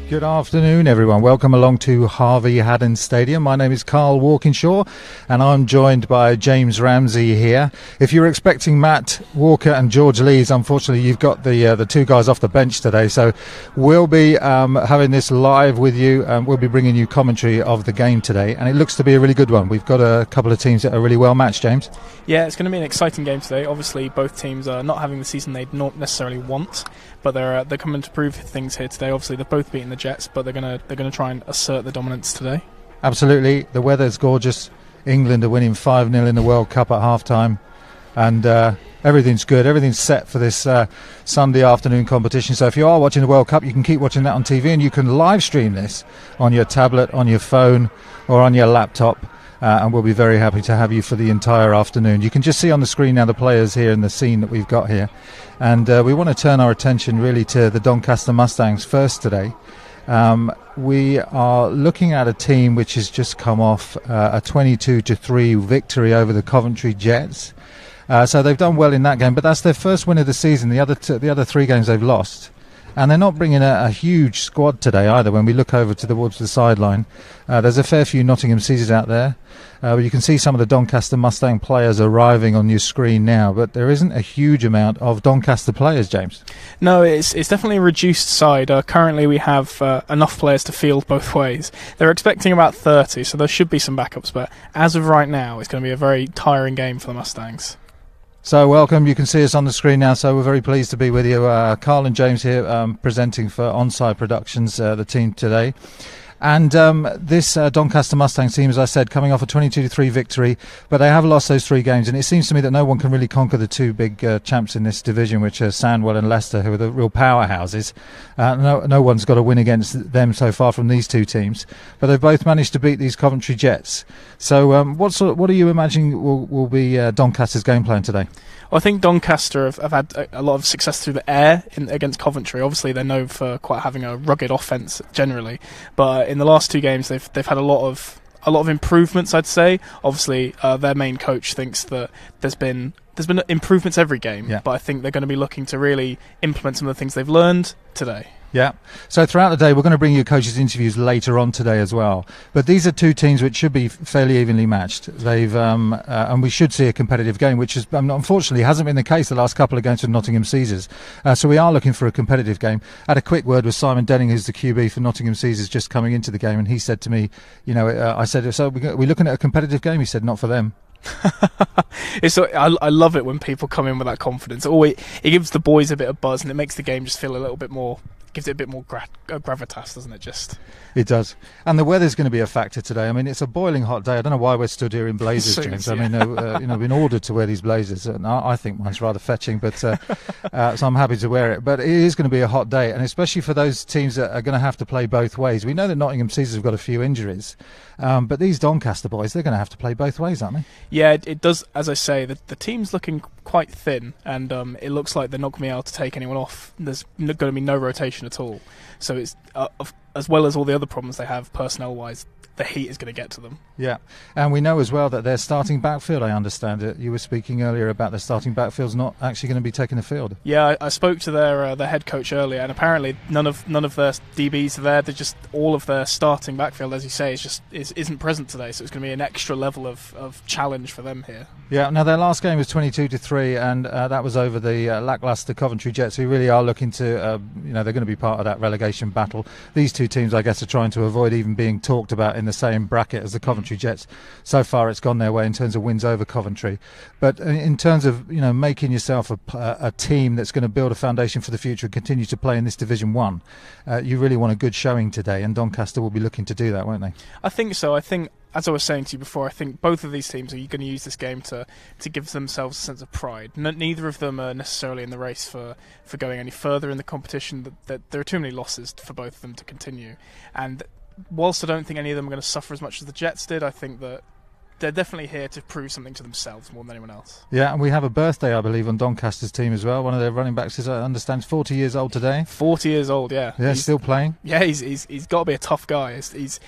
Good afternoon, everyone. Welcome along to Harvey Haddon Stadium. My name is Carl Walkinshaw, and I'm joined by James Ramsey here. If you're expecting Matt Walker and George Lees, unfortunately, you've got the two guys off the bench today. So we'll be having this live with you, and we'll be bringing you commentary of the game today. And it looks to be a really good one. We've got a couple of teams that are really well matched, James. Yeah, it's going to be an exciting game today. Obviously, both teams are not having the season they'd not necessarily want, but they're coming to prove things here today. Obviously, they've both beaten the Jets, but they're gonna try and assert the dominance today. Absolutely, the weather's gorgeous. England are winning 5-0 in the World Cup at half-time, and everything's good. Everything's set for this Sunday afternoon competition. So if you are watching the World Cup, you can keep watching that on TV, and you can live stream this on your tablet, on your phone, or on your laptop. And we'll be very happy to have you for the entire afternoon. You can just see on the screen now the players here in the scene that we've got here. And we want to turn our attention really to the Doncaster Mustangs first today. We are looking at a team which has just come off a 22-3 victory over the Coventry Jets. So they've done well in that game, but that's their first win of the season. The other three games they've lost. And they're not bringing a huge squad today either. When we look over towards the sideline, there's a fair few Nottingham Caesars out there. You can see some of the Doncaster Mustang players arriving on your screen now, but there isn't a huge amount of Doncaster players, James. No, it's definitely a reduced side. Currently we have enough players to field both ways. They're expecting about 30, so there should be some backups, but as of right now, it's going to be a very tiring game for the Mustangs. So welcome, you can see us on the screen now, so we're very pleased to be with you. Carl and James here presenting for Onside Productions, the team today. And this Doncaster Mustangs team, as I said, coming off a 22-3 victory, but they have lost those three games, and it seems to me that no one can really conquer the two big champs in this division, which are Sandwell and Leicester, who are the real powerhouses. No one's got a win against them so far from these two teams, but they've both managed to beat these Coventry Jets. So what are you imagining will be Doncaster's game plan today? Well, I think Doncaster have had a lot of success through the air against Coventry. Obviously, they're known for quite having a rugged offence generally, but in the last two games, they've had a lot of improvements, I'd say. Obviously, their main coach thinks that there's been improvements every game, yeah. But I think they're going to be looking to really implement some of the things they've learned today. Yeah, so throughout the day we're going to bring you coaches' interviews later on today as well. But these are two teams which should be fairly evenly matched. They've and we should see a competitive game, which is unfortunately hasn't been the case the last couple of games with Nottingham Caesars. So we are looking for a competitive game. I had a quick word with Simon Denning, who's the QB for Nottingham Caesars, just coming into the game, and he said to me, I said, so we're looking at a competitive game? He said, not for them. I love it when people come in with that confidence. It gives the boys a bit of buzz, and it makes the game just feel a little bit more. Gives it a bit more gravitas, doesn't it? It does. And the weather's going to be a factor today. I mean, it's a boiling hot day. I don't know why we're stood here in blazers, James. I mean, we've been ordered to wear these blazers, and I think mine's rather fetching, but so I'm happy to wear it. But it is going to be a hot day, and especially for those teams that are going to have to play both ways. We know that Nottingham Caesars have got a few injuries, but these Doncaster boys, they're going to have to play both ways, aren't they? Yeah, it does. As I say, the team's looking quite thin, and it looks like they're not going to be able to take anyone off. There's going to be no rotation at all. So it's as well as all the other problems they have personnel-wise, the heat is going to get to them. Yeah, and we know as well that their starting backfield, I understand it. You were speaking earlier about their starting backfield's not actually going to be taking the field. Yeah, I spoke to their head coach earlier, and apparently none of their DBs are there. They're just all of their starting backfield, as you say, isn't present today. So it's going to be an extra level of challenge for them here. Yeah. Now their last game was 22-3, and that was over the lacklustre Coventry Jets, who really are looking to, they're going to be part of that relegation battle. These two teams, I guess, are trying to avoid even being talked about in the same bracket as the Coventry Jets. So far it's gone their way in terms of wins over Coventry, but in terms of making yourself a team that's going to build a foundation for the future and continue to play in this Division 1, you really want a good showing today, and Doncaster will be looking to do that, won't they? I think so. I think, as I was saying to you before, I think both of these teams are going to use this game to give themselves a sense of pride. Neither of them are necessarily in the race for going any further in the competition. That there are too many losses for both of them to continue, and whilst I don't think any of them are going to suffer as much as the Jets did, I think that they're definitely here to prove something to themselves more than anyone else. Yeah, and we have a birthday, I believe, on Doncaster's team as well. One of their running backs is, I understand, 40 years old today. 40 years old, yeah. Yeah, he's still playing. Yeah, he's got to be a tough guy. He's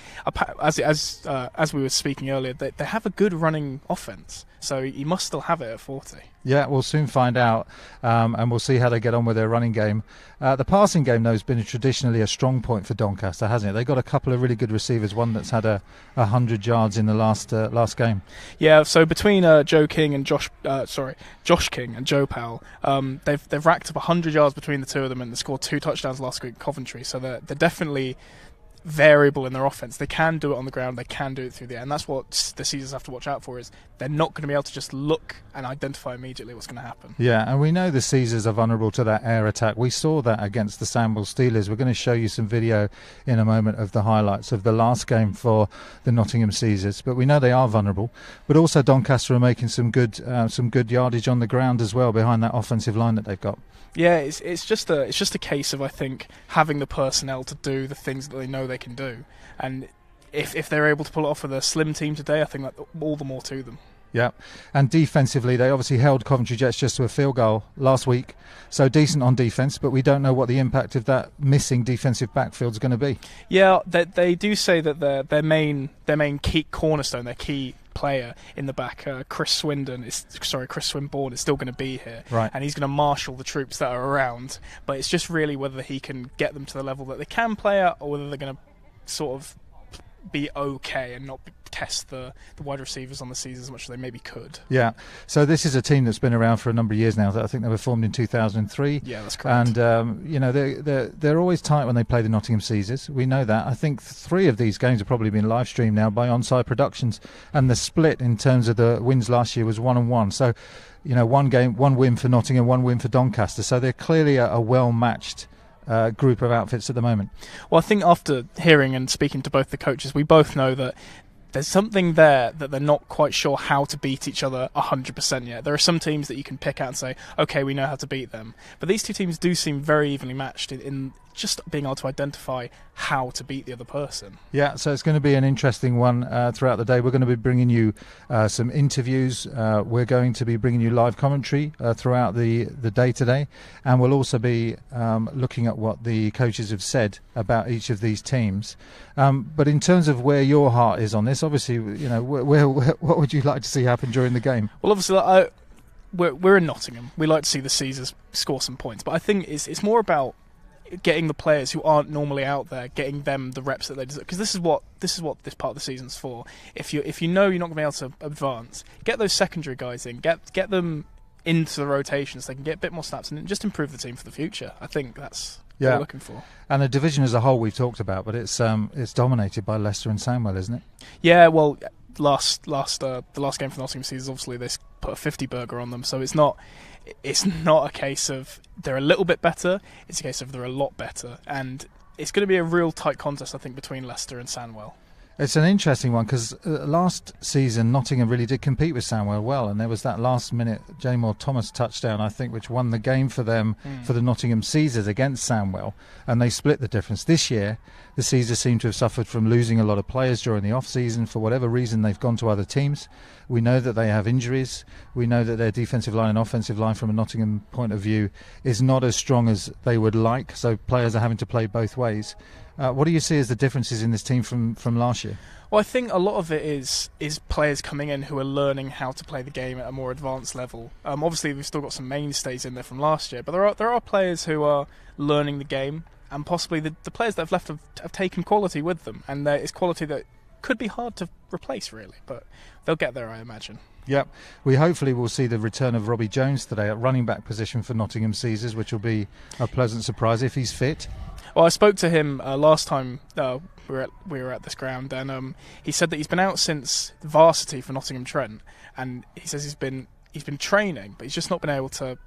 as we were speaking earlier, they have a good running offence, so he must still have it at 40. Yeah, we'll soon find out, and we'll see how they get on with their running game. The passing game, though, has been traditionally a strong point for Doncaster, hasn't it? They've got a couple of really good receivers, one that's had 100 yards in the last game. Yeah, so between Josh King and Joe Powell, they've racked up 100 yards between the two of them, and they scored 2 touchdowns last week at Coventry, so they're definitely variable in their offense. They can do it on the ground, they can do it through the air, and that's what the Caesars have to watch out for, is they're not going to be able to just look and identify immediately what's going to happen. Yeah, and we know the Caesars are vulnerable to that air attack. We saw that against the Sandwell Steelers. We're going to show you some video in a moment of the highlights of the last game for the Nottingham Caesars, but we know they are vulnerable. But also Doncaster are making some good yardage on the ground as well behind that offensive line that they've got. Yeah, it's just a case of, I think, having the personnel to do the things that they know they can do, and if they're able to pull it off with a slim team today, I think that all the more to them. Yeah, and defensively, they obviously held Coventry Jets just to a field goal last week, so decent on defence, but we don't know what the impact of that missing defensive backfield is going to be. Yeah, they do say that their main key cornerstone, their key player in the back, Chris Swinburne is still going to be here, right, and he's going to marshal the troops that are around, but it's just really whether he can get them to the level that they can play at, or whether they're going to sort of be okay and not test the wide receivers on the season as much as they maybe could. Yeah, so this is a team that's been around for a number of years now. I think they were formed in 2003. Yeah, that's correct. And they're always tight when they play the Nottingham Caesars. We know that. I think 3 of these games have probably been live streamed now by Onside Productions, and the split in terms of the wins last year was 1-1. So, one win for Nottingham, 1 win for Doncaster. So they're clearly a well matched group of outfits at the moment. Well, I think after hearing and speaking to both the coaches, we both know that there's something there that they're not quite sure how to beat each other 100% yet. There are some teams that you can pick out and say, okay, we know how to beat them. But these two teams do seem very evenly matched in just being able to identify how to beat the other person. Yeah, so it's going to be an interesting one throughout the day. We're going to be bringing you some interviews. We're going to be bringing you live commentary throughout the day today, and we'll also be looking at what the coaches have said about each of these teams. But in terms of where your heart is on this, obviously, what would you like to see happen during the game? Well, obviously, we're in Nottingham. We like to see the Caesars score some points, but I think it's more about getting the players who aren't normally out there, getting them the reps that they deserve. Because this is what this part of the season's for. If you know you're not going to be able to advance, get those secondary guys in, get them into the rotation so they can get a bit more snaps and just improve the team for the future. I think that's what we're looking for. And the division as a whole we've talked about, but it's dominated by Leicester and Sandwell, isn't it? Yeah, well, the last game for Nottingham Caesars, obviously they put a 50 burger on them, so it's not a case of they're a little bit better, it's a case of they're a lot better, and it's going to be a real tight contest, I think, between Leicester and Sandwell. It's an interesting one because last season Nottingham really did compete with Sandwell well, and there was that last minute Jay Moore-Thomas touchdown, I think, which won the game for them for the Nottingham Caesars against Sandwell, and they split the difference. This year the Caesars seem to have suffered from losing a lot of players during the off-season. For whatever reason, they've gone to other teams. We know that they have injuries. We know that their defensive line and offensive line from a Nottingham point of view is not as strong as they would like, so players are having to play both ways. What do you see as the differences in this team from last year? Well, I think a lot of it is players coming in who are learning how to play the game at a more advanced level. Obviously, we've still got some mainstays in there from last year, but there are players who are learning the game, and possibly the players that have left have taken quality with them, and it's quality that could be hard to replace, really, but they'll get there, I imagine. Yep. We hopefully will see the return of Robbie Jones today at running back position for Nottingham Caesars, which will be a pleasant surprise if he's fit. Well, I spoke to him last time we were at this ground, and he said that he's been out since varsity for Nottingham Trent, and he says he's been training, but he's just not been able to.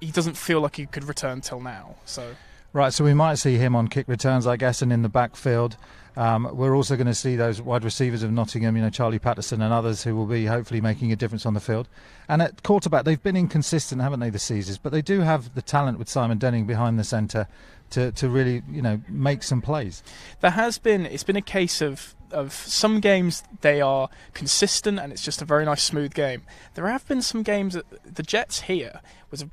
He doesn't feel like he could return till now. So. Right, so we might see him on kick returns, I guess, and in the backfield. We're also going to see those wide receivers of Nottingham, Charlie Patterson and others who will be hopefully making a difference on the field. And at quarterback, they've been inconsistent, haven't they, the Caesars? But they do have the talent with Simon Denning behind the centre. to really, make some plays. It's been a case of some games they are consistent and it's just a very nice smooth game. There have been some games that the Jets here was a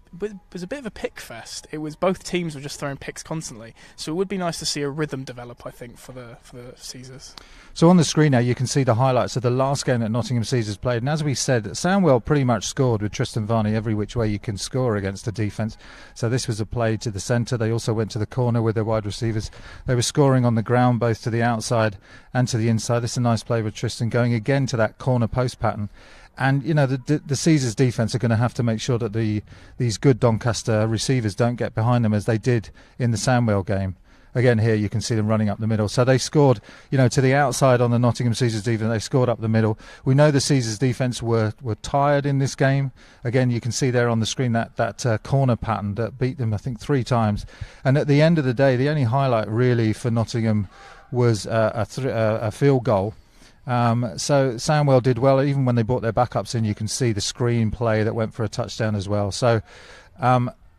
bit of a pick fest. It was both teams were just throwing picks constantly, so it would be nice to see a rhythm develop, I think, for the Caesars. So on the screen now you can see the highlights of the last game that Nottingham Caesars played, and as we said, Sandwell pretty much scored with Tristan Varney every which way you can score against a defence. So this was a play to the centre. They also went to the corner with their wide receivers. They were scoring on the ground both to the outside and to the inside. This is a nice play with Tristan going again to that corner post pattern. And, the Caesars defence are going to have to make sure that these good Doncaster receivers don't get behind them as they did in the Sandwell game. Again, here you can see them running up the middle. So they scored, to the outside on the Nottingham Caesars defence. They scored up the middle. We know the Caesars defence were tired in this game. Again, you can see there on the screen that corner pattern that beat them, I think, 3 times. And at the end of the day, the only highlight really for Nottingham was a field goal. So Sandwell did well. Even when they brought their backups in, you can see the screen play that went for a touchdown as well. So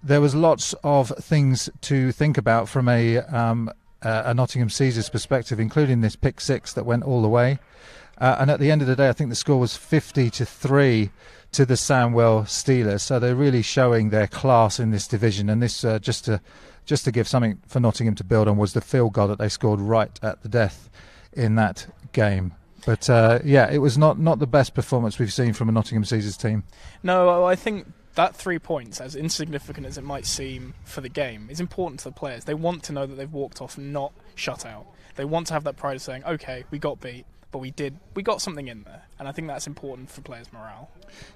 there was lots of things to think about from a Nottingham Caesars perspective, including this pick 6 that went all the way. And at the end of the day, I think the score was 50-3 to the Sandwell Steelers. So they're really showing their class in this division. And this, just to give something for Nottingham to build on, was the field goal that they scored right at the death in that game. But it was not the best performance we've seen from a Nottingham Caesars team. No, I think that 3 points, as insignificant as it might seem for the game, is important to the players. They want to know that they've walked off not shut out. They want to have that pride of saying, okay, we got beat, but we got something in there. And I think that's important for players' morale.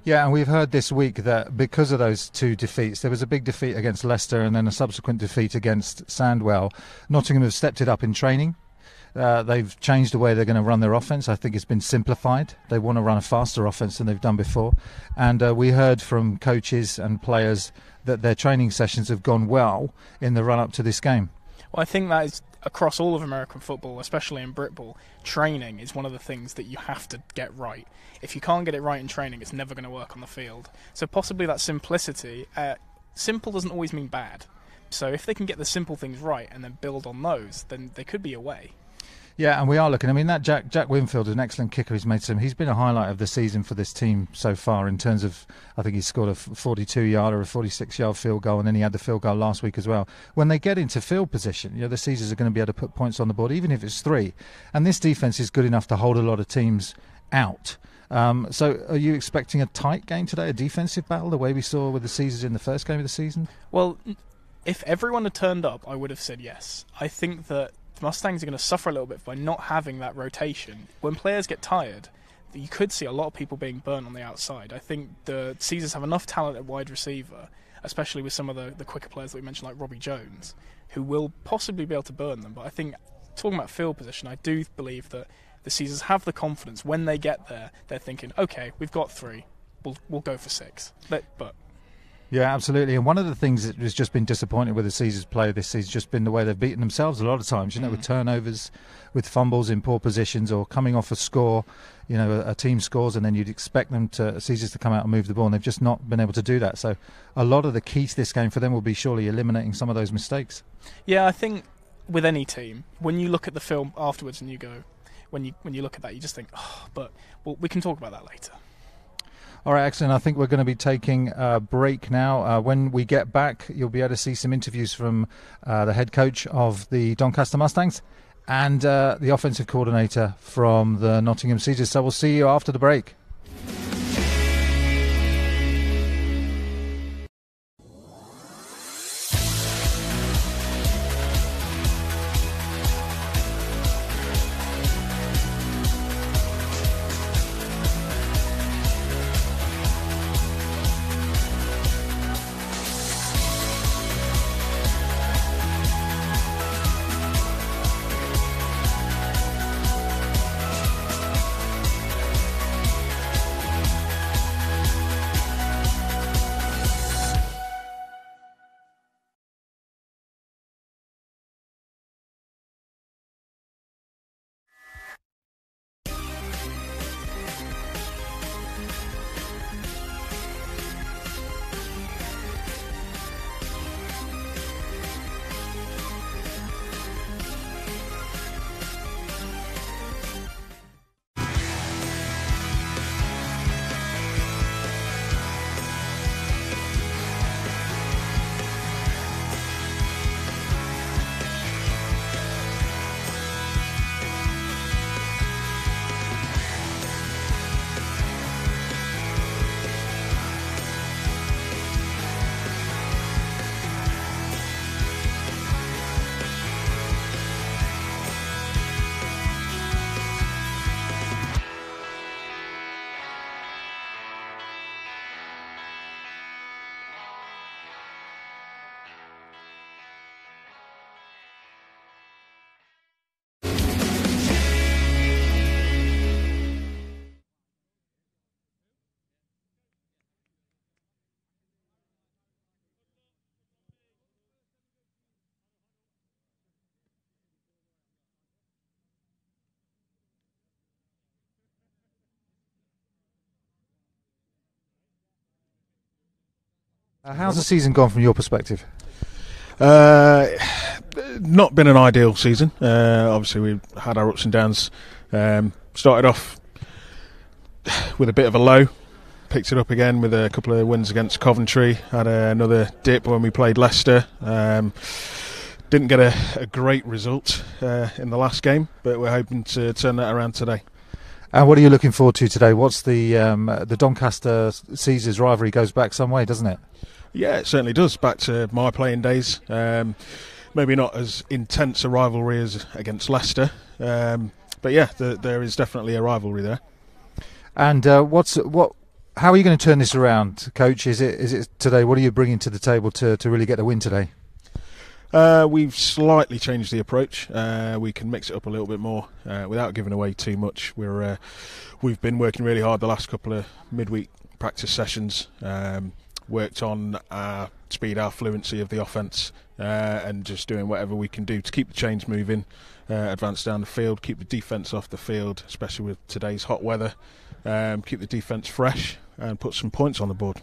Yeah, and we've heard this week that because of those 2 defeats, there was a big defeat against Leicester and then a subsequent defeat against Sandwell. Nottingham have stepped it up in training. They've changed the way they're going to run their offence. I think it's been simplified. They want to run a faster offence than they've done before. And we heard from coaches and players that their training sessions have gone well in the run-up to this game. Well, I think that is across all of American football, especially in Britball. Training is one of the things that you have to get right. If you can't get it right in training, it's never going to work on the field. So possibly that simplicity, simple doesn't always mean bad. So if they can get the simple things right and then build on those, then they could be away. Yeah, and we are looking. I mean, that Jack Winfield, an excellent kicker, he's been a highlight of the season for this team so far in terms of, I think he scored a 42-yard or a 46-yard field goal, and then he had the field goal last week as well. When they get into field position, the Caesars are going to be able to put points on the board, even if it's 3. And this defence is good enough to hold a lot of teams out. So are you expecting a tight game today, a defensive battle, the way we saw with the Caesars in the first game of the season? Well, if everyone had turned up, I would have said yes. I think that Mustangs are going to suffer a little bit by not having that rotation. When players get tired, you could see a lot of people being burnt on the outside. I think the Caesars have enough talent at wide receiver, especially with some of the quicker players that we mentioned, like Robbie Jones, who will possibly be able to burn them. But I think, talking about field position, I do believe that the Caesars have the confidence. When they get there, they're thinking, okay, we've got 3, we'll go for 6. But yeah, absolutely. And one of the things that has just been disappointing with the Caesars play this season has just been the way they've beaten themselves a lot of times, with turnovers, with fumbles in poor positions, or coming off a score, a team scores and then you'd expect them Caesars to come out and move the ball, and they've just not been able to do that. So a lot of the key to this game for them will be surely eliminating some of those mistakes. Yeah, I think with any team, when you look at the film afterwards and you go, when you look at that, you just think, we can talk about that later. All right, excellent. I think we're going to be taking a break now. When we get back, you'll be able to see some interviews from the head coach of the Doncaster Mustangs and the offensive coordinator from the Nottingham Caesars. So we'll see you after the break. How's the season gone from your perspective? Not been an ideal season. Obviously, we've had our ups and downs. Started off with a bit of a low, picked it up again with a couple of wins against Coventry, had another dip when we played Leicester. Didn't get a great result in the last game, but we're hoping to turn that around today. And what are you looking forward to today? What's the Doncaster Caesars rivalry goes back some way, doesn't it? Yeah, it certainly does. Back to my playing days. Maybe not as intense a rivalry as against Leicester, but yeah, there is definitely a rivalry there. And how are you going to turn this around, Coach? Is it today? What are you bringing to the table to really get the win today? We've slightly changed the approach. We can mix it up a little bit more without giving away too much. We've been working really hard the last couple of midweek practice sessions. Worked on our speed, our fluency of the offence, and just doing whatever we can do to keep the chains moving, advance down the field, keep the defence off the field, especially with today's hot weather, keep the defence fresh and put some points on the board.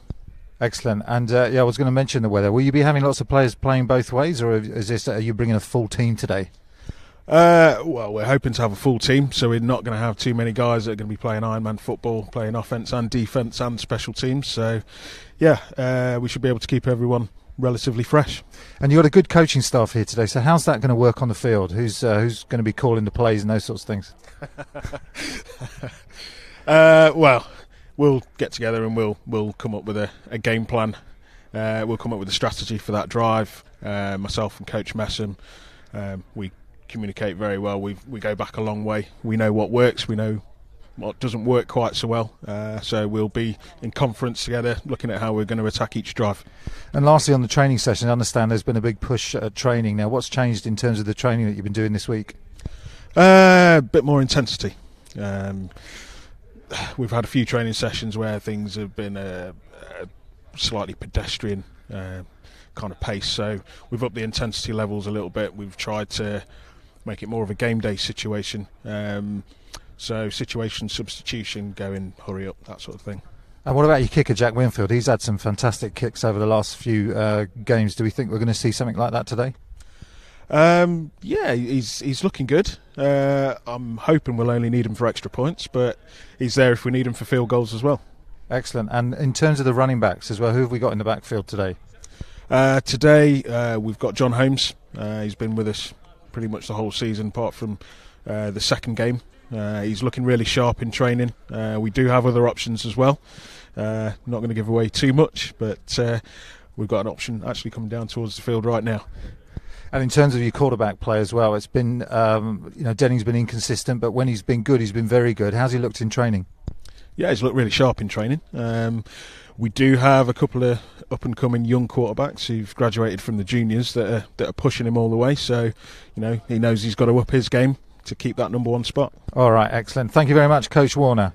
Excellent. And I was going to mention the weather. Will you be having lots of players playing both ways, or are you bringing a full team today? Well, we're hoping to have a full team, so we're not going to have too many guys that are going to be playing Ironman football, playing offence and defence and special teams. So, yeah, we should be able to keep everyone relatively fresh. And you've got a good coaching staff here today, so how's that going to work on the field? Who's going to be calling the plays and those sorts of things? Well, we'll get together and we'll come up with a game plan. We'll come up with a strategy for that drive. Myself and Coach Messam, we communicate very well. We go back a long way. We know what works. We know what doesn't work quite so well. So we'll be in conference together, looking at how we're going to attack each drive. And lastly, on the training session, I understand there's been a big push at training. Now, what's changed in terms of the training that you've been doing this week? A bit more intensity. We've had a few training sessions where things have been a slightly pedestrian kind of pace. So we've upped the intensity levels a little bit. We've tried to make it more of a game day situation. So situation, substitution, go in, hurry up, that sort of thing. And what about your kicker, Jack Winfield? He's had some fantastic kicks over the last few games. Do we think we're going to see something like that today? Yeah, he's looking good. I'm hoping we'll only need him for extra points, but he's there if we need him for field goals as well. Excellent. And in terms of the running backs as well, who have we got in the backfield today? Today we've got John Holmes. He's been with us pretty much the whole season, apart from the second game. He's looking really sharp in training. We do have other options as well. Not going to give away too much, but we've got an option actually coming down towards the field right now. And in terms of your quarterback play as well, it's been, Denning's been inconsistent, but when he's been good, he's been very good. How's he looked in training? Yeah, he's looked really sharp in training. We do have a couple of up-and-coming young quarterbacks who've graduated from the juniors that are pushing him all the way. So, he knows he's got to up his game to keep that number one spot. All right, excellent. Thank you very much, Coach Warner.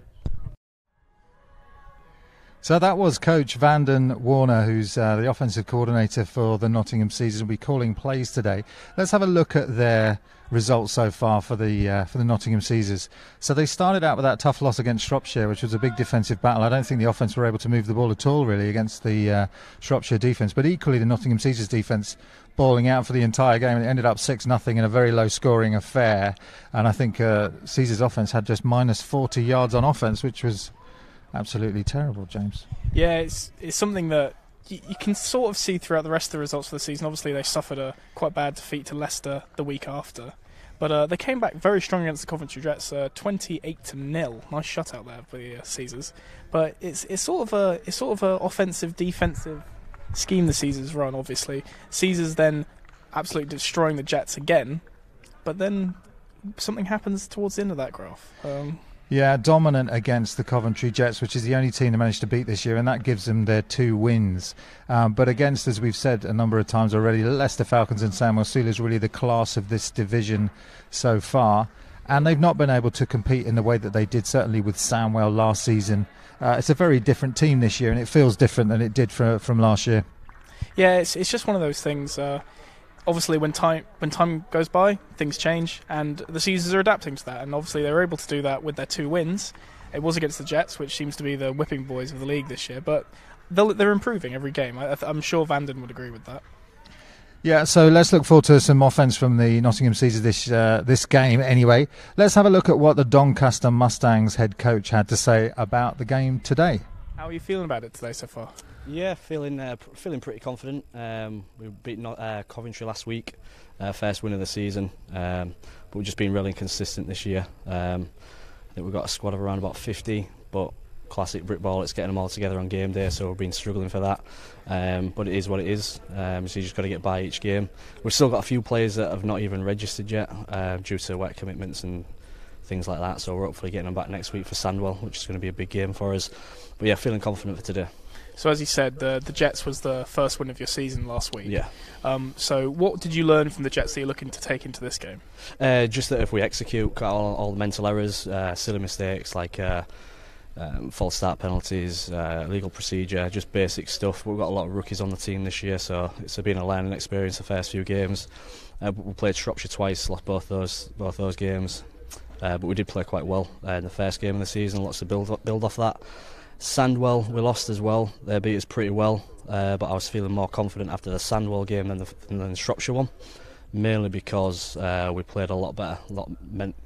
So that was Coach Vanden Warner, who's the offensive coordinator for the Nottingham Caesars, will be calling plays today. Let's have a look at their results so far for the Nottingham Caesars. So they started out with that tough loss against Shropshire, which was a big defensive battle. I don't think the offence were able to move the ball at all, really, against the Shropshire defence. But equally, the Nottingham Caesars defence balling out for the entire game. It ended up 6-0 in a very low-scoring affair. And I think Caesars' offence had just minus 40 yards on offence, which was absolutely terrible, James. Yeah, it's something that you can sort of see throughout the rest of the results for the season. Obviously, they suffered a quite bad defeat to Leicester the week after, but they came back very strong against the Coventry Jets, 28-0. Nice shutout there for the Caesars. But it's sort of a offensive defensive scheme the Caesars run. Obviously, Caesars then absolutely destroying the Jets again, but then something happens towards the end of that graph. Yeah, dominant against the Coventry Jets, which is the only team they managed to beat this year, and that gives them their 2 wins. But against, as we've said a number of times already, Leicester Falcons and Samuel Sewell is really the class of this division so far. And they've not been able to compete in the way that they did, certainly with Samwell last season. It's a very different team this year, and it feels different than it did from last year. Yeah, it's just one of those things. Obviously, when time goes by, things change, and the Caesars are adapting to that. And obviously, they were able to do that with their 2 wins. It was against the Jets, which seems to be the whipping boys of the league this year. But they're improving every game. I'm sure Vanden would agree with that. Yeah, so let's look forward to some offence from the Nottingham Caesars this game anyway. Let's have a look at what the Doncaster Mustangs head coach had to say about the game today. How are you feeling about it today so far? Yeah, feeling pretty confident. We beat Coventry last week, first win of the season, but we've just been really inconsistent this year. I think we've got a squad of around about 50, but classic brick ball, it's getting them all together on game day, so we've been struggling for that, but it is what it is, so you just got to get by each game. We've still got a few players that have not even registered yet due to work commitments and things like that, so we're hopefully getting them back next week for Sandwell, which is going to be a big game for us. But yeah, feeling confident for today. So as you said, the Jets was the first win of your season last week. Yeah. So what did you learn from the Jets that you're looking to take into this game? Just that if we execute all the mental errors, silly mistakes like false start penalties, legal procedure, just basic stuff. We've got a lot of rookies on the team this year, so it's been a learning experience the first few games. We played Shropshire twice, lost both those games, but we did play quite well in the first game of the season. Lots to build off that. Sandwell, we lost as well. They beat us pretty well, but I was feeling more confident after the Sandwell game than the Shropshire one, mainly because we played a lot better,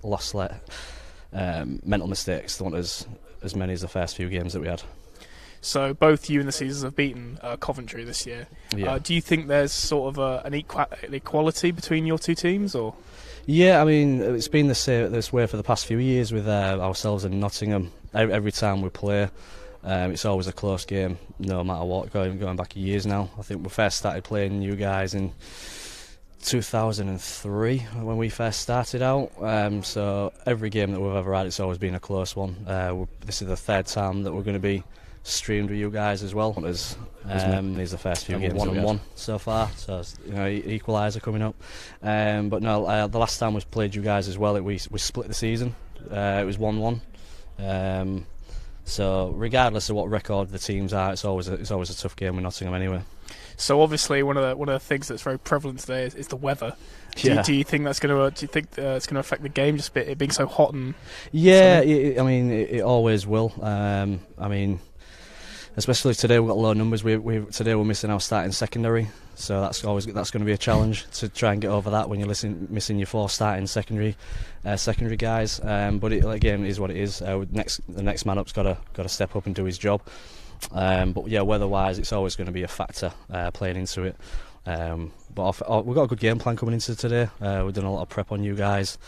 lost mental mistakes. There weren't as many as the first few games that we had. So both you and the Caesars have beaten Coventry this year. Yeah. Do you think there's sort of an equality between your two teams, or? Yeah, I mean, it's been this way for the past few years with ourselves and Nottingham. Every time we play, it's always a close game, no matter what, going back years now. I think we first started playing you guys in 2003 when we first started out, so every game that we've ever had, it's always been a close one. This is the third time that we're going to be streamed with you guys as well. These are the first few games 1-1 so far, so equaliser coming up. But no, the last time we played you guys as well, we split the season. It was 1-1. So regardless of what record the teams are, it's always a tough game with Nottingham anyway. So obviously one of the things that's very prevalent today is the weather. Do you think that's going to? Do you think it's going to affect the game? Just it being so hot and yeah, it always will. I mean, especially today we've got low numbers. Today we're missing our starting secondary, so that's going to be a challenge to try and get over that when you're missing your 4 starting secondary guys. But again, it is what it is. The next man up's got to step up and do his job. But yeah, weather-wise, it's always going to be a factor playing into it. But we've got a good game plan coming into today. We've done a lot of prep on you guys,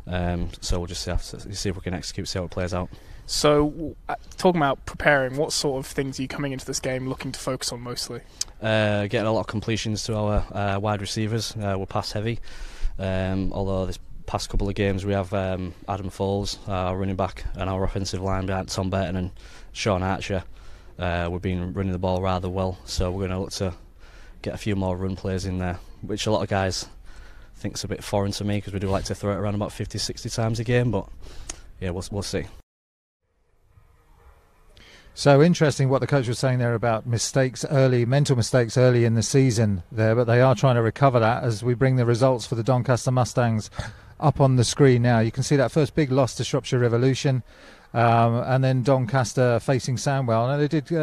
so we'll just have to see if we can execute, see how it plays out. So, talking about preparing, what sort of things are you coming into this game looking to focus on mostly? Getting a lot of completions to our wide receivers. We're pass heavy, although this past couple of games we have Adam Falls, our running back, and our offensive line behind Tom Burton and Sean Archer. We've been running the ball rather well, so we're going to look to get a few more run plays in there, which a lot of guys think's a bit foreign to me because we do like to throw it around about 50-60 times a game, but yeah, we'll see. So interesting what the coach was saying there about mental mistakes early in the season there, but they are trying to recover that as we bring the results for the Doncaster Mustangs up on the screen now. You can see that first big loss to Shropshire Revolution, and then Doncaster facing Sandwell. Now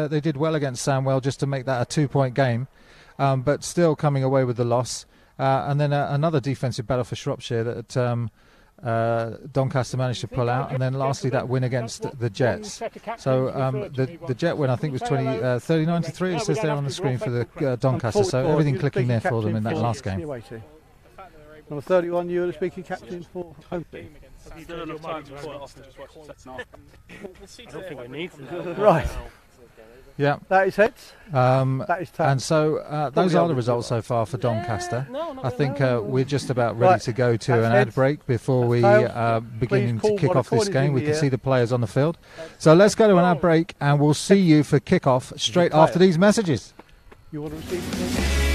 they did well against Sandwell just to make that a 2-point game, but still coming away with the loss. And then another defensive battle for Shropshire that Doncaster managed to pull out, and then lastly that win against the Jets. So the Jet win I think was 39-3, it says there on the screen for the Doncaster, so everything clicking there for them in that last game. Number 31, you're the speaking captain for home team. Right. Yeah. That is heads. That is tails. And so those are the results so far for Doncaster. I think we're just about ready to go to an ad break before we begin to kick off this game. We can see the players on the field. So let's go to an ad break and we'll see you for kick-off straight after these messages. You want to receive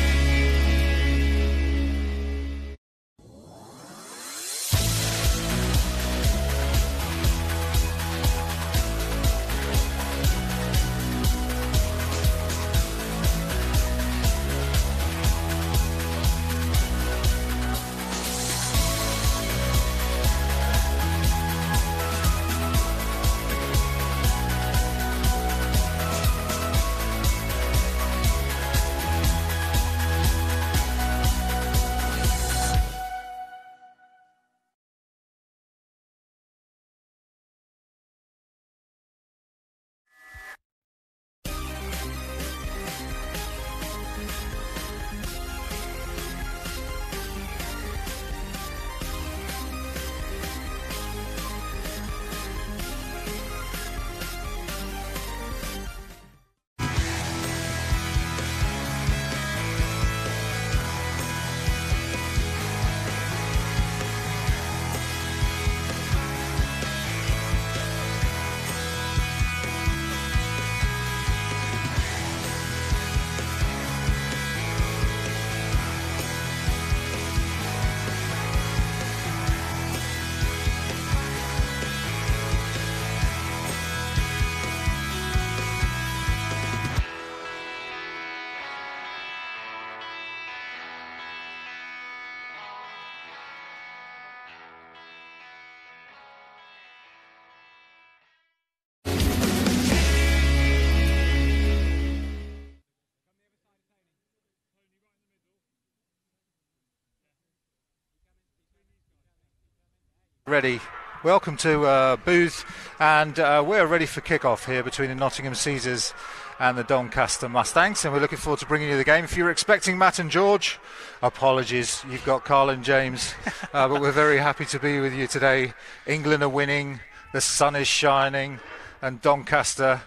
Ready. Welcome to Booth, and we're ready for kick-off here between the Nottingham Caesars and the Doncaster Mustangs, and we're looking forward to bringing you the game. If you were expecting Matt and George, apologies, you've got Carl and James, but we're very happy to be with you today. England are winning, the sun is shining, and Doncaster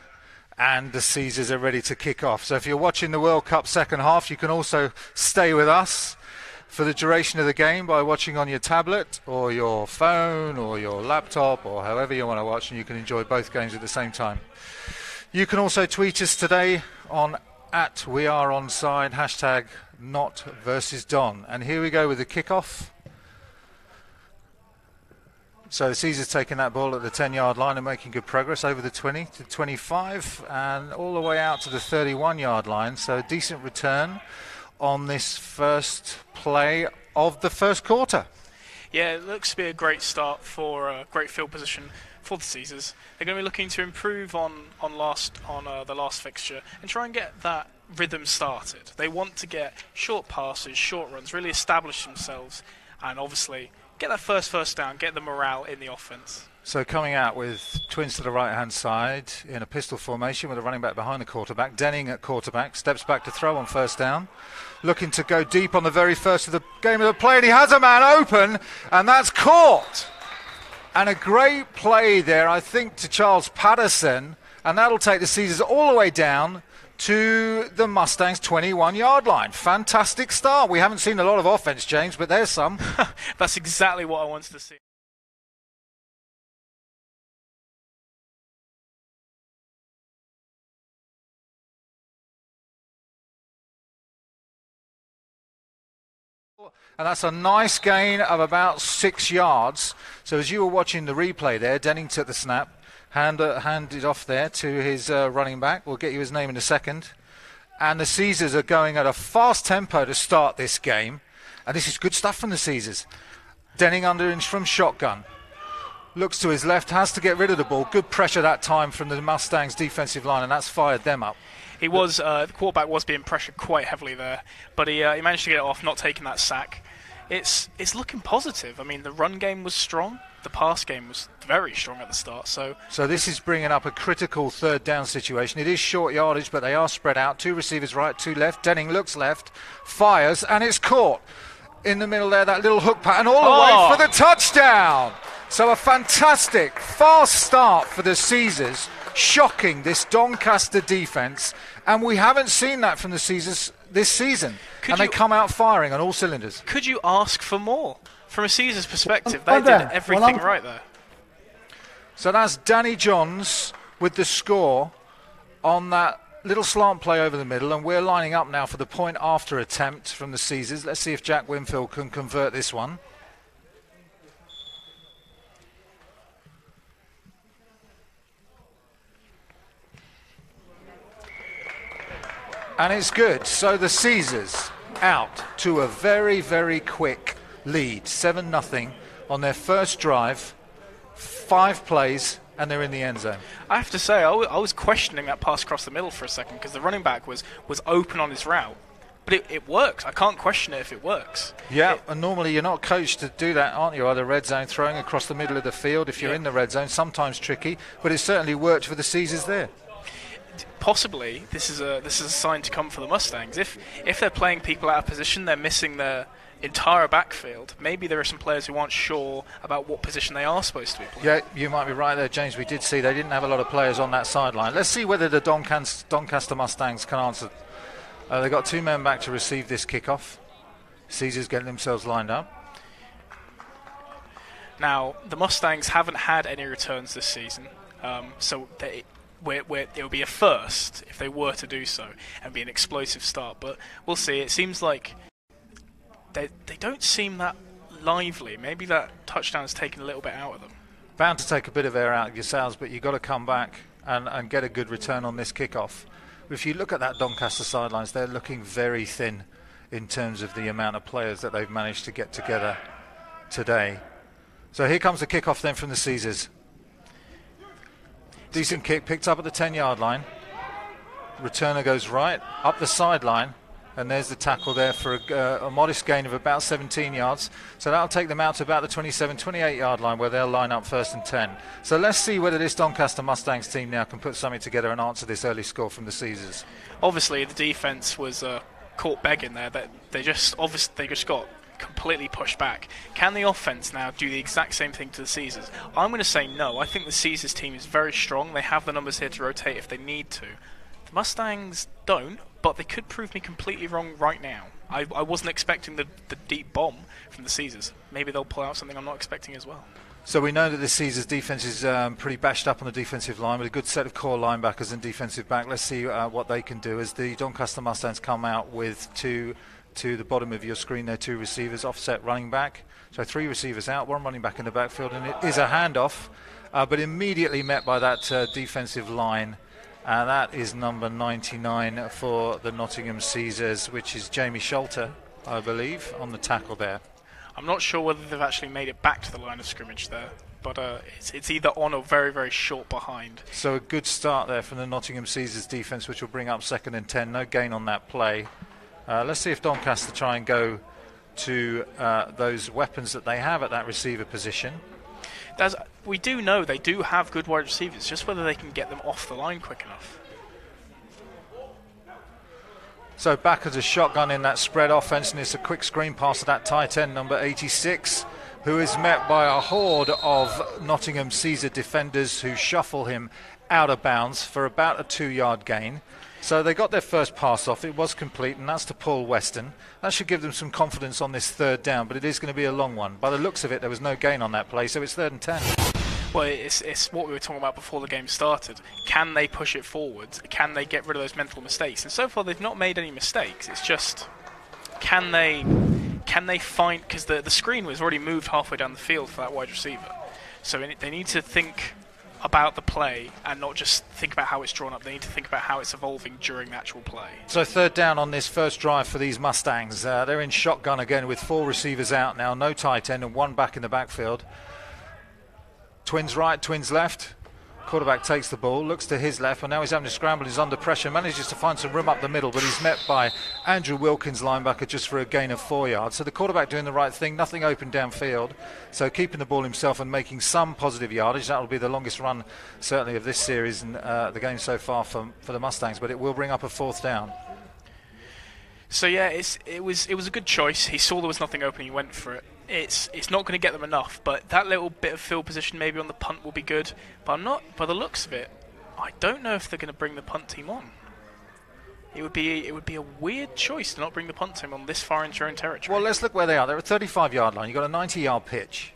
and the Caesars are ready to kick off. So if you're watching the World Cup second half, you can also stay with us for the duration of the game by watching on your tablet or your phone or your laptop or however you want to watch, and you can enjoy both games at the same time. You can also tweet us today on @WeAreOnside, hashtag #NotVersusDon. And here we go with the kickoff. So the Caesars taking that ball at the 10-yard line and making good progress over the 20 to 25 and all the way out to the 31-yard line. So a decent return on this first play of the first quarter. Yeah, it looks to be a great start for a great field position for the Caesars. They're going to be looking to improve on the last fixture and try and get that rhythm started. They want to get short passes, short runs, really establish themselves, and obviously get that first down, get the morale in the offense. So coming out with twins to the right-hand side in a pistol formation with a running back behind the quarterback. Denning at quarterback, steps back to throw on first down. Looking to go deep on the very first of the game of the play, and he has a man open, and that's caught. And a great play there, I think, to Charles Patterson, and that'll take the Caesars all the way down to the Mustangs' 21-yard line. Fantastic start. We haven't seen a lot of offense, James, but there's some. That's exactly what I wanted to see. And that's a nice gain of about 6 yards. So as you were watching the replay there, Denning took the snap, handed off there to his running back. We'll get you his name in a second. And the Caesars are going at a fast tempo to start this game. And this is good stuff from the Caesars. Denning under from shotgun. Looks to his left, has to get rid of the ball. Good pressure that time from the Mustangs defensive line, and that's fired them up. He was the quarterback was being pressured quite heavily there, but he managed to get it off, not taking that sack. It's looking positive. I mean, the run game was strong. The pass game was very strong at the start. So this is bringing up a critical third down situation. It is short yardage, but they are spread out. 2 receivers right, 2 left. Denning looks left, fires, and it's caught. In the middle there, that little hook pattern all the way for the touchdown. So a fantastic, fast start for the Caesars, shocking this Doncaster defence. And we haven't seen that from the Caesars this season. They come out firing on all cylinders. Could you ask for more? From a Caesars perspective, they did everything right there. So that's Danny Johns with the score on that little slant play over the middle, and we're lining up now for the point after attempt from the Caesars. Let's see if Jack Winfield can convert this one. And it's good. So the Caesars out to a very, very quick lead, 7-0 on their first drive, 5 plays, and they're in the end zone. I have to say, I was questioning that pass across the middle for a second because the running back was open on his route. But it works. I can't question it if it works. Yeah, and normally you're not coached to do that, aren't you? Either red zone throwing across the middle of the field if you're in the red zone, sometimes tricky, but it certainly worked for the Caesars there. Possibly, this is a sign to come for the Mustangs. If they're playing people out of position, they're missing their entire backfield. Maybe there are some players who aren't sure about what position they are supposed to be playing. Yeah, you might be right there, James. We did see they didn't have a lot of players on that sideline. Let's see whether the Doncaster Mustangs can answer. They've got 2 men back to receive this kickoff. Caesars getting themselves lined up. Now, the Mustangs haven't had any returns this season, so it will be a first if they were to do so and be an explosive start. But we'll see. It seems like they don't seem that lively. Maybe that touchdown has taken a little bit out of them. Bound to take a bit of air out of yourselves, but you've got to come back and get a good return on this kickoff. If you look at that Doncaster sidelines, they're looking very thin in terms of the amount of players that they've managed to get together today. So here comes the kickoff then from the Caesars. Decent kick, picked up at the 10-yard line. Returner goes right, up the sideline, And there's the tackle there for a modest gain of about 17 yards. So that'll take them out to about the 27, 28 yard line where they'll line up 1st and 10. So let's see whether this Doncaster Mustangs team now can put something together and answer this early score from the Caesars. Obviously, the defence was caught begging there. That they just got completely pushed back. Can the offence now do the exact same thing to the Caesars? I'm going to say no. I think the Caesars team is very strong. They have the numbers here to rotate if they need to. The Mustangs don't, but they could prove me completely wrong right now. I wasn't expecting the deep bomb from the Caesars. Maybe they'll pull out something I'm not expecting as well. So we know that the Caesars defence is pretty bashed up on the defensive line with a good set of core linebackers and defensive back. Let's see what they can do as the Doncaster Mustangs come out with two to the bottom of your screen there, 2 receivers, offset running back. So 3 receivers out, 1 running back in the backfield, and it is a handoff, but immediately met by that defensive line. That is number 99 for the Nottingham Caesars, which is Jamie Sholter, I believe, on the tackle there. I'm not sure whether they've actually made it back to the line of scrimmage there, but it's either on or very, very short behind. So a good start there from the Nottingham Caesars defence, which will bring up 2nd and 10. No gain on that play. Let's see if Doncaster try and go to those weapons that they have at that receiver position. We do know they do have good wide receivers, just whether they can get them off the line quick enough. So back as a shotgun in that spread offense, and it's a quick screen pass to that tight end, number 86, who is met by a horde of Nottingham Caesar defenders who shuffle him out of bounds for about a 2-yard gain. So they got their first pass off. It was complete, and that's to Paul Weston. That should give them some confidence on this 3rd down, but it is going to be a long one. By the looks of it, there was no gain on that play, so it's 3rd and 10. Well, it's what we were talking about before the game started. Can they push it forward? Can they get rid of those mental mistakes? And so far, they've not made any mistakes. It's just, can they find... Because the screen was already moved halfway down the field for that wide receiver. So they need to think about the play and not just think about how it's drawn up. They need to think about how it's evolving during the actual play. So 3rd down on this first drive for these Mustangs. They're in shotgun again with 4 receivers out now, no tight end and 1 back in the backfield. Twins right, twins left. Quarterback takes the ball, looks to his left, and now he's having to scramble. He's under pressure, manages to find some room up the middle, but he's met by Andrew Wilkins, linebacker, just for a gain of 4 yards. So the quarterback doing the right thing, nothing open downfield. So keeping the ball himself and making some positive yardage. That will be the longest run, certainly, of this series and the game so far for the Mustangs, but it will bring up a 4th down. So yeah, it was a good choice. He saw there was nothing open, he went for it. It's not going to get them enough, but that little bit of field position maybe on the punt will be good. But by the looks of it, I don't know if they're going to bring the punt team on. It would be a weird choice to not bring the punt team on this far into your own territory. Well, let's look where they are. They're at 35-yard line. You've got a 90-yard pitch.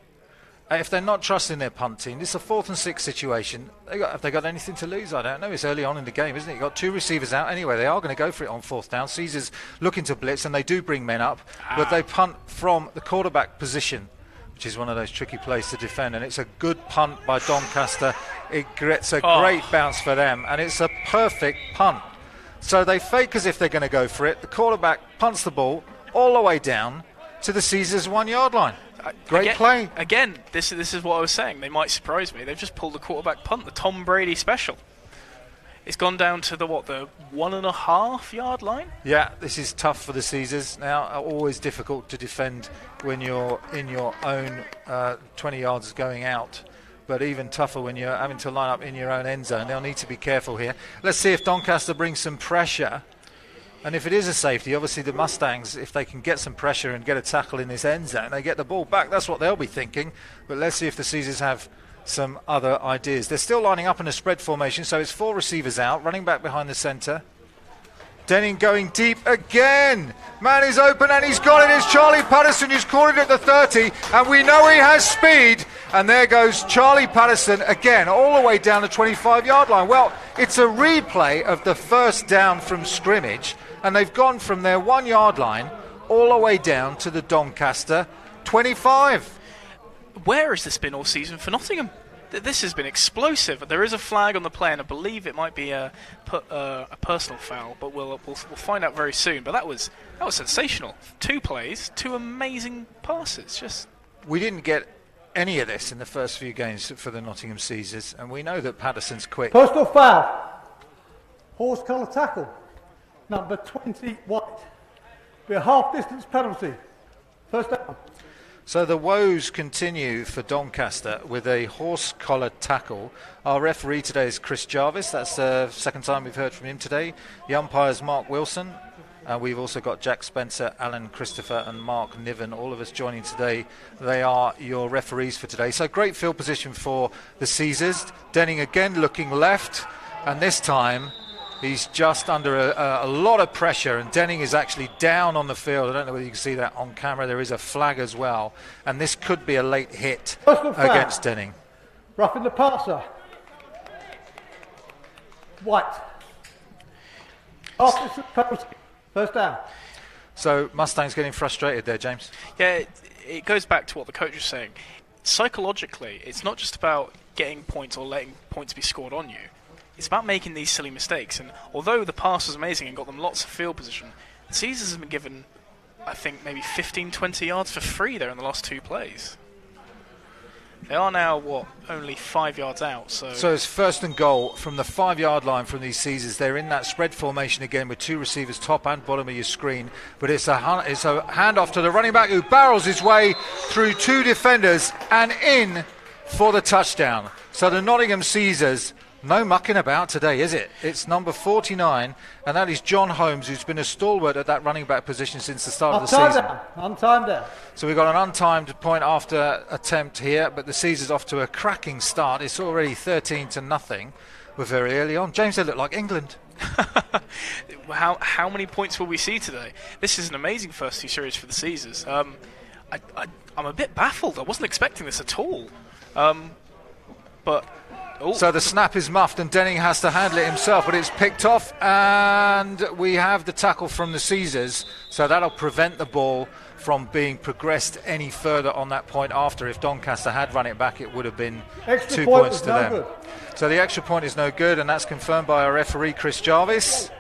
If they're not trusting their punt team, this is a 4th and 6 situation. Have they got anything to lose? I don't know. It's early on in the game, isn't it? You've got 2 receivers out. Anyway, they are going to go for it on 4th down. Caesars looking to blitz, and they do bring men up, but they punt from the quarterback position, which is one of those tricky plays to defend, and it's a good punt by Doncaster. It gets a great bounce for them, and it's a perfect punt. So they fake as if they're going to go for it. The quarterback punts the ball all the way down to the Caesars 1-yard line. Great play. Again, this is what I was saying. They might surprise me. They've just pulled the quarterback punt, the Tom Brady special. It's gone down to the 1.5-yard line? Yeah, this is tough for the Caesars. Now, always difficult to defend when you're in your own 20 yards going out. But even tougher when you're having to line up in your own end zone. They'll need to be careful here. Let's see if Doncaster brings some pressure. And if it is a safety, obviously the Mustangs, if they can get some pressure and get a tackle in this end zone, they get the ball back. That's what they'll be thinking. But let's see if the Caesars have some other ideas. They're still lining up in a spread formation, so it's 4 receivers out, running back behind the centre. Denning going deep again. Man is open and he's got it. It's Charlie Patterson who's caught it at the 30, and we know he has speed. And there goes Charlie Patterson again, all the way down the 25-yard line. Well, it's a replay of the first down from scrimmage, and they've gone from their 1-yard line all the way down to the Doncaster 25. Where has this been all season for Nottingham? This has been explosive. There is a flag on the play, and I believe it might be a personal foul, but we'll find out very soon. But that was sensational. 2 plays, 2 amazing passes. We didn't get any of this in the first few games for the Nottingham Caesars, and we know that Patterson's quick. Personal foul. Horse collar tackle. Number 20, White. Be a half-distance penalty. First down. So the woes continue for Doncaster with a horse-collared tackle. Our referee today is Chris Jarvis. That's the second time we've heard from him today. The umpire's Mark Wilson. We've also got Jack Spencer, Alan Christopher and Mark Niven, all of us joining today. They are your referees for today. So great field position for the Caesars. Denning again looking left, and this time he's just under a lot of pressure, and Denning is actually down on the field. I don't know whether you can see that on camera. There is a flag as well, and this could be a late hit against Denning. Roughing the passer. White. Half-distance penalty. First down. So Mustangs getting frustrated there, James. Yeah, it goes back to what the coach was saying. Psychologically, it's not just about getting points or letting points be scored on you. It's about making these silly mistakes. And although the pass was amazing and got them lots of field position, the Caesars have been given, I think, maybe 15, 20 yards for free there in the last two plays. They are now, only 5 yards out. So it's first and goal from the 5-yard line from these Caesars. They're in that spread formation again with two receivers top and bottom of your screen. But it's a handoff to the running back who barrels his way through two defenders and in for the touchdown. So the Nottingham Caesars, no mucking about today, is it? It's number 49, and that is John Holmes, who's been a stalwart at that running back position since the start of the season. Untimed down. So we've got an untimed point after attempt here, but the Caesars off to a cracking start. It's already 13-0. We're very early on. James, they look like England. How many points will we see today? This is an amazing first two series for the Caesars. I'm a bit baffled. I wasn't expecting this at all. So the snap is muffed and Denning has to handle it himself, but it's picked off, and we have the tackle from the Caesars, so that'll prevent the ball from being progressed any further on that point after. If Doncaster had run it back, it would have been extra 2 point points to them. Good. So the extra point is no good, and that's confirmed by our referee Chris Jarvis.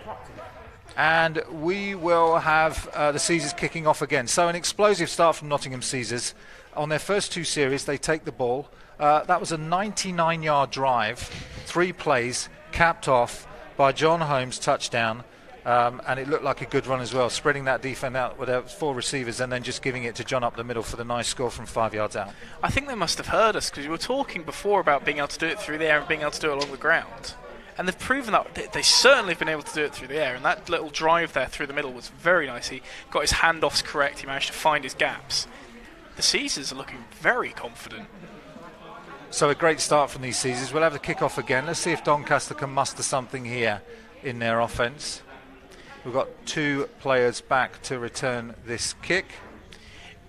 And we will have the Caesars kicking off again. So an explosive start from Nottingham Caesars. On their first two series, they take the ball. That was a 99-yard drive, 3 plays, capped off by John Holmes' touchdown, and it looked like a good run as well, spreading that defense out with 4 receivers and then just giving it to John up the middle for the nice score from 5 yards out. I think they must have heard us, because we were talking before about being able to do it through the air and being able to do it along the ground. And they've proven that they certainly have been able to do it through the air, and that little drive there through the middle was very nice. He got his handoffs correct, he managed to find his gaps. The Caesars are looking very confident. So a great start from these Caesars. We'll have the kick-off again. Let's see if Doncaster can muster something here in their offence. We've got 2 players back to return this kick.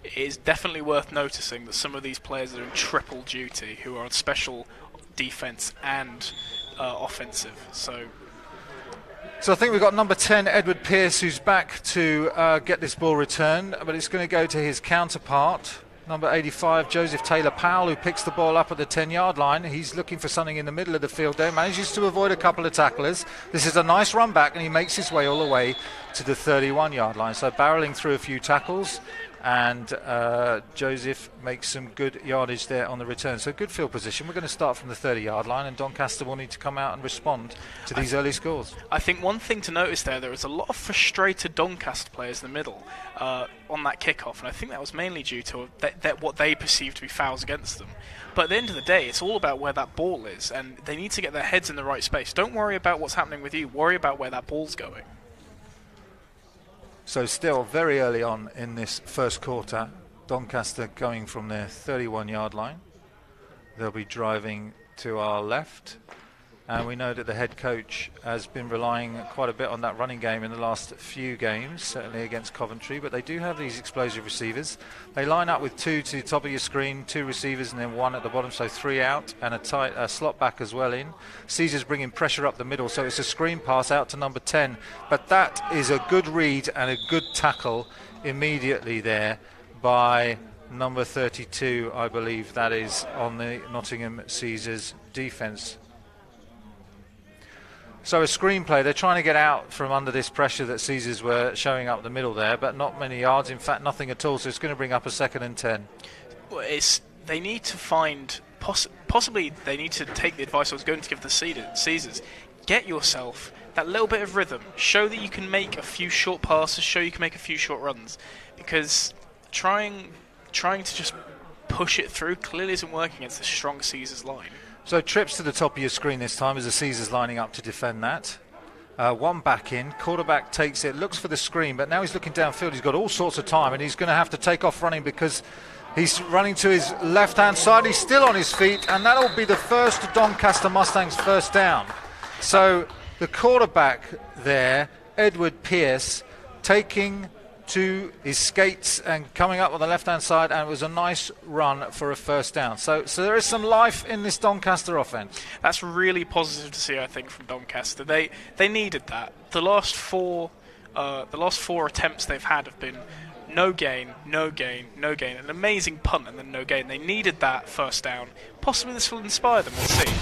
It is definitely worth noticing that some of these players are in triple duty, who are on special defence and offensive. So I think we've got number 10, Edward Pearce, who's back to get this ball returned, but it's going to go to his counterpart, number 85, Joseph Taylor-Powell, who picks the ball up at the 10-yard line. He's looking for something in the middle of the field there, manages to avoid a couple of tacklers. This is a nice run back, and he makes his way all the way to the 31-yard line. So barreling through a few tackles, and Joseph makes some good yardage there on the return. So good field position. We're going to start from the 30-yard line, and Doncaster will need to come out and respond to these early scores. I think one thing to notice there is a lot of frustrated Doncaster players in the middle on that kickoff, and I think that was mainly due to what they perceive to be fouls against them. But at the end of the day, it's all about where that ball is, and they need to get their heads in the right space. Don't worry about what's happening with you. Worry about where that ball's going. So still very early on in this first quarter, Doncaster going from their 31-yard line. They'll be driving to our left, and we know that the head coach has been relying quite a bit on that running game in the last few games, certainly against Coventry, but they do have these explosive receivers. They line up with 2 to the top of your screen, 2 receivers and then 1 at the bottom, so 3 out, and a slot back as well in. Caesars bringing pressure up the middle, so it's a screen pass out to number 10, but that is a good read and a good tackle immediately there by number 32, I believe that is, on the Nottingham Caesars defence. So a screenplay, they're trying to get out from under this pressure that Caesars were showing up the middle there, but not many yards, in fact nothing at all, so it's going to bring up a 2nd and 10. Well, they need to find, possibly they need to take the advice I was going to give the Caesars. get yourself that little bit of rhythm. Show that you can make a few short passes, show you can make a few short runs. Because trying to just push it through clearly isn't working against the strong Caesars line. So trips to the top of your screen this time as the Caesars lining up to defend that. One back in, quarterback takes it, looks for the screen, but now he's looking downfield. He's got all sorts of time, and he's going to have to take off running because he's running to his left-hand side. He's still on his feet, and that'll be the first Doncaster Mustangs first down. So the quarterback there, Edward Pearce, taking to his skates and coming up on the left-hand side, and it was a nice run for a first down. So there is some life in this Doncaster offense. That's really positive to see, I think, from Doncaster. They needed that. The last four attempts they've had have been no gain, no gain, no gain. An amazing punt and then no gain. They needed that first down. Possibly this will inspire them. We'll see.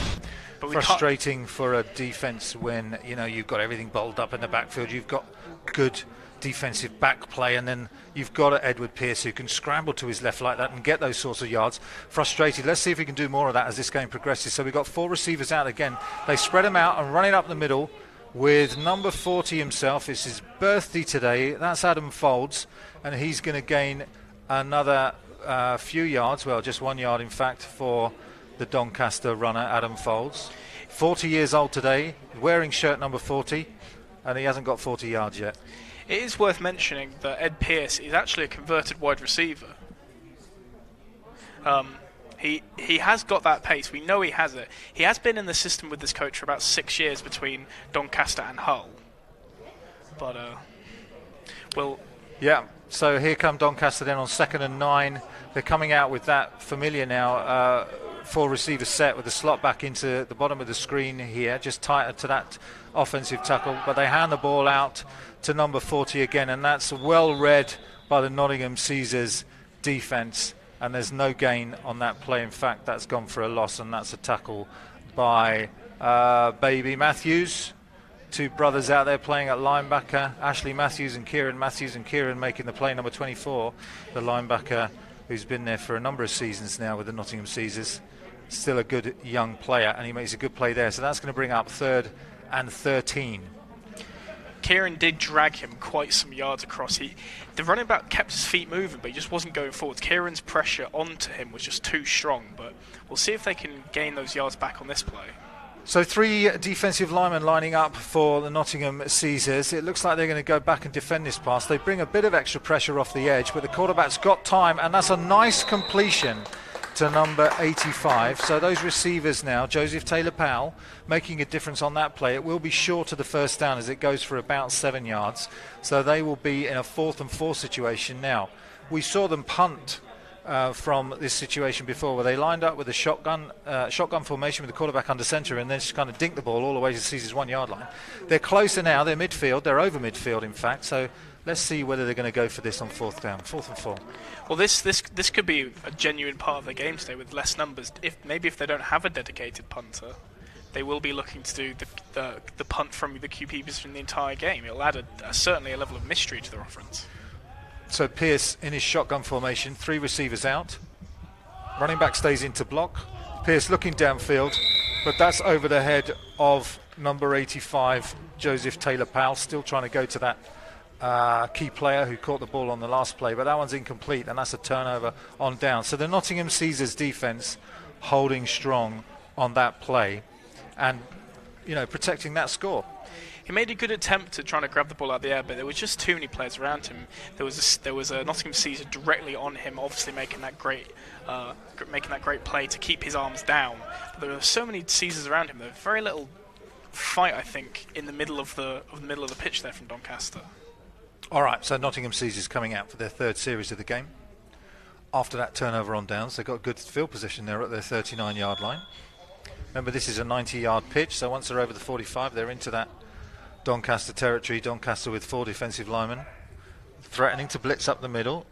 But frustrating for a defence when you've got everything balled up in the backfield. You've got good defensive back play, and then you've got Edward Pearce who can scramble to his left like that and get those sorts of yards. Frustrated. Let's see if we can do more of that as this game progresses. So we've got 4 receivers out again. They spread them out and run it up the middle with number 40 himself. It's his birthday today. That's Adam Folds, and he's going to gain another few yards. Well, just 1 yard in fact for the Doncaster runner, Adam Folds. 40 years old today, wearing shirt number 40, and he hasn't got 40 yards yet. It is worth mentioning that Ed Pearce is actually a converted wide receiver. He has got that pace. We know he has it. He has been in the system with this coach for about 6 years between Doncaster and Hull. But, Yeah, so here come Doncaster then on 2nd and 9. They're coming out with that familiar now 4 receiver set with the slot back into the bottom of the screen here, just tighter to that offensive tackle. But they hand the ball out to number 40 again, and that's well read by the Nottingham Caesars defence, and there's no gain on that play. In fact, that's gone for a loss, and that's a tackle by Baby Matthews. 2 brothers out there playing at linebacker, Ashley Matthews and Kieran Matthews, and Kieran making the play, number 24, the linebacker who's been there for a number of seasons now with the Nottingham Caesars. Still a good young player, and he makes a good play there. So that's going to bring up 3rd and 13. Kieran did drag him quite some yards across. The running back kept his feet moving, but he just wasn't going forwards. Kieran's pressure onto him was just too strong, but we'll see if they can gain those yards back on this play. So 3 defensive linemen lining up for the Nottingham Caesars. It looks like they're going to go back and defend this pass. They bring a bit of extra pressure off the edge, but the quarterback's got time, and that's a nice completion to number 85. So those receivers now, Joseph Taylor-Powell, making a difference on that play. It will be short of the first down as it goes for about 7 yards. So they will be in a 4th and 4 situation now. We saw them punt from this situation before, where they lined up with a shotgun formation with the quarterback under centre and then just kind of dinked the ball all the way to Caesar's 1 yard line. They're closer now. They're midfield. They're over midfield, in fact. So let's see whether they're going to go for this on 4th down, 4th and 4. Well, this could be a genuine part of the game today with less numbers. If they don't have a dedicated punter, they will be looking to do the punt from the QB position the entire game. It'll add certainly a level of mystery to their offense. So Pearce in his shotgun formation, 3 receivers out. Running back stays into block. Pearce looking downfield, but that's over the head of number 85, Joseph Taylor-Powell, still trying to go to that key player who caught the ball on the last play, but that one's incomplete, and that's a turnover on down. So the Nottingham Caesars defence holding strong on that play and, protecting that score. He made a good attempt at trying to grab the ball out of the air, but there was just too many players around him. There was a Nottingham Caesar directly on him, obviously making that great play to keep his arms down. But there were so many Caesars around him. There was very little fight, I think, in the middle of the pitch there from Doncaster. All right, so Nottingham Caesars coming out for their 3rd series of the game. After that turnover on downs, they've got good field position there at their 39-yard line. Remember, this is a 90-yard pitch, so once they're over the 45, they're into that Doncaster territory. Doncaster with 4 defensive linemen threatening to blitz up the middle.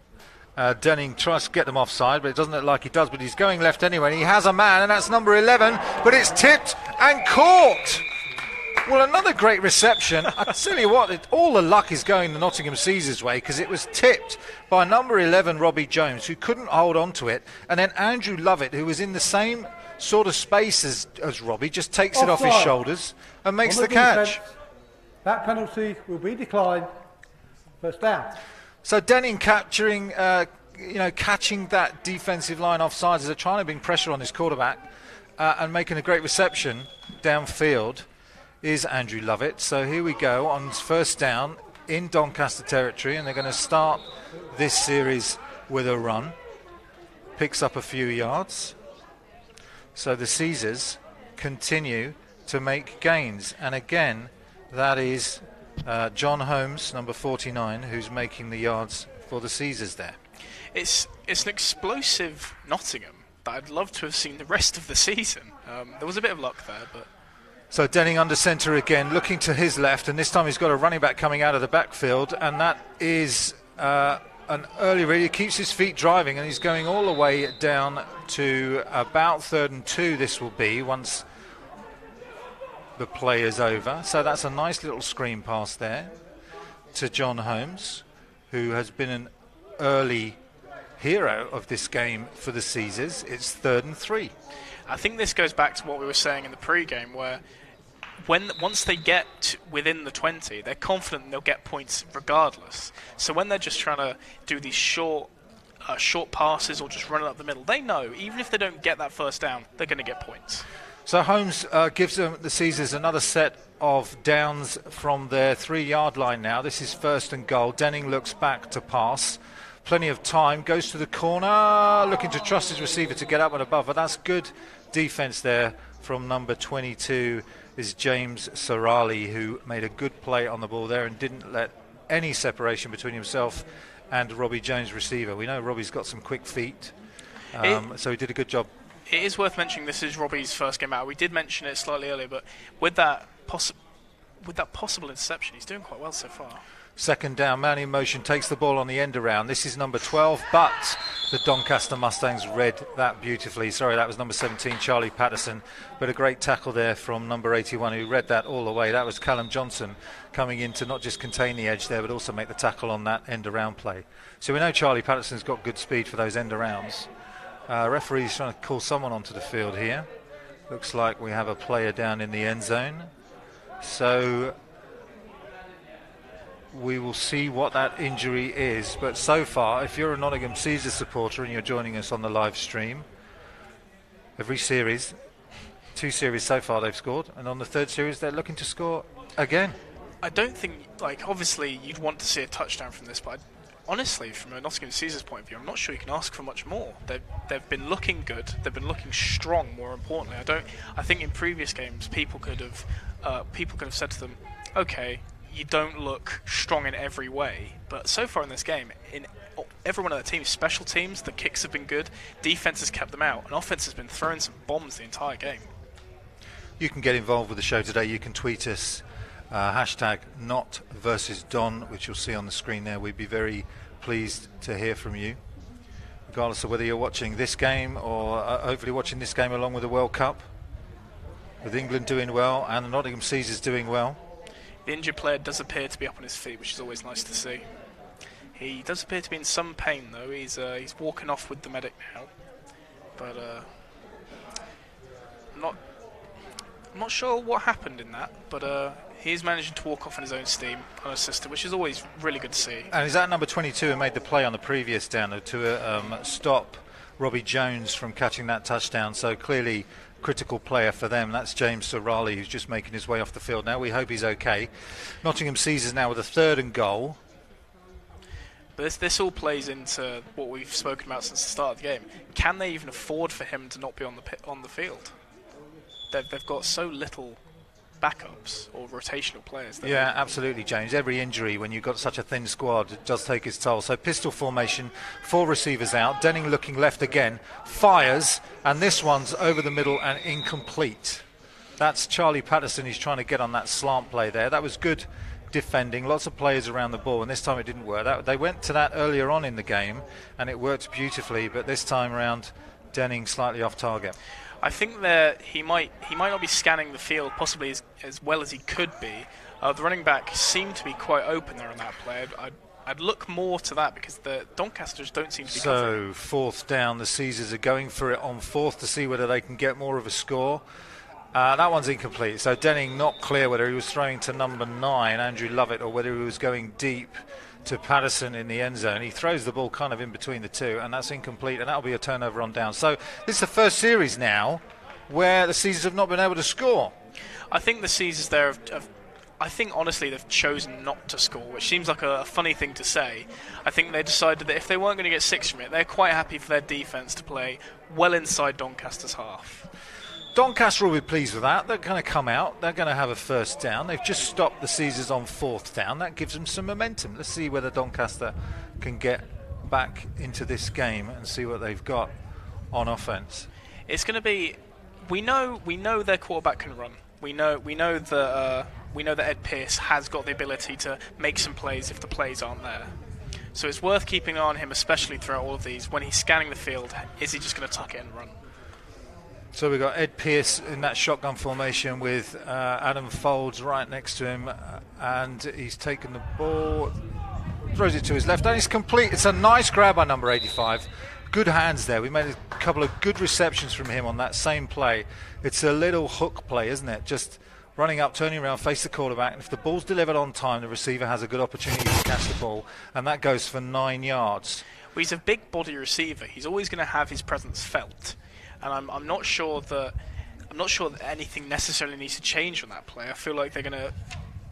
Denning tries to get them offside, but it doesn't look like he does, but he's going left anyway, and he has a man, and that's number 11, but it's tipped and caught. Well, another great reception. I tell you what, all the luck is going the Nottingham Caesars way, because it was tipped by number 11, Robbie Jones, who couldn't hold on to it, and then Andrew Lovett, who was in the same sort of space as Robbie, just takes it off his Offside. shoulders and makes On the catch. defence, that penalty will be declined. First down. So Denning catching that defensive line offsides as they're trying to bring pressure on his quarterback and making a great reception downfield is Andrew Lovett. So here we go on first down in Doncaster territory, and they're going to start this series with a run. Picks up a few yards. So the Caesars continue to make gains, and again that is John Holmes, number 49, who's making the yards for the Caesars there. It's an explosive Nottingham that I'd love to have seen the rest of the season. There was a bit of luck there, but... So Denning under centre again, looking to his left, and this time he's got a running back coming out of the backfield, and that is an early read. He keeps his feet driving, and he's going all the way down to about 3rd and 2 this will be once the play is over. So that's a nice little screen pass there to John Holmes, who has been an early hero of this game for the Caesars. It's 3rd and 3. I think this goes back to what we were saying in the pre-game, where once they get within the 20, they're confident they'll get points regardless. So when they're just trying to do these short passes or just run it up the middle, they know even if they don't get that first down, they're going to get points. So Holmes gives them, the Caesars, another set of downs from their 3-yard line now. This is 1st and goal. Denning looks back to pass. Plenty of time. Goes to the corner, looking to trust his receiver to get up and above. But that's good defence there from number 22 is James Sorali, who made a good play on the ball there and didn't let any separation between himself and Robbie Jones, receiver. We know Robbie's got some quick feet, so he did a good job. It is worth mentioning this is Robbie's first game out. We did mention it slightly earlier, but with that possible interception, he's doing quite well so far. 2nd down, man in motion, takes the ball on the end around. This is number 12, but the Doncaster Mustangs read that beautifully. Sorry, that was number 17, Charlie Patterson, but a great tackle there from number 81, who read that all the way. That was Callum Johnson coming in to not just contain the edge there, but also make the tackle on that end around play. So we know Charlie Patterson's got good speed for those end arounds. Referee's trying to call someone onto the field here. Looks like we have a player down in the end zone. So we will see what that injury is. But so far, if you're a Nottingham Caesars supporter and you're joining us on the live stream, every series, 2 series so far they've scored, and on the 3rd series they're looking to score again. I don't think, obviously you'd want to see a touchdown from this, but honestly, from a Nottingham Caesars point of view, I'm not sure you can ask for much more. They've been looking good. They've been looking strong. More importantly, I think in previous games people could have said to them, "Okay, you don't look strong in every way." But so far in this game, in every one of the teams, special teams, the kicks have been good. Defense has kept them out, and offense has been throwing some bombs the entire game. You can get involved with the show today. You can tweet us. Hashtag not versus Don, which you'll see on the screen there. We'd be very pleased to hear from you, regardless of whether you're watching this game or hopefully watching this game along with the World Cup, with England doing well and the Nottingham Caesars doing well. The injured player does appear to be up on his feet, which is always nice to see. He does appear to be in some pain, though. He's walking off with the medic now, but I'm not sure what happened in that, but he's managing to walk off on his own steam, unassisted, which is always really good to see. And is that number 22 who made the play on the previous down to stop Robbie Jones from catching that touchdown? So clearly critical player for them. That's James Sorali, who's just making his way off the field now. We hope he's okay. Nottingham Caesars now with a 3rd and goal. But this all plays into what we've spoken about since the start of the game. Can they even afford for him to not be on the field? They've got so little backups or rotational players. Yeah, absolutely, James. Every injury, when you've got such a thin squad, it does take its toll. So pistol formation, 4 receivers out. Denning looking left again, fires, and this one's over the middle and incomplete. That's Charlie Patterson. He's trying to get on that slant play there. That was good defending. Lots of players around the ball, and this time it didn't work. They went to that earlier on in the game, and it worked beautifully, but this time around, Denning slightly off target. I think that he might not be scanning the field possibly as well as he could be. The running back seemed to be quite open there on that play. I'd look more to that because the Doncasters don't seem to be So covering. 4th down, the Caesars are going for it on 4th to see whether they can get more of a score. That one's incomplete, so Denning not clear whether he was throwing to number 9, Andrew Lovett, or whether he was going deep to Patterson in the end zone. He throws the ball kind of in between the two, and that's incomplete, and that'll be a turnover on down. So this is the first series now where the Caesars have not been able to score. I think the Caesars there I think honestly they've chosen not to score, which seems like a funny thing to say. I think they decided that if they weren't going to get 6 from it, they're quite happy for their defence to play well inside Doncaster's half. Doncaster will be pleased with that. They're going to come out. They're going to have a first down. They've just stopped the Caesars on 4th down. That gives them some momentum. Let's see whether Doncaster can get back into this game and see what they've got on offence. It's going to be. We know their quarterback can run. We know that Ed Pearce has got the ability to make some plays if the plays aren't there. So it's worth keeping an eye on him, especially throughout all of these. When he's scanning the field, is he just going to tuck it and run? So we've got Ed Pearce in that shotgun formation with Adam Folds right next to him, and he's taken the ball, throws it to his left, and it's complete. It's a nice grab by number 85. Good hands there. We made a couple of good receptions from him on that same play. It's a little hook play, isn't it? Just running up, turning around, face the quarterback, and if the ball's delivered on time, the receiver has a good opportunity to catch the ball, and that goes for 9 yards. Well, he's a big body receiver. He's always going to have his presence felt. And I'm not sure that anything necessarily needs to change on that play. I feel like they're going to,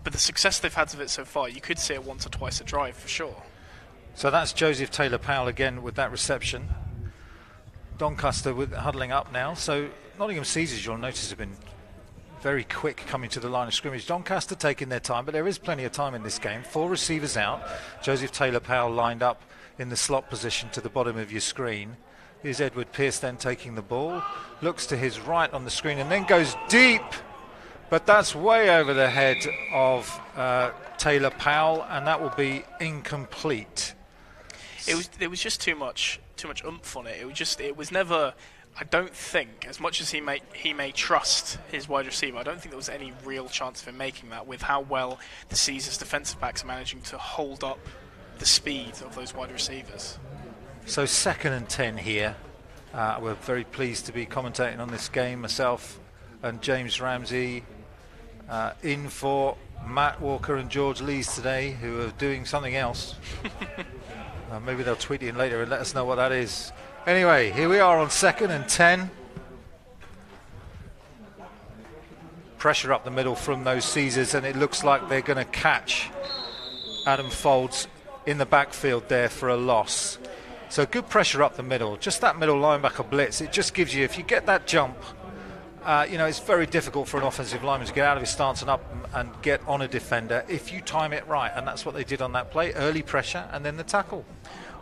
but the success they've had of it so far, you could see it once or twice a drive for sure. So that's Joseph Taylor-Powell again with that reception. Doncaster huddling up now. So Nottingham Caesars, you'll notice, have been very quick coming to the line of scrimmage. Doncaster taking their time, but there is plenty of time in this game. 4 receivers out. Joseph Taylor-Powell lined up in the slot position to the bottom of your screen. Here's Edward Pearce then taking the ball, looks to his right on the screen and then goes deep, but that's way over the head of Taylor Powell, and that will be incomplete. It was just too much oomph on it. It was never. I don't think, as much as he may trust his wide receiver, I don't think there was any real chance of him making that with how well the Caesars defensive backs are managing to hold up the speed of those wide receivers. So 2nd and 10 here. We're very pleased to be commentating on this game, myself and James Ramsey, in for Matt Walker and George Lees today, who are doing something else. Maybe they'll tweet in later and let us know what that is. Anyway, here we are on 2nd and 10. Pressure up the middle from those Caesars, and it looks like they're going to catch Adam Folds in the backfield there for a loss. So good pressure up the middle. Just that middle linebacker blitz, it just gives you, if you get that jump, it's very difficult for an offensive lineman to get out of his stance and up and get on a defender if you time it right. And that's what they did on that play. Early pressure and then the tackle.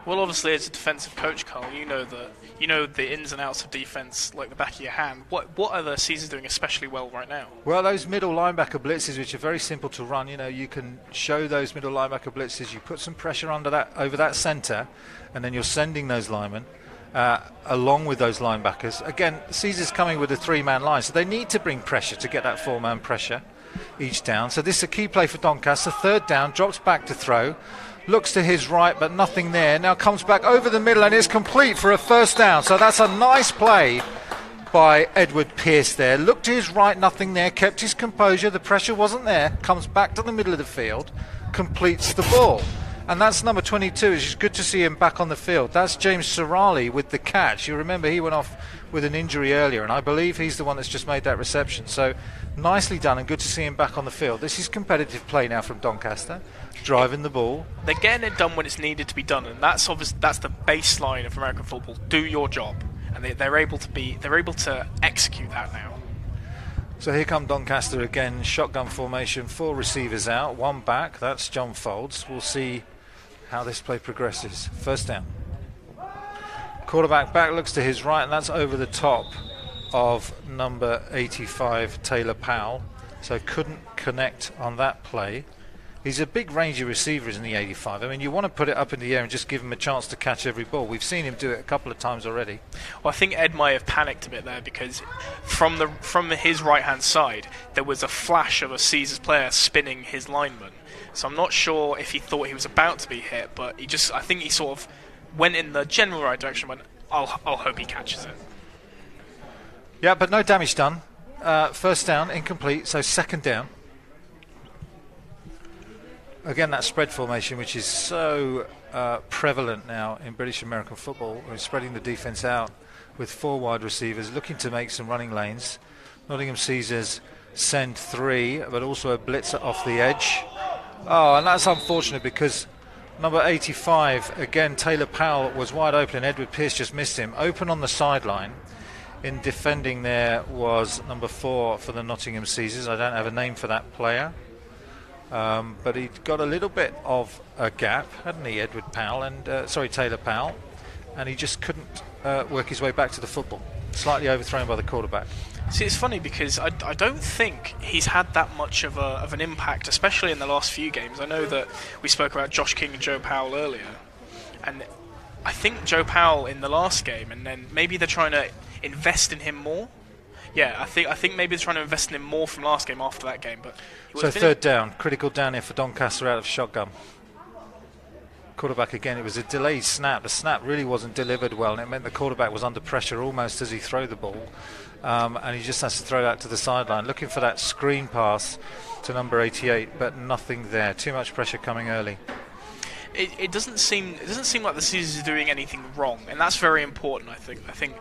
Well, obviously, as a defensive coach, Carl, you know the ins and outs of defense like the back of your hand. What are the Caesars doing especially well right now? Well, those middle linebacker blitzes, which are very simple to run, you can show those middle linebacker blitzes. You put some pressure over that centre, and then you're sending those linemen along with those linebackers. Again, Caesars coming with a 3-man line, so they need to bring pressure to get that 4-man pressure each down. So this is a key play for Doncaster. 3rd down, drops back to throw. Looks to his right, but nothing there. Now comes back over the middle and is complete for a 1st down. So that's a nice play by Edward Pearce there. Looked to his right, nothing there. Kept his composure. The pressure wasn't there. Comes back to the middle of the field. Completes the ball. And that's number 22. It's good to see him back on the field. That's James Sorali with the catch. You remember he went off with an injury earlier, and I believe he's the one that's just made that reception. So nicely done and good to see him back on the field. This is competitive play now from Doncaster. Driving the ball. They're getting it done when it's needed to be done, and that's the baseline of American football. Do your job, and they're able to execute that now. So here come Doncaster again, shotgun formation, 4 receivers out, 1 back. That's John Folds. We'll see how this play progresses. 1st down. Quarterback back looks to his right, and that's over the top of number 85 Taylor Powell. So couldn't connect on that play. He's a big rangy receiver, isn't he, 85? I mean, you want to put it up in the air and just give him a chance to catch every ball. We've seen him do it a couple of times already. Well, I think Ed might have panicked a bit there because from his right-hand side, there was a flash of a Caesars player spinning his lineman. So I'm not sure if he thought he was about to be hit, but I think he sort of went in the general right direction. I'll hope he catches it. Yeah, but no damage done. First down, incomplete, so second down. Again, that spread formation, which is so prevalent now in British American football. We're spreading the defence out with 4 wide receivers, looking to make some running lanes. Nottingham Caesars send 3, but also a blitzer off the edge. Oh, and that's unfortunate because number 85, again, Taylor Powell was wide open and Edward Pearce just missed him. Open on the sideline. In defending there was number 4 for the Nottingham Caesars. I don't have a name for that player. But he'd got a little bit of a gap, hadn't he, Taylor Powell, and he just couldn't work his way back to the football. Slightly overthrown by the quarterback. See, it's funny because I don't think he's had that much of an impact, especially in the last few games. I know that we spoke about Josh King and Joe Powell earlier, and I think Joe Powell in the last game, and then maybe they're trying to invest in him more. Yeah, I think maybe they're trying to invest in him more from last game after that game. But so third down, critical down here for Doncaster out of shotgun. Quarterback again, it was a delayed snap. The snap really wasn't delivered well, and it meant the quarterback was under pressure almost as he threw the ball. And he just has to throw it out to the sideline, looking for that screen pass to number 88, but nothing there. Too much pressure coming early. It doesn't seem like the Caesars are doing anything wrong, and that's very important. I think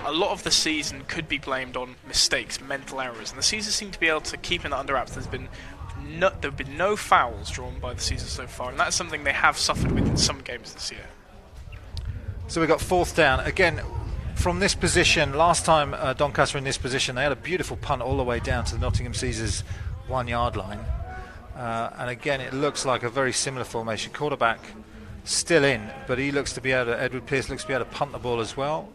a lot of the season could be blamed on mistakes, mental errors, and the Caesars seem to be able to keep that under wraps. There have been no fouls drawn by the Caesars so far, and that's something they have suffered with in some games this year. So we've got fourth down again. From this position, last time Doncaster in this position, they had a beautiful punt all the way down to the Nottingham Caesars 1 yard line. And again, it looks like a very similar formation. Quarterback still in, but Edward Pearce looks to be able to punt the ball as well.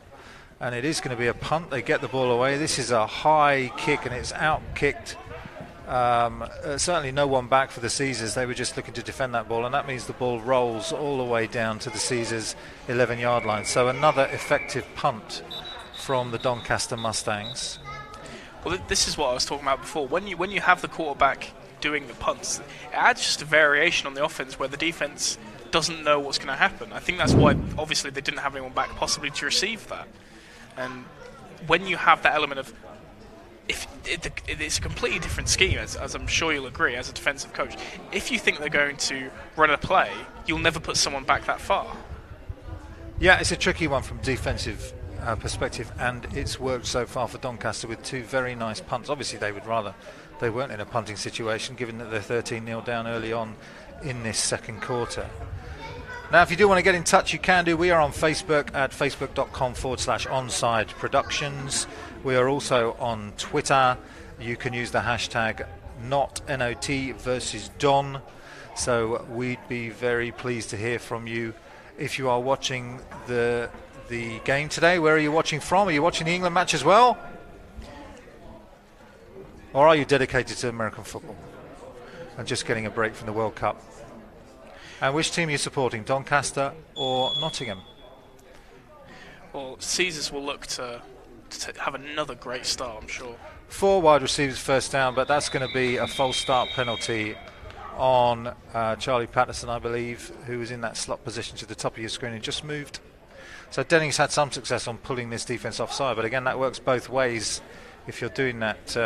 And it is going to be a punt. They get the ball away. This is a high kick, and it's out-kicked. Certainly no one back for the Caesars. They were just looking to defend that ball, and that means the ball rolls all the way down to the Caesars 11 yard line. So another effective punt from the Doncaster Mustangs. Well, this is what I was talking about before. When you have the quarterback doing the punts, it adds just a variation on the offense where the defense doesn't know what's going to happen. I think that's why obviously they didn't have anyone back possibly to receive that. And when you have that element of, it's a completely different scheme, as I'm sure you'll agree, as a defensive coach. If you think they're going to run a play, you'll never put someone back that far. Yeah, it's a tricky one from defensive perspective, and it's worked so far for Doncaster with 2 very nice punts. Obviously, they would rather they weren't in a punting situation, given that they're 13-0 down early on in this second quarter. Now, if you do want to get in touch, you can do. We are on Facebook at facebook.com/onside productions. We are also on Twitter. You can use the hashtag NOT versus Don. So we'd be very pleased to hear from you. If you are watching the game today, where are you watching from? Are you watching the England match as well? Or are you dedicated to American football and just getting a break from the World Cup? And which team are you supporting, Doncaster or Nottingham? Well, Caesars will look to have another great start, I'm sure. 4 wide receivers first down, but that's going to be a false start penalty on Charlie Patterson, I believe, who was in that slot position to the top of your screen and just moved. So Denning's had some success on pulling this defence offside, but again, that works both ways if you're doing that.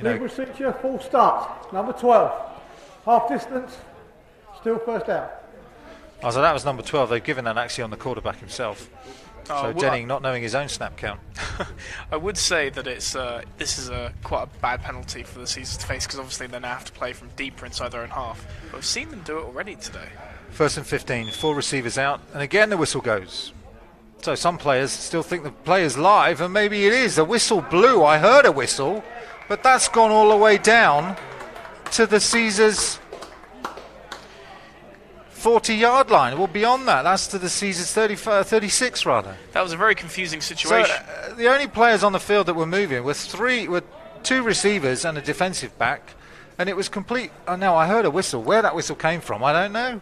Legal signature, full start, number 12. Half distance, still first down. Oh, so that was number 12. They've given that actually on the quarterback himself. So Denning not knowing his own snap count. I would say that this is quite a bad penalty for the Caesars to face, because obviously they now have to play from deeper inside their own half. But we've seen them do it already today. First and 15, 4 receivers out, and again the whistle goes. So some players still think the play's live, and maybe it is. The whistle blew. I heard a whistle, but that's gone all the way down to the Caesars 40-yard line. Well, beyond that, that's to the Caesars 36 rather. That was a very confusing situation. So, the only players on the field that were moving were 2 receivers and a defensive back, and it was complete. Oh, no, I heard a whistle. Where that whistle came from, I don't know.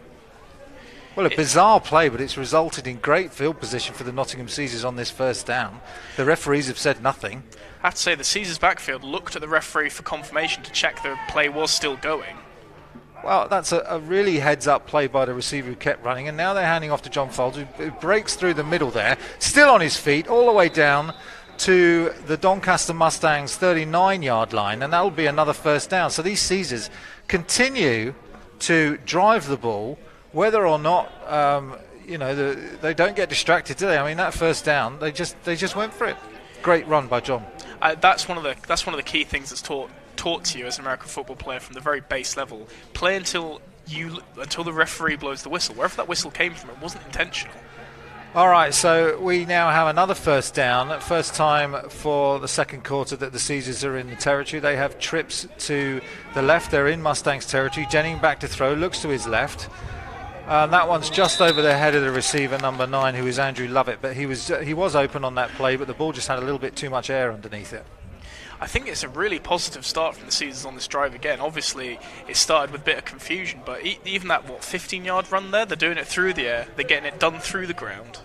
Well, a bizarre play, but it's resulted in great field position for the Nottingham Caesars on this first down. The referees have said nothing. I have to say, the Caesars backfield looked at the referee for confirmation to check the play was still going. Well, that's a really heads-up play by the receiver who kept running, and now they're handing off to John Folds, who breaks through the middle there, still on his feet, all the way down to the Doncaster Mustangs 39-yard line, and that'll be another first down. So these Caesars continue to drive the ball, whether or not they don't get distracted, do they? I mean, that first down, they just went for it. Great run by John. That's one of the key things that's taught to you as an American football player from the very base level. Play until the referee blows the whistle. Wherever that whistle came from, it wasn't intentional. All right, so we now have another first down. First time for the second quarter that the Caesars are in the territory. They have trips to the left. They're in Mustangs territory. Jennings back to throw, looks to his left. That one's just over the head of the receiver, number 9, who is Andrew Lovett. But he was open on that play, but the ball just had a little bit too much air underneath it. I think it's a really positive start from the Caesars on this drive again. Obviously, it started with a bit of confusion, but even that 15-yard run there, they're doing it through the air. They're getting it done through the ground.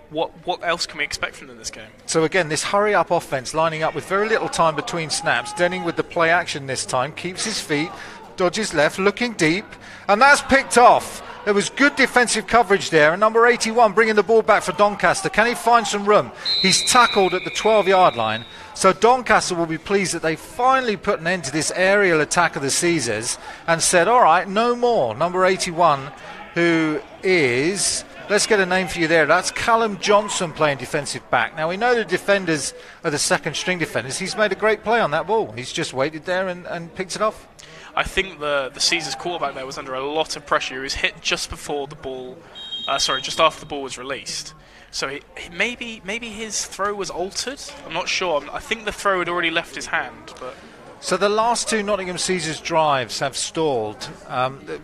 What else can we expect from them this game? So again, this hurry-up offense lining up with very little time between snaps. Denning with the play action this time, keeps his feet, dodges left, looking deep, and that's picked off. There was good defensive coverage there, and number 81 bringing the ball back for Doncaster. Can he find some room? He's tackled at the 12-yard line. So Doncaster will be pleased that they finally put an end to this aerial attack of the Caesars and said, all right, no more. Number 81, who is, let's get a name for you there. That's Callum Johnson playing defensive back. Now, we know the defenders are the second-string defenders. He's made a great play on that ball. He's just waited there and picked it off. I think the Caesars quarterback there was under a lot of pressure. He was hit just before the ball, just after the ball was released. So maybe his throw was altered. I'm not sure. I think the throw had already left his hand. But so the last two Nottingham Caesars drives have stalled.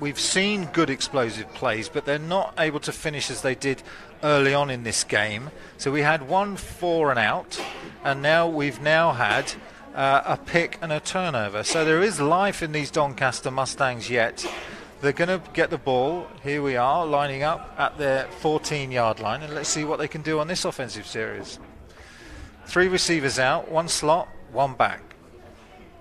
We've seen good explosive plays, but they're not able to finish as they did early on in this game. So we had 1 4 and out, and now we've had a pick and a turnover. So there is life in these Doncaster Mustangs yet. They're going to get the ball. Here we are, lining up at their 14-yard line, and let's see what they can do on this offensive series. 3 receivers out, 1 slot, 1 back.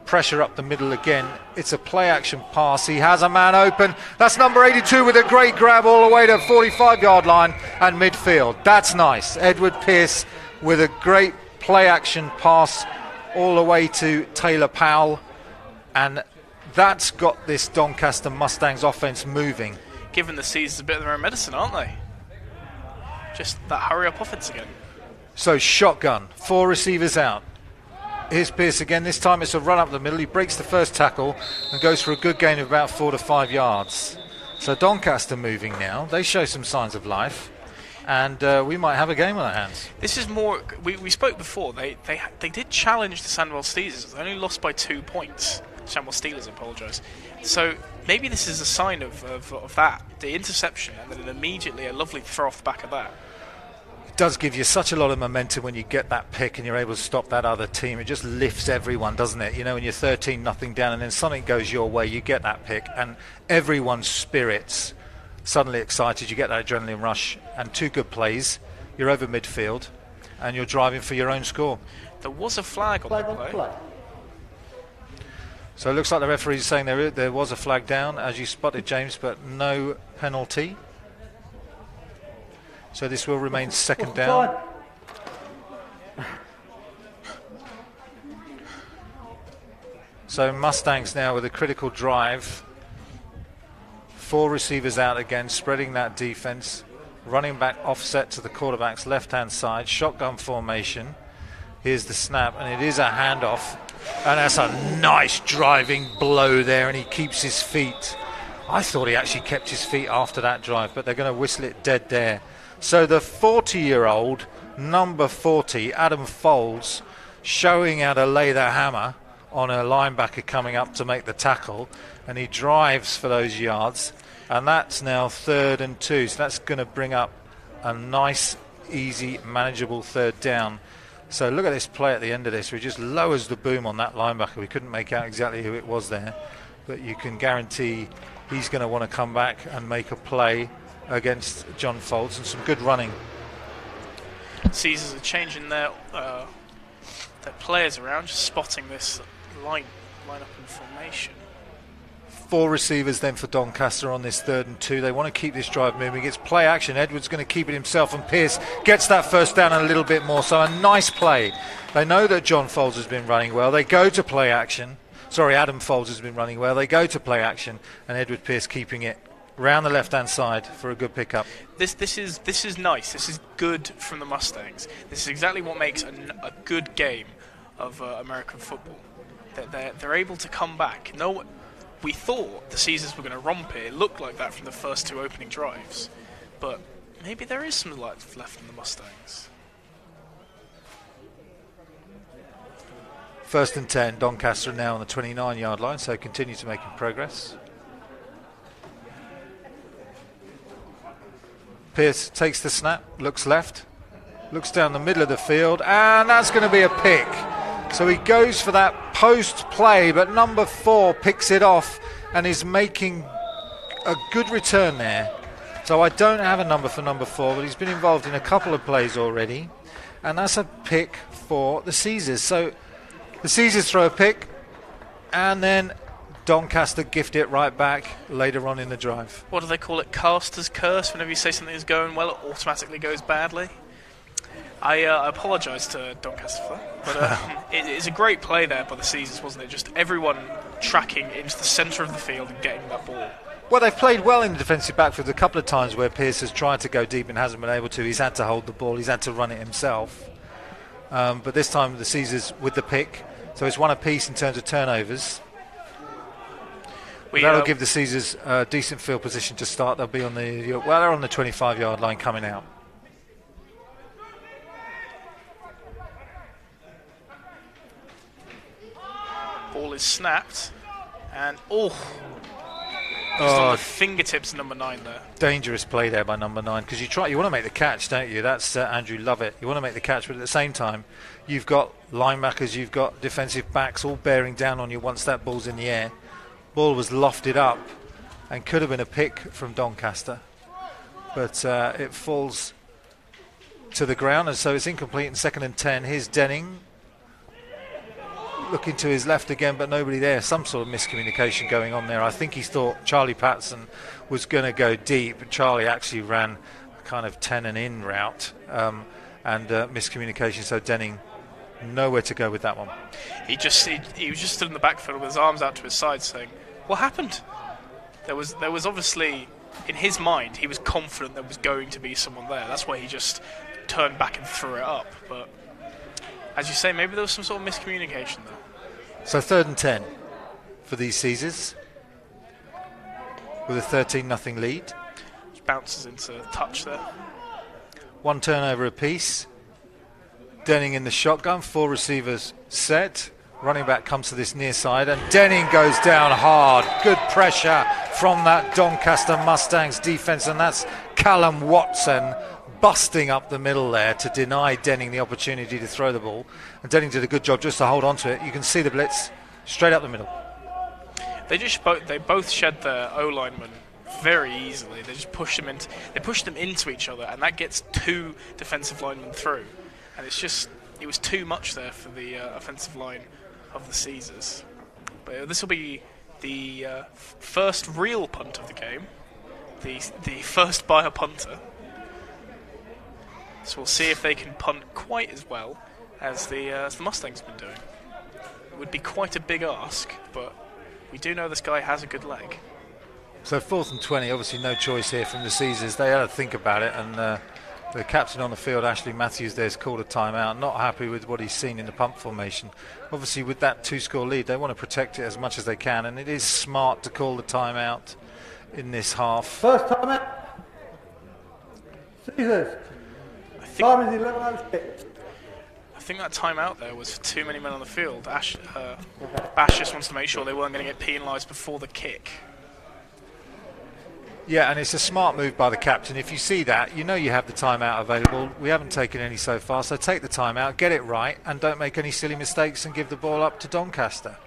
Pressure up the middle again. It's a play-action pass. He has a man open. That's number 82 with a great grab all the way to 45-yard line and midfield. That's nice. Edward Pearce with a great play-action pass all the way to Taylor Powell, and that's got this Doncaster Mustangs offense moving. Giving the Caesars a bit of their own medicine, aren't they? Just that hurry-up offense again. So shotgun, 4 receivers out. Here's Pearce again. This time it's a run up the middle. He breaks the first tackle and goes for a good gain of about 4 to 5 yards. So Doncaster moving now. They show some signs of life, and we might have a game on our hands. This is more. We spoke before. They did challenge the Sandwell Steelers. They only lost by 2 points. Sandwell Steelers, I apologise. So maybe this is a sign of that, the interception, and then immediately a lovely throw off the back of that. It does give you such a lot of momentum when you get that pick and you're able to stop that other team. It just lifts everyone, doesn't it? You know, when you're 13-0 down and then something goes your way, you get that pick and everyone's spirits suddenly excited. You get that adrenaline rush and 2 good plays. You're over midfield and you're driving for your own score. There was a flag on that play. So it looks like the referee is saying there was a flag down, as you spotted, James, but no penalty. So this will remain second down. So Mustangs now with a critical drive. 4 receivers out again, spreading that defense. Running back offset to the quarterback's left-hand side. Shotgun formation. Here's the snap, and it is a handoff. And that's a nice driving blow there, and he keeps his feet. I thought he actually kept his feet after that drive, but they're going to whistle it dead there. So the 40-year-old, number 40, Adam Folds, showing how to lay the hammer on a linebacker coming up to make the tackle, and he drives for those yards, and that's now 3rd and 2. So that's going to bring up a nice, easy, manageable 3rd down. So look at this play at the end of this. He just lowers the boom on that linebacker. We couldn't make out exactly who it was there, but you can guarantee he's going to want to come back and make a play against John Folds, and some good running. Caesars are changing their players around, just spotting this line up in formation. 4 receivers then for Doncaster on this 3rd and 2. They want to keep this drive moving. It's play action. Edwards going to keep it himself, and Pearce gets that first down and a little bit more. So a nice play. They know that John Foles has been running well. They go to play action. Sorry, Adam Foles has been running well. They go to play action, and Edward Pearce keeping it round the left-hand side for a good pickup. This is nice. This is good from the Mustangs. This is exactly what makes a good game of American football. They're able to come back. No, we thought the Caesars were going to romp it. It looked like that from the first 2 opening drives, but maybe there is some life left in the Mustangs. 1st and 10. Doncaster now on the 29-yard line, so continue to make progress. Pearce takes the snap, looks left, looks down the middle of the field, and that's going to be a pick. So he goes for that post play, but number 4 picks it off and is making a good return there. So I don't have a number for number 4, but he's been involved in a couple of plays already, and that's a pick for the Caesars. So the Caesars throw a pick, and then Doncaster gift it right back later on in the drive. What do they call it? Caster's curse. Whenever you say something is going well, it automatically goes badly. I apologise to Doncaster for that, but it's a great play there by the Caesars, wasn't it? Just everyone tracking into the centre of the field and getting that ball. Well, they've played well in the defensive backfield a couple of times where Pearce has tried to go deep and hasn't been able to. He's had to hold the ball. He's had to run it himself. But this time the Caesars with the pick. So it's one apiece in terms of turnovers. That'll give the Caesars a decent field position to start. They'll be on they're on the 25-yard line coming out. Ball is snapped, and just on the fingertips of number 9 there. Dangerous play there by number 9, because you want to make the catch, don't you? That's Andrew Lovett. You want to make the catch, but at the same time, you've got linebackers, you've got defensive backs all bearing down on you once that ball's in the air. Ball was lofted up and could have been a pick from Doncaster, but it falls to the ground, and so it's incomplete. And 2nd and 10. Here's Denning looking to his left again, but nobody there. Some sort of miscommunication going on there. I think he thought Charlie Patson was going to go deep, but Charlie actually ran a kind of 10 and in route, and miscommunication. So Denning nowhere to go with that one. He was just stood in the backfield with his arms out to his side, saying, "What happened?" There was obviously, in his mind, he was confident there was going to be someone there. That's why he just turned back and threw it up. But as you say, maybe there was some sort of miscommunication there. So 3rd and 10 for these Caesars with a 13-0 lead. Just bounces into touch there. 1 turnover apiece. Denning in the shotgun, 4 receivers set. Running back comes to this near side, and Denning goes down hard. Good pressure from that Doncaster Mustangs defence, and that's Callum Watson busting up the middle there to deny Denning the opportunity to throw the ball. And Denning did a good job just to hold on to it. You can see the blitz straight up the middle. They both shed their O-linemen very easily. They just pushed them into each other, and that gets 2 defensive linemen through. And it was too much there for the offensive line of the Caesars. But this will be the first real punt of the game, the first by a punter. So we'll see if they can punt quite as well as the Mustangs have been doing. It would be quite a big ask, but we do know this guy has a good leg. So 4th and 20, obviously no choice here from the Caesars. They had to think about it, and the captain on the field, Ashley Matthews, there's called a timeout. Not happy with what he's seen in the punt formation. Obviously, with that 2-score lead, they want to protect it as much as they can, and it is smart to call the timeout in this half. First timeout. Caesars. Time is 11:06. I think that timeout there was for too many men on the field. Bash just wants to make sure they weren't going to get penalised before the kick. Yeah, and it's a smart move by the captain. If you see that, you know you have the timeout available. We haven't taken any so far, so take the timeout, get it right, and don't make any silly mistakes and give the ball up to Doncaster.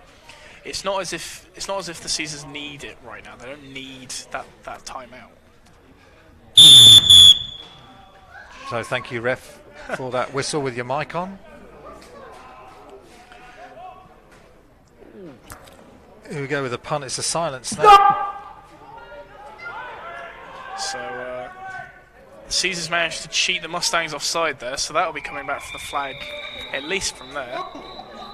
It's not as if the Caesars need it right now. They don't need that timeout. So thank you, ref, for that whistle with your mic on. Here we go with the punt. It's a silence now. So Caesars managed to cheat the Mustangs offside there, so that'll be coming back for the flag, at least from there.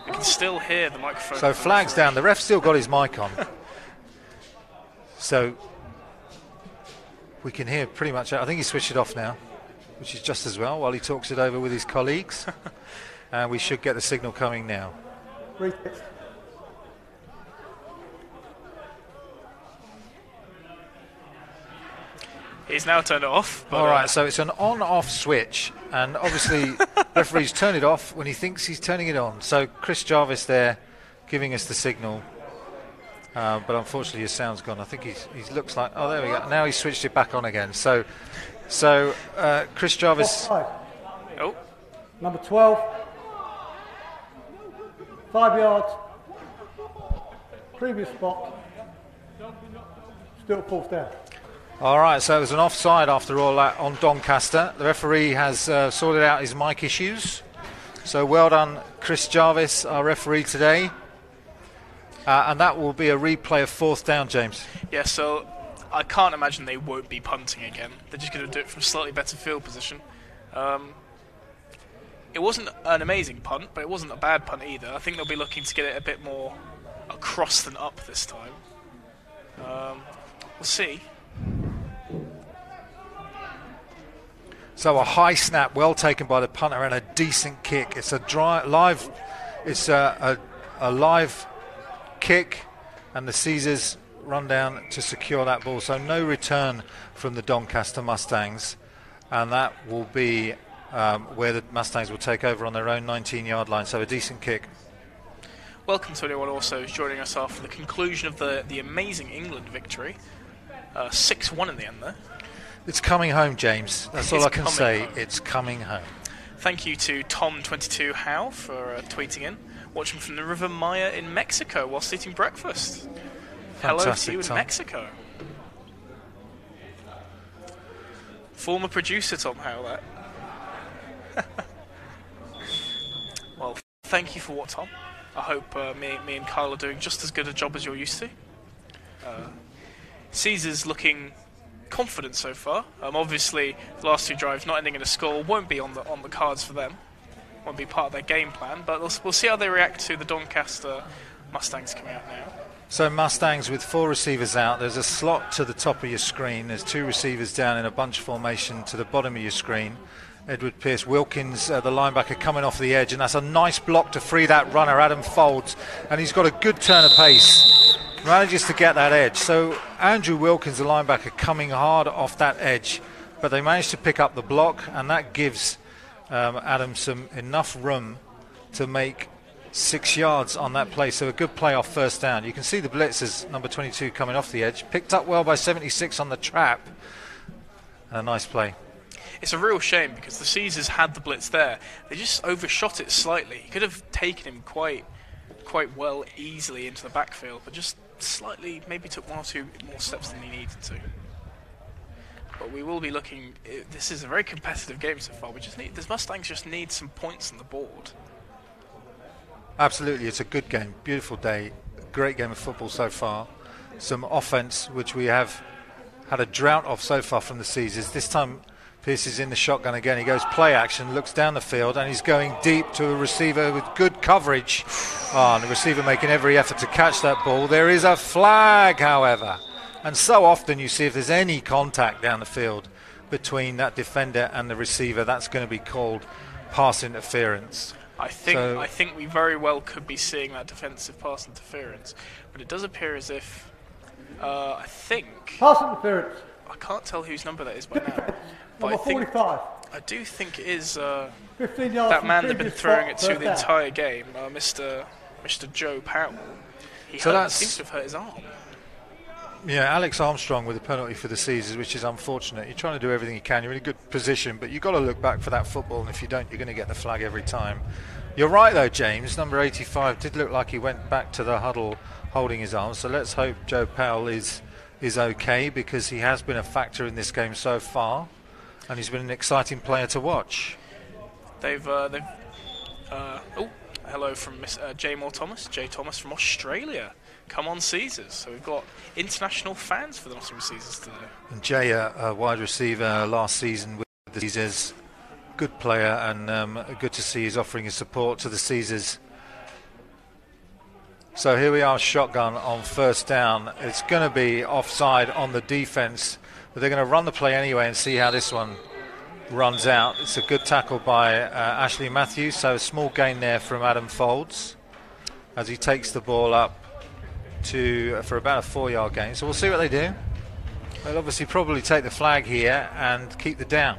We can still hear the microphone. So flag's down. The ref still got his mic on. So we can hear pretty much. I think he switched it off now, which is just as well, while he talks it over with his colleagues. And we should get the signal coming now. He's now turned it off. All right, so it's an on-off switch, and obviously referees turn it off when he thinks he's turning it on. So Chris Jarvis there giving us the signal, but unfortunately his sound's gone. I think he looks like, oh, there we go. Now he's switched it back on again. So Chris Jarvis. Oh, number 12, 5 yards, previous spot, still fourth down. All right, so it was an offside after all that on Doncaster. The referee has sorted out his mic issues. So well done, Chris Jarvis, our referee today. And that will be a replay of fourth down, James. yeah, so I can't imagine they won't be punting again. They're just going to do it from slightly better field position. It wasn't an amazing punt, but it wasn't a bad punt either. I think they'll be looking to get it a bit more across than up this time. We'll see. So a high snap, well taken by the punter, and a decent kick. It's a live kick, and the Caesars run down to secure that ball. So no return from the Doncaster Mustangs, and that will be where the Mustangs will take over on their own 19-yard line. So a decent kick. Welcome to anyone also who's joining us after the conclusion of the amazing England victory. 6-1 in the end there. It's coming home, James. That's all I can say. It's coming home. Thank you to Tom22 Howe for tweeting in. Watching from the River Maya in Mexico whilst eating breakfast. Hello to you in Mexico. Former producer Tom Howe, that. Well, thank you for what, Tom. I hope me and Kyle are doing just as good a job as you're used to. Caesar's looking confident so far. Obviously, the last two drives not ending in a score won't be on the cards for them. Won't be part of their game plan. But we'll see how they react to the Doncaster Mustangs coming out now. So Mustangs with 4 receivers out. There's a slot to the top of your screen. There's 2 receivers down in a bunch formation to the bottom of your screen. Edward Pearce Wilkins, the linebacker, coming off the edge, and that's a nice block to free that runner, Adam Folds, and he's got a good turn of pace, manages to get that edge. So Andrew Wilkins, the linebacker, coming hard off that edge, but they managed to pick up the block, and that gives Adam enough room to make 6 yards on that play. So a good play off first down. You can see the blitzers, number 22, coming off the edge, picked up well by 76 on the trap, and a nice play. It's a real shame because the Caesars had the blitz there. They just overshot it slightly. He could have taken him quite well easily into the backfield, but just slightly maybe took 1 or 2 more steps than he needed to. But we will be looking. This is a very competitive game so far. The Mustangs just need some points on the board. Absolutely, it's a good game, beautiful day, great game of football so far. Some offense, which we have had a drought of so far from the Caesars. This time Pearce is in the shotgun again. He goes play action, looks down the field, and he's going deep to a receiver with good coverage. And the receiver making every effort to catch that ball. There is a flag, however. And so often you see if there's any contact down the field between that defender and the receiver, that's going to be called pass interference. I think we very well could be seeing that defensive pass interference. But it does appear as if, I think... Pass interference. I can't tell whose number that is by now. Number 45. I do think it is 15 yards that man they've been previous throwing it spot, to the first entire game, Mr. Joe Powell. He seems to have hurt his arm. Yeah, Alex Armstrong with a penalty for the Caesars, which is unfortunate. You're trying to do everything you can. You're in a good position, but you've got to look back for that football, and if you don't, you're going to get the flag every time. You're right, though, James. Number 85 did look like he went back to the huddle holding his arm, so let's hope Joe Powell is okay, because he has been a factor in this game so far, and he's been an exciting player to watch. They've hello from Miss J. Moore Thomas, J. Thomas from Australia. Come on, Caesars. So we've got international fans for the Nottingham Caesars today. And Jay, a wide receiver last season with the Caesars, good player, and good to see he's offering his support to the Caesars. So here we are, shotgun on first down. It's going to be offside on the defence, but they're going to run the play anyway and see how this one runs out. It's a good tackle by Ashley Matthews, so a small gain there from Adam Folds as he takes the ball up for about a 4-yard gain. So we'll see what they do. They'll obviously probably take the flag here and keep the down.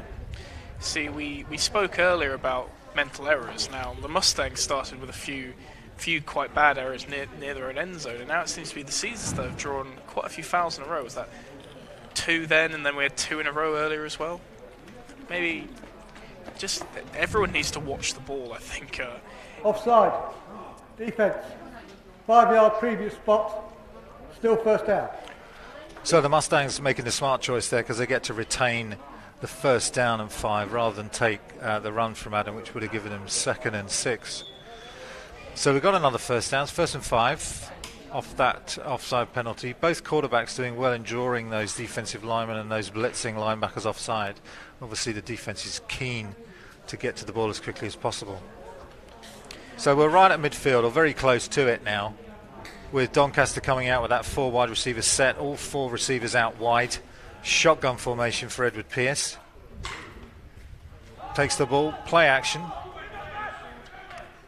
See, we spoke earlier about mental errors. Now, the Mustangs started with a few quite bad errors near their own end zone, and now it seems to be the Caesars that have drawn quite a few fouls in a row. Was that 2 then, and then we had 2 in a row earlier as well? Maybe just everyone needs to watch the ball, I think. Offside. Defence. 5-yard previous spot. Still first down. So the Mustangs making the smart choice there because they get to retain the first down and 5 rather than take the run from Adam, which would have given them 2nd and 6. So we've got another first down, 1st and 5 off that offside penalty. Both quarterbacks doing well in drawing those defensive linemen and those blitzing linebackers offside. Obviously the defence is keen to get to the ball as quickly as possible. So we're right at midfield, or very close to it now, with Doncaster coming out with that 4 wide receiver set, all 4 receivers out wide. Shotgun formation for Edward Pearce. Takes the ball, play action.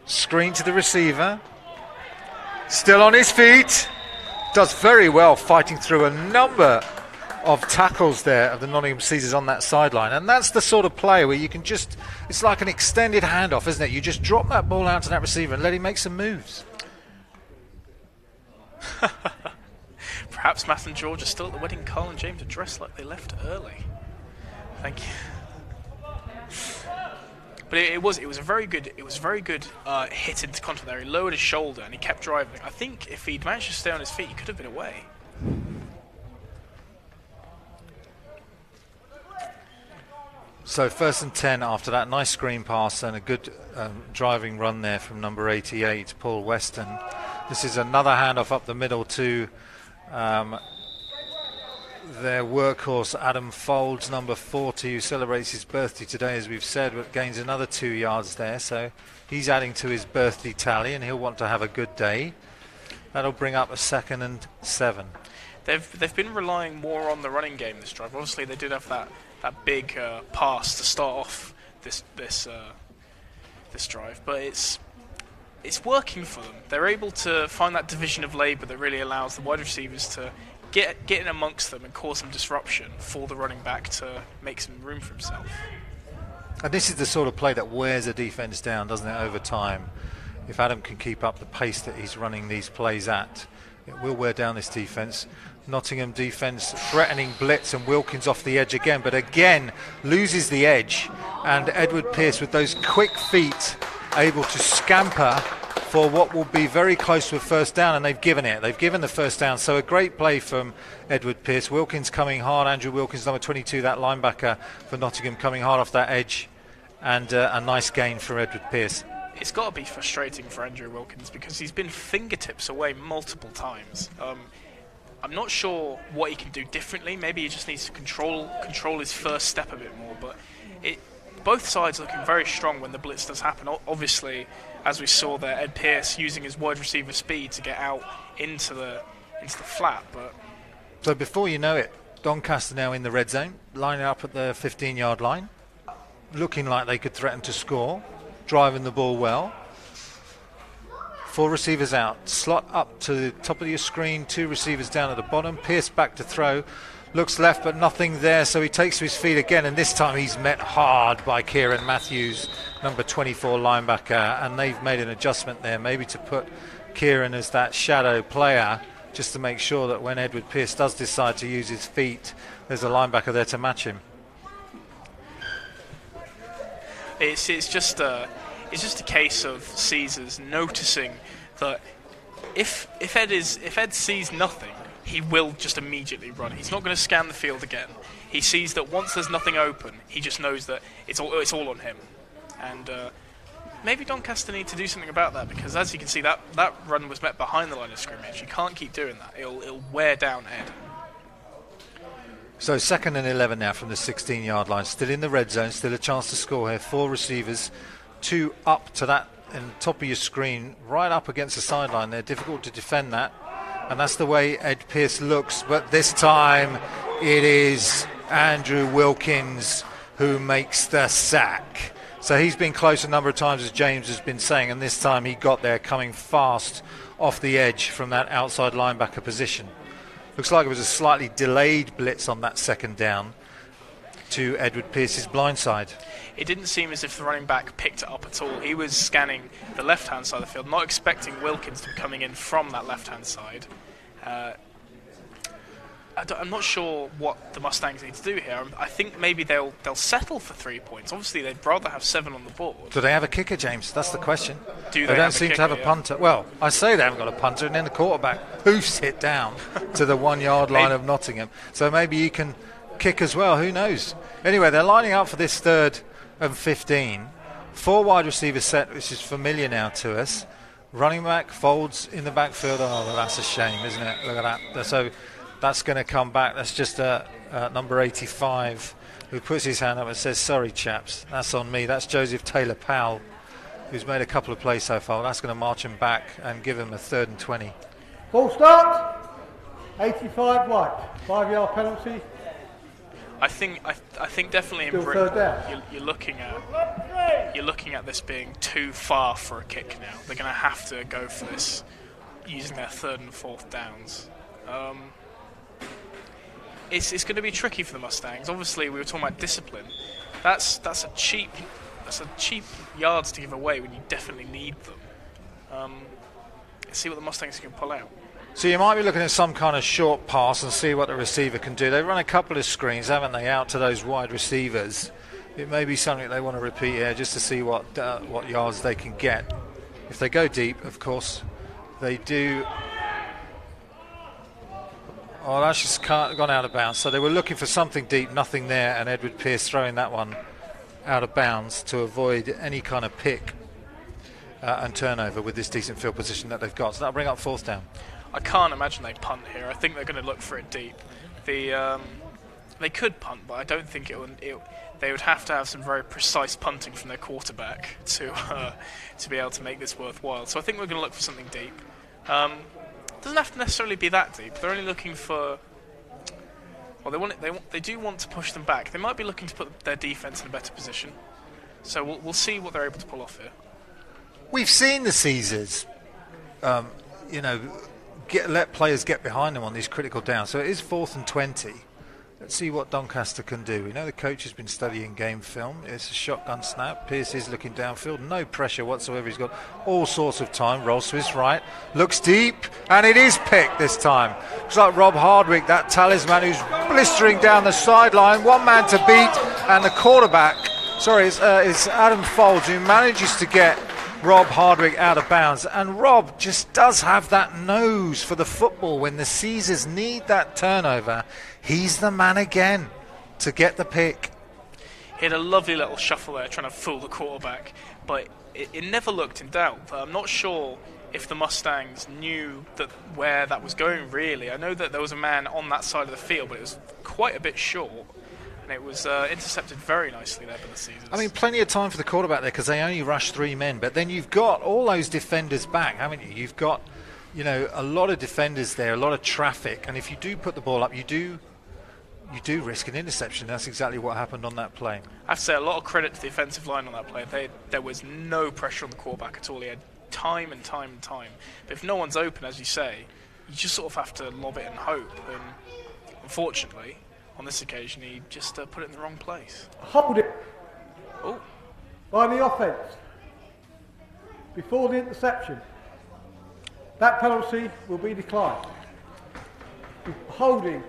Screen to the receiver. Still on his feet. Does very well fighting through a number of tackles there of the Nottingham Caesars on that sideline. And that's the sort of play where you can just, it's like an extended handoff, isn't it? You just drop that ball out to that receiver and let him make some moves. Perhaps Matt and George are still at the wedding. Carl and James are dressed like they left early. Thank you. But it was a very good hit into contact there. He lowered his shoulder and he kept driving. I think if he'd managed to stay on his feet, he could have been away. So 1st and 10 after that nice screen pass and a good driving run there from number 88, Paul Weston. This is another handoff up the middle to their workhorse Adam Folds, number 40, who celebrates his birthday today, as we've said, but gains another 2 yards there. So he's adding to his birthday tally, and he'll want to have a good day. That'll bring up a 2nd and 7. They've been relying more on the running game this drive. Obviously, they did have that big pass to start off this drive, but it's working for them. They're able to find that division of labour that really allows the wide receivers to get in amongst them and cause some disruption for the running back to make some room for himself. And this is the sort of play that wears a defence down, doesn't it, over time? If Adam can keep up the pace that he's running these plays at, it will wear down this defence. Nottingham defence threatening blitz, and Wilkins off the edge again, but again loses the edge, and Edward Pearce with those quick feet able to scamper for what will be very close to a first down, and they've given the first down. So a great play from Edward Pearce. Wilkins coming hard, Andrew Wilkins, number 22, that linebacker for Nottingham, coming hard off that edge, and a nice gain from Edward Pearce. It's got to be frustrating for Andrew Wilkins because he's been fingertips away multiple times. I'm not sure what he can do differently. Maybe he just needs to control his first step a bit more, but both sides looking very strong when the blitz does happen. Obviously, as we saw there, Ed Pearce using his wide receiver speed to get out into the flat. But so before you know it, Doncaster now in the red zone, lining up at the 15-yard line, looking like they could threaten to score, driving the ball well. 4 receivers out, slot up to the top of your screen, 2 receivers down at the bottom. Pearce back to throw, looks left but nothing there, so he takes to his feet again, and this time he's met hard by Kieran Matthews, number 24 linebacker, and they've made an adjustment there, maybe to put Kieran as that shadow player, just to make sure that when Edward Pearce does decide to use his feet, there's a linebacker there to match him. It's just a case of Caesars noticing that if Ed sees nothing, he will just immediately run. He's not going to scan the field again. He sees that once there's nothing open, he just knows that it's all on him. And maybe Doncaster need to do something about that, because as you can see, that run was met behind the line of scrimmage. You can't keep doing that. It'll wear down Ed. So 2nd and 11 now from the 16-yard line. Still in the red zone, still a chance to score here. 4 receivers, 2 up to that in top of your screen, right up against the sideline. They're difficult to defend that. And that's the way Ed Pearce looks. But this time it is Andrew Wilkins who makes the sack. So he's been close a number of times, as James has been saying, and this time he got there coming fast off the edge from that outside linebacker position. Looks like it was a slightly delayed blitz on that 2nd down to Edward Pearce's blind side. It didn't seem as if the running back picked it up at all. He was scanning the left-hand side of the field, not expecting Wilkins to be coming in from that left-hand side. I'm not sure what the Mustangs need to do here. I think maybe they'll settle for 3 points. Obviously, they'd rather have 7 on the board. Do they have a kicker, James? That's the question. They don't seem to have a punter. Well, I say they haven't got a punter, and then the quarterback hoofs it down to the 1-yard line of Nottingham. So maybe he can kick as well. Who knows? Anyway, they're lining up for this 3rd and 15. 4 wide receiver set, which is familiar now to us. Running back folds in the backfield. Oh, that's a shame, isn't it? Look at that. So that's going to come back. That's just number 85 who puts his hand up and says, sorry, chaps, that's on me. That's Joseph Taylor-Powell, who's made a couple of plays so far. That's going to march him back and give him a 3rd and 20. Full start. 85 white. 5-yard penalty. I think definitely in Britain you're looking at this being too far for a kick now. They're going to have to go for this using their 3rd and 4th downs. It's going to be tricky for the Mustangs. Obviously, we were talking about discipline. That's a cheap yards to give away when you definitely need them. Let's see what the Mustangs can pull out. So you might be looking at some kind of short pass and see what the receiver can do. They've run a couple of screens, haven't they, out to those wide receivers. It may be something they want to repeat here just to see what yards they can get. If they go deep, of course, they do. Oh, that's just gone out of bounds. So they were looking for something deep, nothing there, and Edward Pearce throwing that one out of bounds to avoid any kind of pick and turnover with this decent field position that they've got. So that'll bring up 4th down. I can't imagine they punt here. I think they're going to look for it deep. They could punt, but I don't think they would have to have some very precise punting from their quarterback to be able to make this worthwhile. So I think we're going to look for something deep. It doesn't have to necessarily be that deep. They're only looking for. Well, they do want to push them back. They might be looking to put their defense in a better position. So we'll see what they're able to pull off here. We've seen the Caesars, let players get behind them on these critical downs. So it is 4th and 20. Let's see what Doncaster can do. We know the coach has been studying game film. It's a shotgun snap. Pearce is looking downfield. No pressure whatsoever. He's got all sorts of time. Rolls to his right. Looks deep. And it is picked this time. Looks like Rob Hardwick, that talisman who's blistering down the sideline. One man to beat. And the quarterback, it's Adam Folds who manages to get Rob Hardwick out of bounds. And Rob just does have that nose for the football. When the Caesars need that turnover, he's the man again to get the pick. He had a lovely little shuffle there trying to fool the quarterback, but it never looked in doubt. I'm not sure if the Mustangs knew where that was going, really. I know that there was a man on that side of the field, but it was quite a bit short. And it was intercepted very nicely there by the Caesars. I mean, plenty of time for the quarterback there because they only rushed 3 men. But then you've got all those defenders back, haven't you? You've got, a lot of defenders there, a lot of traffic. And if you do put the ball up, you do risk an interception. That's exactly what happened on that play. I have to say a lot of credit to the offensive line on that play. There was no pressure on the quarterback at all. He had time and time and time. But if no one's open, as you say, you just sort of have to lob it and hope. And unfortunately, on this occasion, he just put it in the wrong place. Hold it. Oh. By the offence. Before the interception. That penalty will be declined. Holding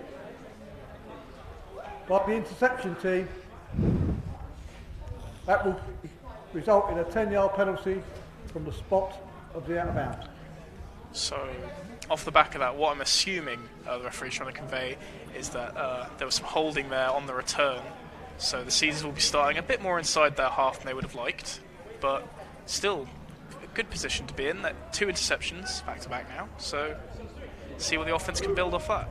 by the interception team. That will result in a 10-yard penalty from the spot of the out of bounds. So, off the back of that, what I'm assuming the referee's trying to convey is that there was some holding there on the return. So the Caesars will be starting a bit more inside their half than they would have liked, but still a good position to be in. That 2 interceptions back to back now, so see what the offense can build off that.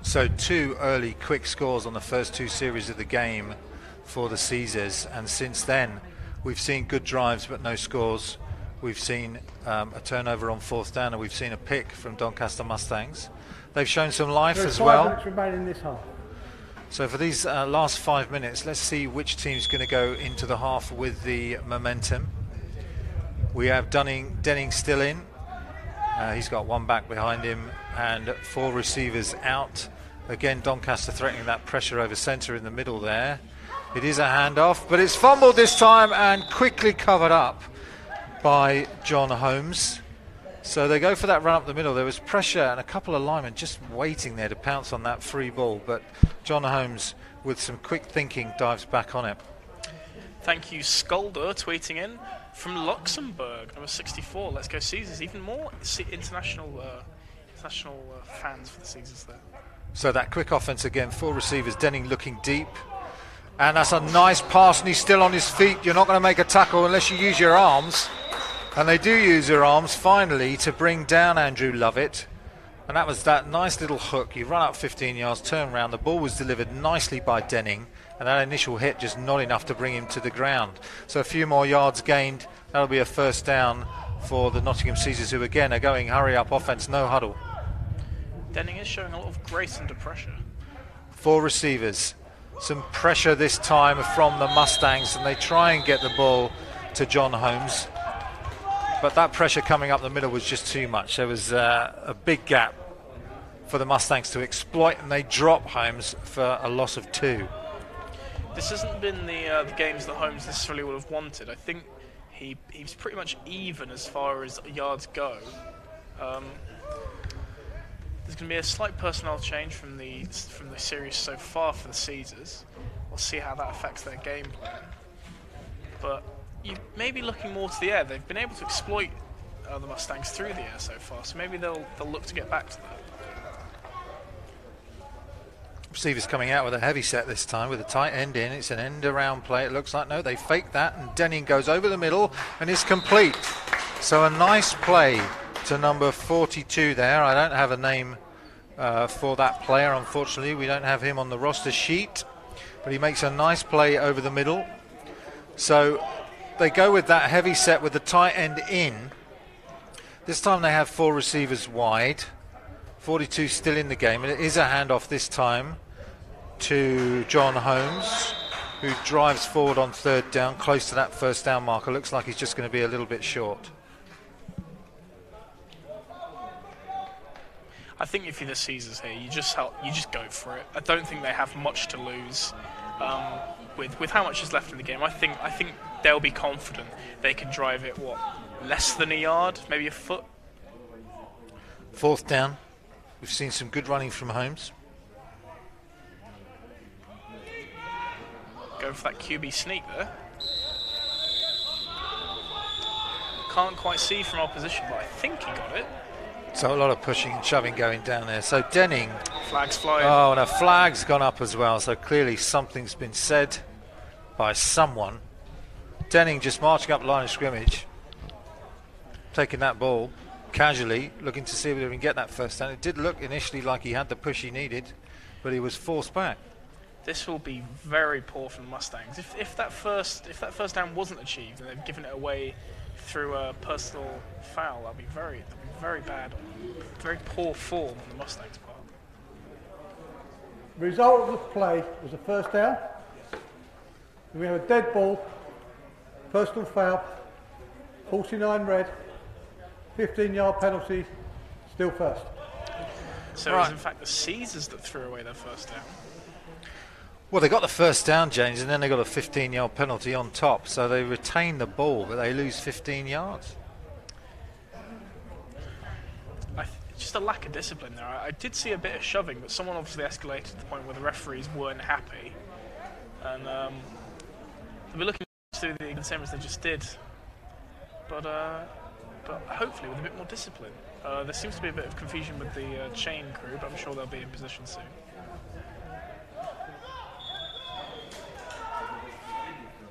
So 2 early quick scores on the first 2 series of the game for the Caesars, and since then we've seen good drives but no scores. We've seen a turnover on 4th down, and we've seen a pick from Doncaster Mustangs. They've shown some life as well. 5 minutes remaining in this half. So for these last 5 minutes, let's see which team's going to go into the half with the momentum. We have Denning still in. He's got 1 back behind him and 4 receivers out. Again, Doncaster threatening that pressure over centre in the middle there. It is a handoff, but it's fumbled this time and quickly covered up by John Holmes. So they go for that run up the middle. There was pressure and a couple of linemen just waiting there to pounce on that free ball, but John Holmes, with some quick thinking, dives back on it. Thank you, Skolder, tweeting in from Luxembourg, number 64. Let's go Caesars. Even more international fans for the Caesars there. So that quick offense again, 4 receivers, Denning looking deep. And that's a nice pass, and he's still on his feet. You're not going to make a tackle unless you use your arms. And they do use their arms, finally, to bring down Andrew Lovett. And that was that nice little hook. You run up 15 yards, turn around. The ball was delivered nicely by Denning. And that initial hit just not enough to bring him to the ground. So a few more yards gained. That'll be a first down for the Nottingham Caesars, who again are going hurry-up offense, no huddle. Denning is showing a lot of grace under pressure. 4 receivers. Some pressure this time from the Mustangs, and they try and get the ball to John Holmes. But that pressure coming up the middle was just too much. There was a big gap for the Mustangs to exploit, and they drop Holmes for a loss of 2. This hasn't been the games that Holmes necessarily would have wanted. I think he's pretty much even as far as yards go. There's going to be a slight personnel change from the series so far for the Caesars. We'll see how that affects their game plan. But you may be looking more to the air. They've been able to exploit the Mustangs through the air so far, so maybe they'll look to get back to that. Receivers coming out with a heavy set this time with a tight end in. It's an end around play. It looks like no, they fake that, and Denning goes over the middle and is complete. So a nice play to number 42 there. I don't have a name for that player, unfortunately. We don't have him on the roster sheet, but he makes a nice play over the middle. So they go with that heavy set with the tight end in. This time they have 4 receivers wide. 42 still in the game, and it is a handoff this time to John Holmes, who drives forward on 3rd down, close to that first down marker. Looks like he's just going to be a little bit short. I think if you're the Caesars here, you just go for it. I don't think they have much to lose with how much is left in the game. I think they'll be confident they can drive it less than a yard, maybe a foot. 4th down. We've seen some good running from Holmes. Go for that QB sneak there. Can't quite see from our position, but I think he got it. So a lot of pushing and shoving going down there. So Denning. Flags flying. Oh, and a flag's gone up as well. So clearly something's been said by someone. Denning just marching up the line of scrimmage, taking that ball casually, looking to see if he can get that first down. It did look initially like he had the push he needed, but he was forced back. This will be very poor from the Mustangs. If that first down wasn't achieved and they've given it away through a personal foul, that'd be very bad. Very poor form on the Mustangs' part. The result of the play was a first down. And we have a dead ball, personal foul, 49 red, 15-yard penalty, still first. So it was in fact the Caesars that threw away their first down. Well, they got the first down, James, and then they got a 15-yard penalty on top. So they retain the ball, but they lose 15 yards. Just a lack of discipline there. I did see a bit of shoving, but someone obviously escalated to the point where the referees weren't happy. And they'll be looking to do the same as they just did. But hopefully with a bit more discipline. There seems to be a bit of confusion with the chain crew, but I'm sure they'll be in position soon.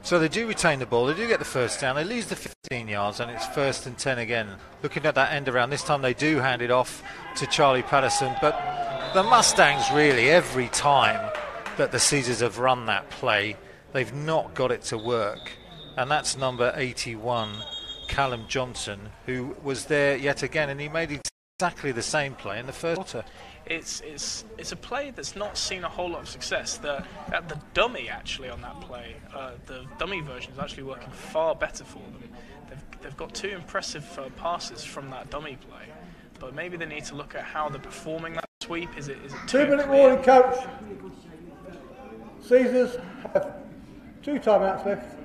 So they do retain the ball, they do get the first down, they lose the 15 yards, and it's 1st and 10 again. Looking at that end around, this time they do hand it off to Charlie Patterson, but the Mustangs really, every time that the Caesars have run that play, they've not got it to work. And that's number 81, Callum Johnson, who was there yet again, and he made exactly the same play in the first quarter. It's a play that's not seen a whole lot of success. The dummy actually on that play, the dummy version is actually working far better for them. They've got 2 impressive passes from that dummy play, but maybe they need to look at how they're performing that sweep. Is it 2-minute warning, coach. Caesars have 2 timeouts left.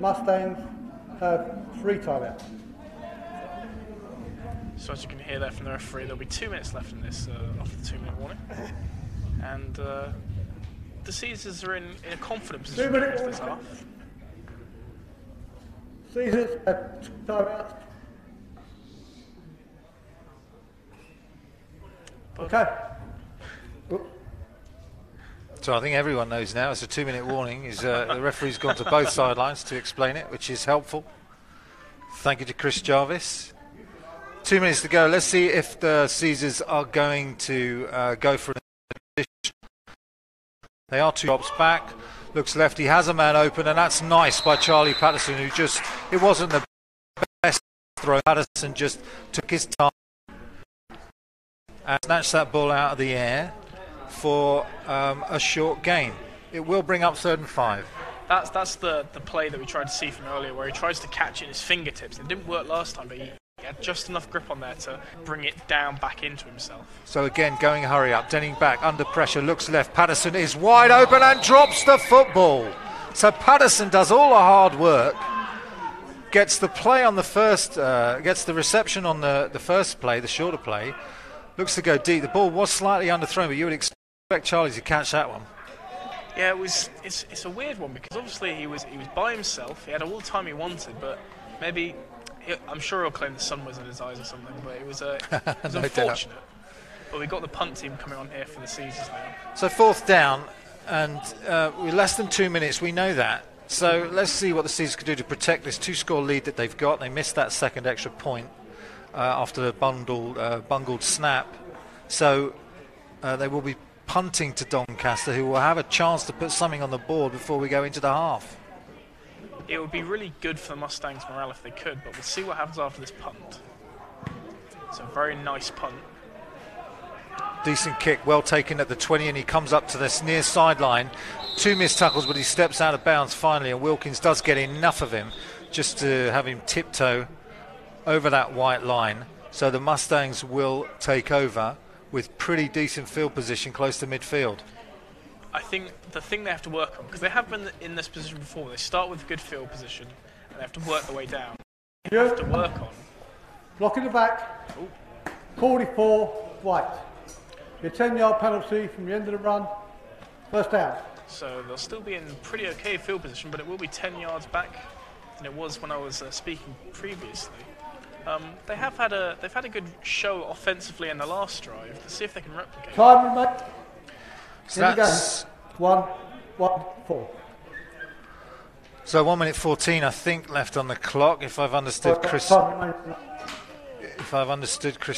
Mustangs have 3 timeouts. So as you can hear there from the referee, there'll be 2 minutes left in this after the 2-minute warning. And the Caesars are in a confident position for this half. Caesars have 2 timeouts. Okay. So I think everyone knows now it's a 2-minute warning. The referee's gone to both sidelines to explain it, which is helpful. Thank you to Chris Jarvis. 2 minutes to go. Let's see if the Caesars are going to go for an addition. They are 2 drops back. Looks left. He has a man open, and that's nice by Charlie Patterson, who just, it wasn't the best throw. Patterson just took his time and snatched that ball out of the air for a short gain. It will bring up 3rd and 5. That's the play that we tried to see from earlier, where he tries to catch it in his fingertips. It didn't work last time, but he had just enough grip on there to bring it down back into himself. So again, going hurry up, Denning back, under pressure, looks left. Patterson is wide open and drops the football. So Patterson does all the hard work, gets the play on the first, gets the reception on the first play, the shorter play, looks to go deep. The ball was slightly underthrown, but you would expect Charlie to catch that one. Yeah, it's a weird one, because obviously he was by himself. He had all the time he wanted, but maybe, I'm sure he'll claim the sun was in his eyes or something, but it was unfortunate. But we got the punt team coming on here for the Caesars now. So 4th down, and with less than 2 minutes, we know that. So let's see what the Caesars can do to protect this 2-score lead that they've got. They missed that second extra point after the bungled snap. So they will be punting to Doncaster, who will have a chance to put something on the board before we go into the half. It would be really good for the Mustangs' morale if they could, but we'll see what happens after this punt. It's a very nice punt. Decent kick, well taken at the 20, and he comes up to this near sideline. 2 missed tackles, but he steps out of bounds finally, and Wilkins does get enough of him just to have him tiptoe over that white line. So the Mustangs will take over with pretty decent field position close to midfield. I think the thing they have to work on, because they have been in this position before, they start with good field position and they have to work their way down. They have to work on. Block in the back. 44 white. Your 10-yard penalty from the end of the run. 1st down. So they'll still be in pretty okay field position, but it will be 10 yards back than it was when I was speaking previously. They've had a good show offensively in the last drive. Let's see if they can replicate. Time remaining. So that's 1-1-4. So 1 minute 14, I think, left on the clock. If I've understood Chris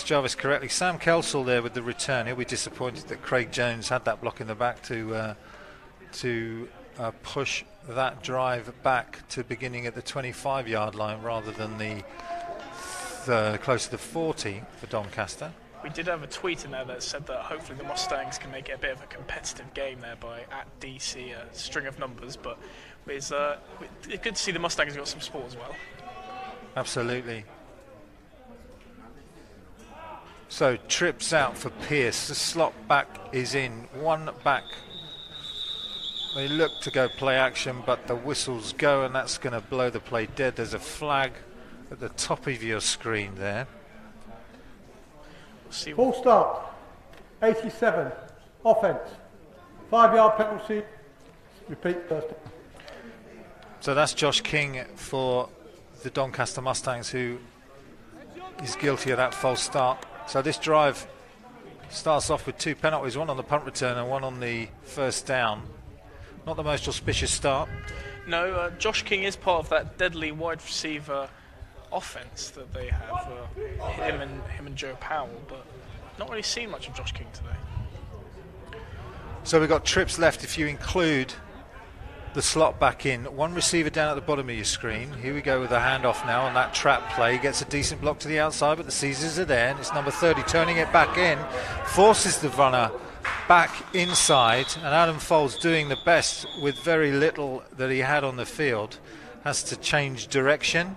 Jarvis correctly. Sam Kelsall there with the return. He'll be disappointed that Craig Jones had that block in the back to push that drive back to beginning at the 25-yard line rather than the close to the 40 for Doncaster. We did have a tweet in there that said that hopefully the Mustangs can make it a bit of a competitive game there by @DC a string of numbers, but it's good to see the Mustangs got some sport as well. Absolutely. So trips out for Pearce. The slot back is in. 1 back. They look to go play action, but the whistles go, and that's going to blow the play dead. There's a flag at the top of your screen there. Full start. 87. Offense. 5-yard penalty. Repeat 1st. So that's Josh King for the Doncaster Mustangs, who is guilty of that false start. So this drive starts off with 2 penalties, one on the punt return and one on the 1st down. Not the most auspicious start. No, Josh King is part of that deadly wide receiver offense that they have. Him and Joe Powell, but not really seen much of Josh King today. So we've got trips left if you include the slot back in. One receiver down at the bottom of your screen. Here we go with the handoff now on that trap play. Gets a decent block to the outside, but the Caesars are there. And it's number 30 turning it back in. Forces the runner back inside. And Adam Folds, doing the best with very little that he had on the field, has to change direction.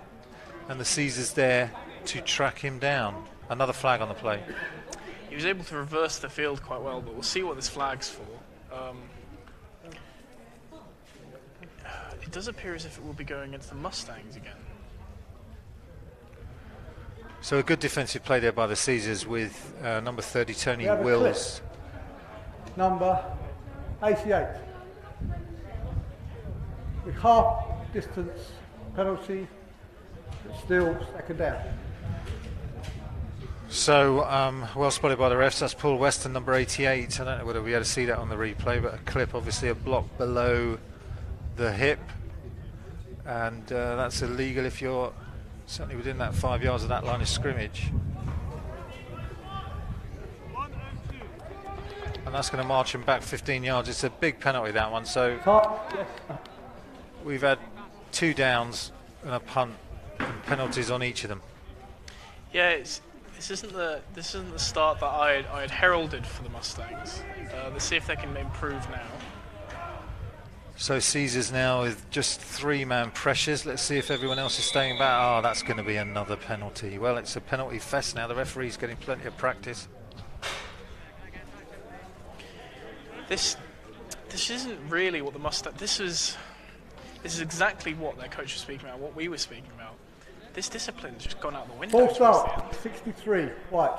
And the Caesars there to track him down. Another flag on the play. He was able to reverse the field quite well, but we'll see what this flag's for. It does appear as if it will be going against the Mustangs again. So a good defensive play there by the Caesars with number 30 Tony Wills. Number 88. With half distance penalty, but still second down. So well spotted by the refs. That's Paul Weston, number 88. I don't know whether we had to see that on the replay, but a clip, obviously a block below the hip, and that's illegal if you're certainly within that 5 yards of that line of scrimmage. And that's going to march him back 15 yards. It's a big penalty, that one. So we've had 2 downs and a punt, and penalties on each of them. Yeah, this isn't the start that I had heralded for the Mustangs. Let's see if they can improve now. So Caesars now with just 3-man pressures. Let's see if everyone else is staying back. Oh, that's going to be another penalty. Well, it's a penalty fest now. The referee's getting plenty of practice. This isn't really what the Mustangs. This is exactly what their coach was speaking about. What we were speaking about. This discipline's just gone out the window. Full start, 63, white.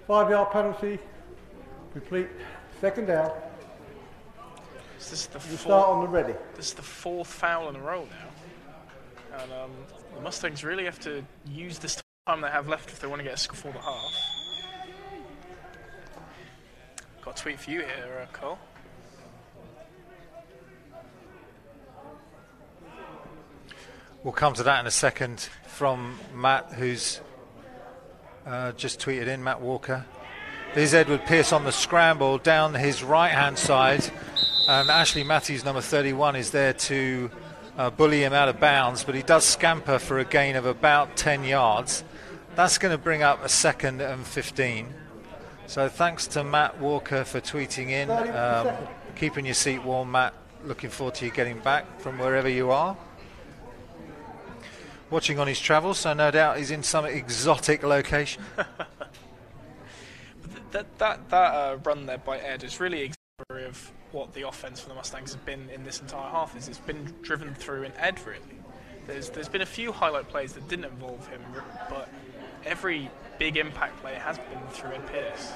5-yard penalty, complete, second down. So this is the start on the ready. This is the 4th foul in a row now. And the Mustangs really have to use this time they have left if they want to get a score for the half. Got a tweet for you here, Cole. We'll come to that in a second from Matt, who's just tweeted in, Matt Walker. There's Edward Pearce on the scramble down his right-hand side. And Ashley Matthews, number 31, is there to bully him out of bounds, but he does scamper for a gain of about 10 yards. That's going to bring up a 2nd and 15. So thanks to Matt Walker for tweeting in. Keeping your seat warm, Matt. Looking forward to you getting back from wherever you are. Watching on his travels, so no doubt he's in some exotic location. that run there by Ed is really exemplary of what the offense for the Mustangs has been in this entire half. It's been driven through in Ed, really. There's been a few highlight plays that didn't involve him, but every big impact play has been through Ed Pearce.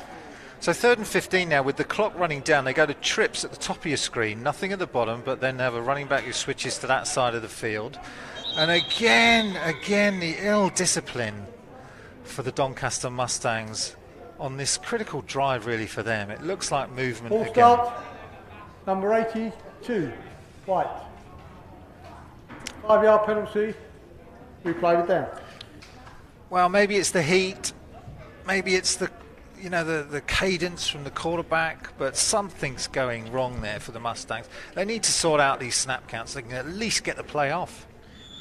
So 3rd and 15 now, with the clock running down. They go to trips at the top of your screen, nothing at the bottom, but then have a running back who switches to that side of the field. And again, the ill discipline for the Doncaster Mustangs on this critical drive, really, for them. It looks like movement Full again. start, number 82, white. 5-yard penalty, we played it down. Well, maybe it's the heat, maybe it's the cadence from the quarterback, but something's going wrong there for the Mustangs. They need to sort out these snap counts so they can at least get the play off.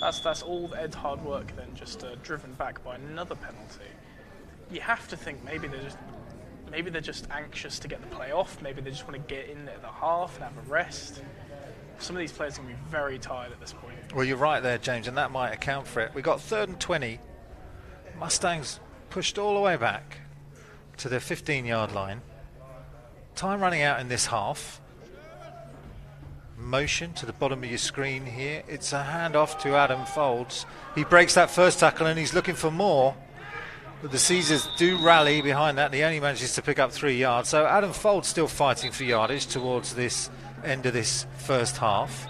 That's all Ed's hard work then, just driven back by another penalty. You have to think maybe they're just anxious to get the play off. Maybe they just want to get in at the half and have a rest. Some of these players are going to be very tired at this point. Well, you're right there, James, and that might account for it. We got 3rd and 20. Mustangs pushed all the way back to their 15-yard line. Time running out in this half. Motion to the bottom of your screen here. It's a handoff to Adam Folds. He breaks that first tackle and he's looking for more. But the Caesars do rally behind that. He only manages to pick up 3 yards. So Adam Folds still fighting for yardage towards this end of this first half.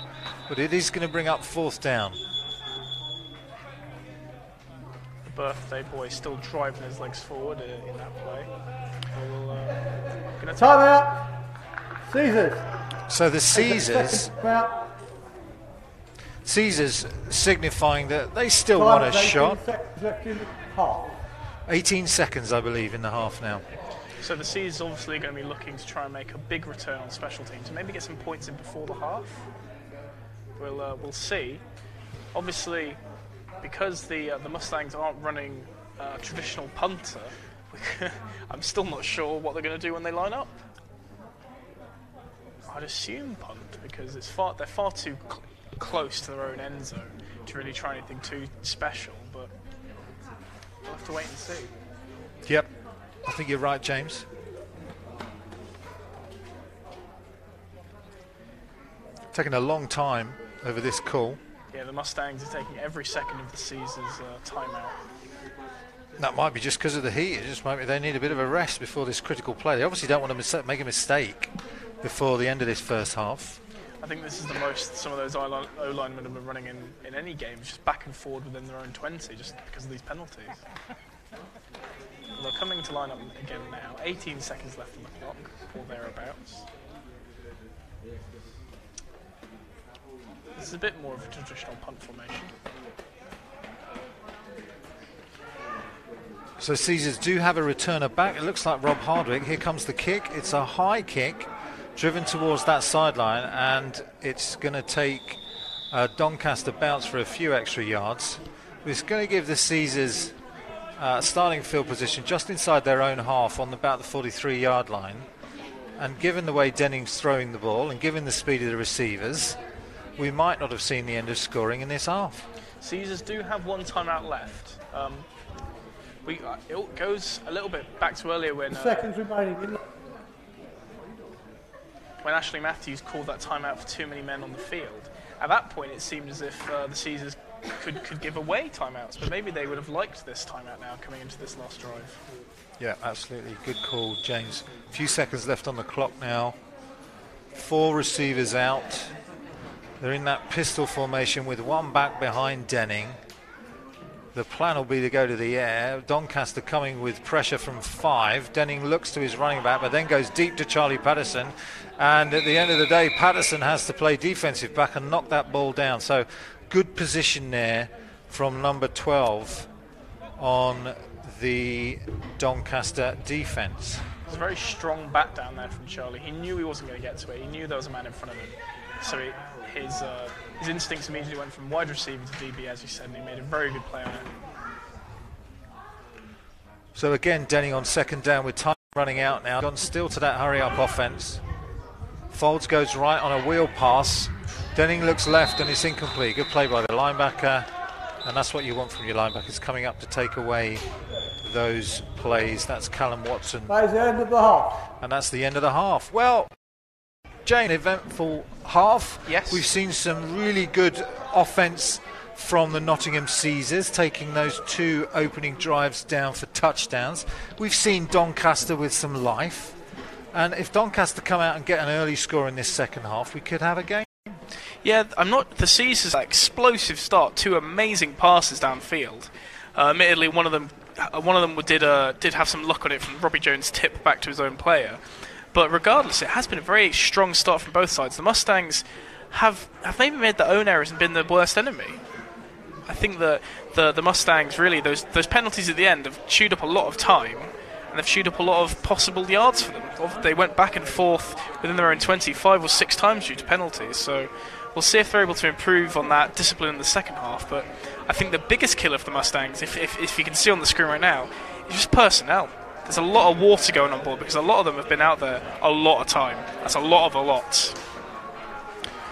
But it is going to bring up 4th down. The birthday boy still driving his legs forward in that play. Time out. Caesars. So the Caesars About signifying that they still want a 18 shot. seconds left in the half. 18 seconds, I believe, in the half now. So the Seas obviously going to be looking to try and make a big return on special teams and maybe get some points in before the half. We'll see. Obviously, because the Mustangs aren't running a traditional punter, I'm still not sure what they're going to do when they line up. I'd assume punt because they're far too close to their own end zone to really try anything too special. But we'll have to wait and see. Yep, I think you're right, James. Taking a long time over this call. Yeah, the Mustangs are taking every second of the Caesars timeout. That might be just because of the heat. It just might be they need a bit of a rest before this critical play. They obviously don't want to make a mistake before the end of this first half. I think this is the most some of those O-linemen have been running in any game, just back and forward within their own 20, just because of these penalties. They're coming to line up again now. 18 seconds left on the clock, or thereabouts. This is a bit more of a traditional punt formation. So Caesars do have a returner back. It looks like Rob Hardwick. Here comes the kick. It's a high kick, driven towards that sideline, and it's going to take Doncaster bounce for a few extra yards. It's going to give the Caesars starting field position just inside their own half on about the 43-yard line. And given the way Denning's throwing the ball and given the speed of the receivers, we might not have seen the end of scoring in this half. Caesars do have one timeout left. It goes a little bit back to earlier when Seconds remaining. When Ashley Matthews called that timeout for too many men on the field. At that point, it seemed as if the Caesars could give away timeouts, but maybe they would have liked this timeout now coming into this last drive. Yeah, absolutely. Good call, James. A few seconds left on the clock now. 4 receivers out. They're in that pistol formation with one back behind Denning. The plan will be to go to the air. Doncaster coming with pressure from 5. Denning looks to his running back, but then goes deep to Charlie Patterson. And at the end of the day, Patterson has to play defensive back and knock that ball down. So good position there from number 12 on the Doncaster defence. It's a very strong bat down there from Charlie. He knew he wasn't going to get to it. He knew there was a man in front of him. So his instincts immediately went from wide receiver to DB, as you said, and he made a very good play on it. So again, Denning on second down with time running out now. Gone still to that hurry-up offense. Folds goes right on a wheel pass. Denning looks left and it's incomplete. Good play by the linebacker. And that's what you want from your linebackers, coming up to take away those plays. That's Callum Watson. That is the end of the half. And that's the end of the half. Well, Jane, eventful half. Yes. We've seen some really good offense from the Nottingham Caesars, taking those 2 opening drives down for touchdowns. We've seen Doncaster with some life. And if Doncaster come out and get an early score in this second half, we could have a game. Yeah, the Caesars' explosive start, 2 amazing passes downfield. Admittedly, one of them did have some luck on it from Robbie Jones' tip back to his own player. But regardless, it has been a very strong start from both sides. The Mustangs have maybe made their own errors and been the worst enemy. I think that the Mustangs, really, those penalties at the end have chewed up a lot of time, and they've chewed up a lot of possible yards for them. They went back and forth within their own 20 5 or 6 times due to penalties. So we'll see if they're able to improve on that discipline in the second half. But I think the biggest killer for the Mustangs, if you can see on the screen right now, is just personnel. There's a lot of water going on board because a lot of them have been out there a lot of time. That's a lot.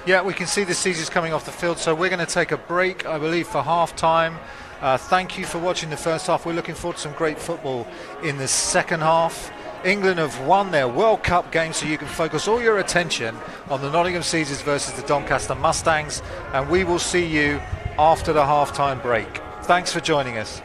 Yeah, we can see the Caesars coming off the field, so we're going to take a break, I believe, for half-time. Thank you for watching the first half. We're looking forward to some great football in the second half. England have won their World Cup game, so you can focus all your attention on the Nottingham Caesars versus the Doncaster Mustangs, and we will see you after the half-time break. Thanks for joining us.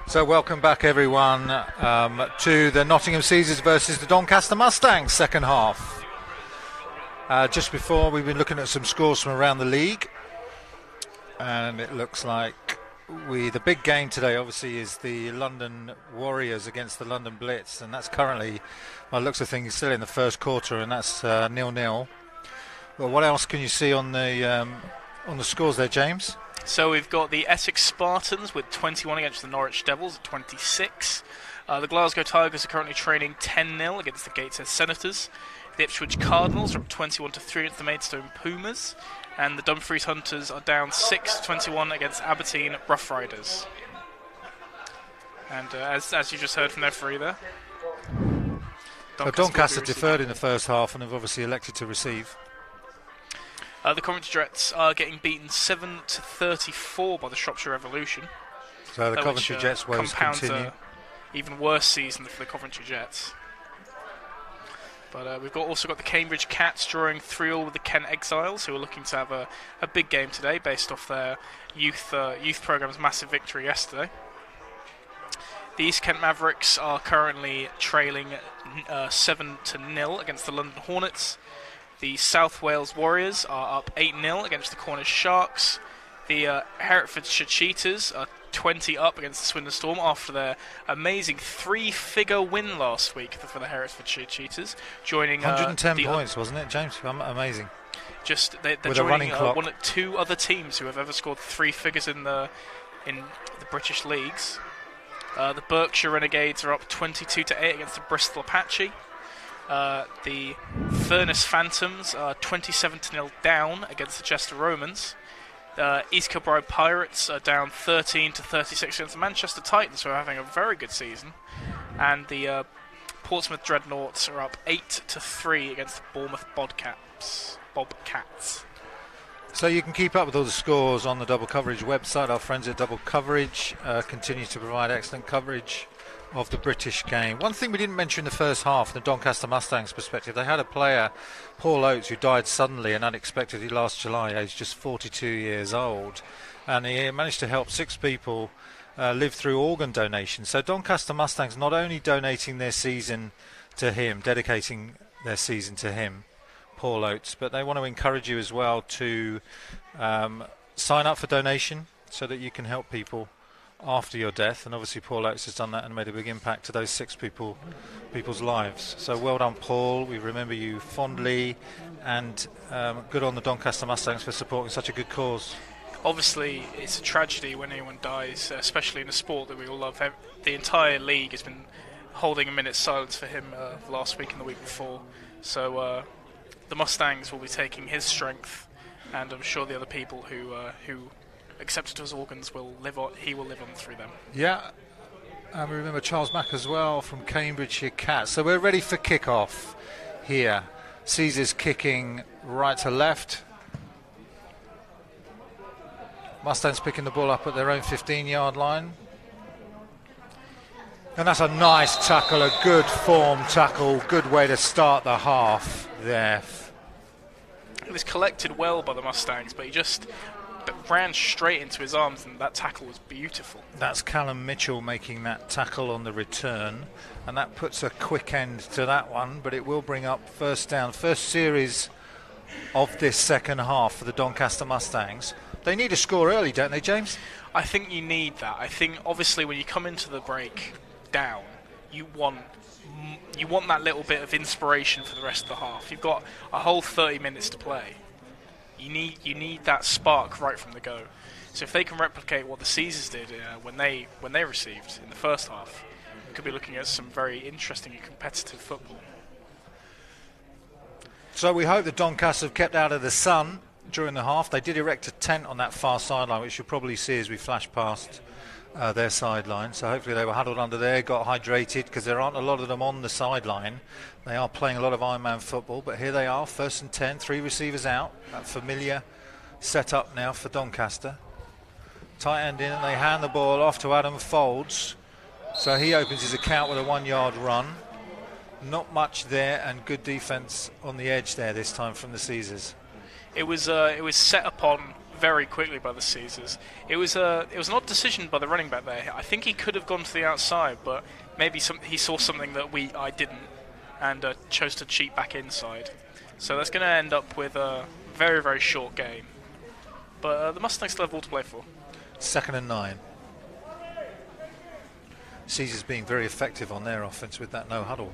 So welcome back, everyone, to the Nottingham Caesars versus the Doncaster Mustangs second half. Just before, we've been looking at some scores from around the league, and it looks like the big game today obviously is the London Warriors against the London Blitz, and that's currently, by the looks of things, still in the first quarter, and that's 0-0. Well, what else can you see on the scores there, James? So we've got the Essex Spartans with 21 against the Norwich Devils at 26. The Glasgow Tigers are currently training 10-0 against the Gateshead Senators. The Ipswich Cardinals are up 21-3 against the Maidstone Pumas. And the Dumfries Hunters are down 6-21 against Aberdeen Rough Riders. And as you just heard from their referee there, Doncaster deferred in the first half and have obviously elected to receive. The Coventry Jets are getting beaten 7-34 by the Shropshire Revolution. So the Coventry Jets woes continue. An even worse season for the Coventry Jets. But we've also got the Cambridge Cats drawing 3-3 with the Kent Exiles, who are looking to have a big game today based off their youth programme's massive victory yesterday. The East Kent Mavericks are currently trailing 7-0 against the London Hornets. The South Wales Warriors are up 8-0 against the Cornish Sharks. The Herefordshire Cheetahs are 20 up against the Swindon Storm after their amazing 3-figure win last week for the Herefordshire Cheetahs, joining 110 points, wasn't it, James? Amazing. They're joining two other teams who have ever scored 3 figures in the British leagues. The Berkshire Renegades are up 22-8 against the Bristol Apache. The Furness Phantoms are 27-0 down against the Chester Romans. East Kilbride Pirates are down 13-36 against the Manchester Titans, who are having a very good season. And the Portsmouth Dreadnoughts are up 8-3 against the Bournemouth Bobcats. So you can keep up with all the scores on the Double Coverage website. Our friends at Double Coverage continue to provide excellent coverage of the British game. One thing we didn't mention in the first half, from the Doncaster Mustangs perspective, they had a player, Paul Oates, who died suddenly and unexpectedly last July, aged just 42 years old, and he managed to help 6 people live through organ donation. So Doncaster Mustangs not only donating their season to him, dedicating their season to him, Paul Oates, but they want to encourage you as well to sign up for donation so that you can help people after your death, and obviously Paul Oates has done that and made a big impact to those 6 people's lives. So well done, Paul. We remember you fondly, and good on the Doncaster Mustangs for supporting such a good cause. Obviously, it's a tragedy when anyone dies, especially in a sport that we all love. The entire league has been holding a minute's silence for him last week and the week before. So the Mustangs will be taking his strength, and I'm sure the other people who accepted his organs will live on through them. Yeah, and we remember Charles Mack as well from Cambridgeshire Cats. So we're ready for kick-off here. Caesars kicking right to left. Mustangs picking the ball up at their own 15-yard line. And that's a nice tackle, a good form tackle, good way to start the half there. It was collected well by the Mustangs, but he just ran straight into his arms, and that tackle was beautiful. That's Callum Mitchell making that tackle on the return, and that puts a quick end to that one, but it will bring up first down. First series of this second half for the Doncaster Mustangs. They need a score early, don't they, James? I think you need that. I think obviously when you come into the break down, you want that little bit of inspiration for the rest of the half. You've got a whole 30 minutes to play. You need that spark right from the go. So if they can replicate what the Caesars did when they received in the first half, we could be looking at some very interesting and competitive football. So we hope the Doncaster have kept out of the sun during the half. They did erect a tent on that far sideline, which you'll probably see as we flash past their sideline. So hopefully they were huddled under there, got hydrated, because there aren't a lot of them on the sideline. They are playing a lot of Ironman football, but here they are, 1st and 10, 3 receivers out. That familiar setup now for Doncaster. Tight end in, and they hand the ball off to Adam Folds. So he opens his account with a 1-yard run. Not much there, and good defence on the edge there this time from the Caesars. It was set upon very quickly by the Caesars. It was an odd decision by the running back there. I think he could have gone to the outside, but maybe he saw something that I didn't, and chose to cheat back inside. So that's going to end up with a very, very short game. But the Mustangs still have all to play for. 2nd and 9. Caesars being very effective on their offense with that no huddle.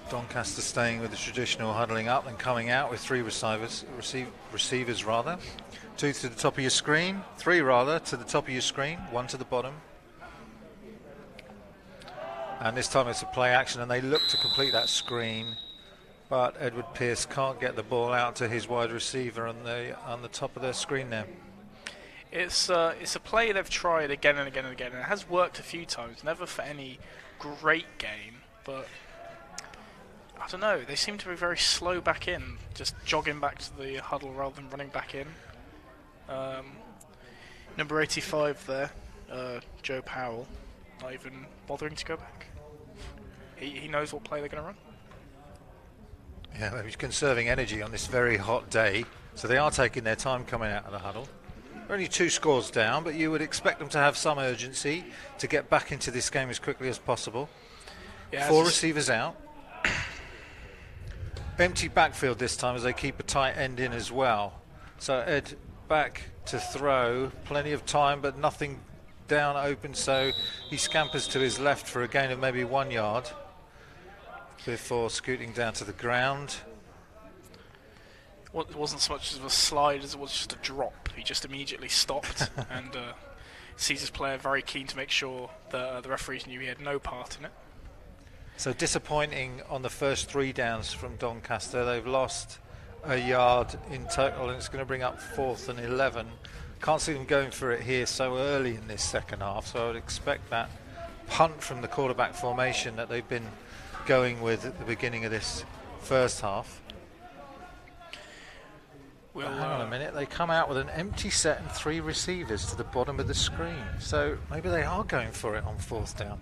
Doncaster staying with the traditional huddling up and coming out with 3 receivers. 2 to the top of your screen, 3 rather to the top of your screen, 1 to the bottom. And this time it's a play action, and they look to complete that screen, but Edward Pearce can't get the ball out to his wide receiver on the top of their screen there. It's a play they've tried again and again and again, and it has worked a few times, never for any great gain, but I don't know, they seem to be very slow back in, just jogging back to the huddle rather than running back in. Number 85 there, Joe Powell, not even bothering to go back. He knows what play they're going to run. Yeah, he's conserving energy on this very hot day, so they are taking their time coming out of the huddle. Only 2 scores down, but you would expect them to have some urgency to get back into this game as quickly as possible. Yeah, 4 receivers out. Empty backfield this time as they keep a tight end in as well. So Ed back to throw, plenty of time but nothing down open, so he scampers to his left for a gain of maybe 1 yard before scooting down to the ground. Well, it wasn't so much as a slide as it was just a drop. He just immediately stopped, and Caesar's player very keen to make sure that the referees knew he had no part in it. So disappointing on the first 3 downs from Doncaster. They've lost a yard in total, and it's going to bring up 4th and 11. Can't see them going for it here so early in this second half, so I would expect that punt from the quarterback formation that they've been going with at the beginning of this first half. Hang on a minute, they come out with an empty set and 3 receivers to the bottom of the screen, so maybe they are going for it on 4th down.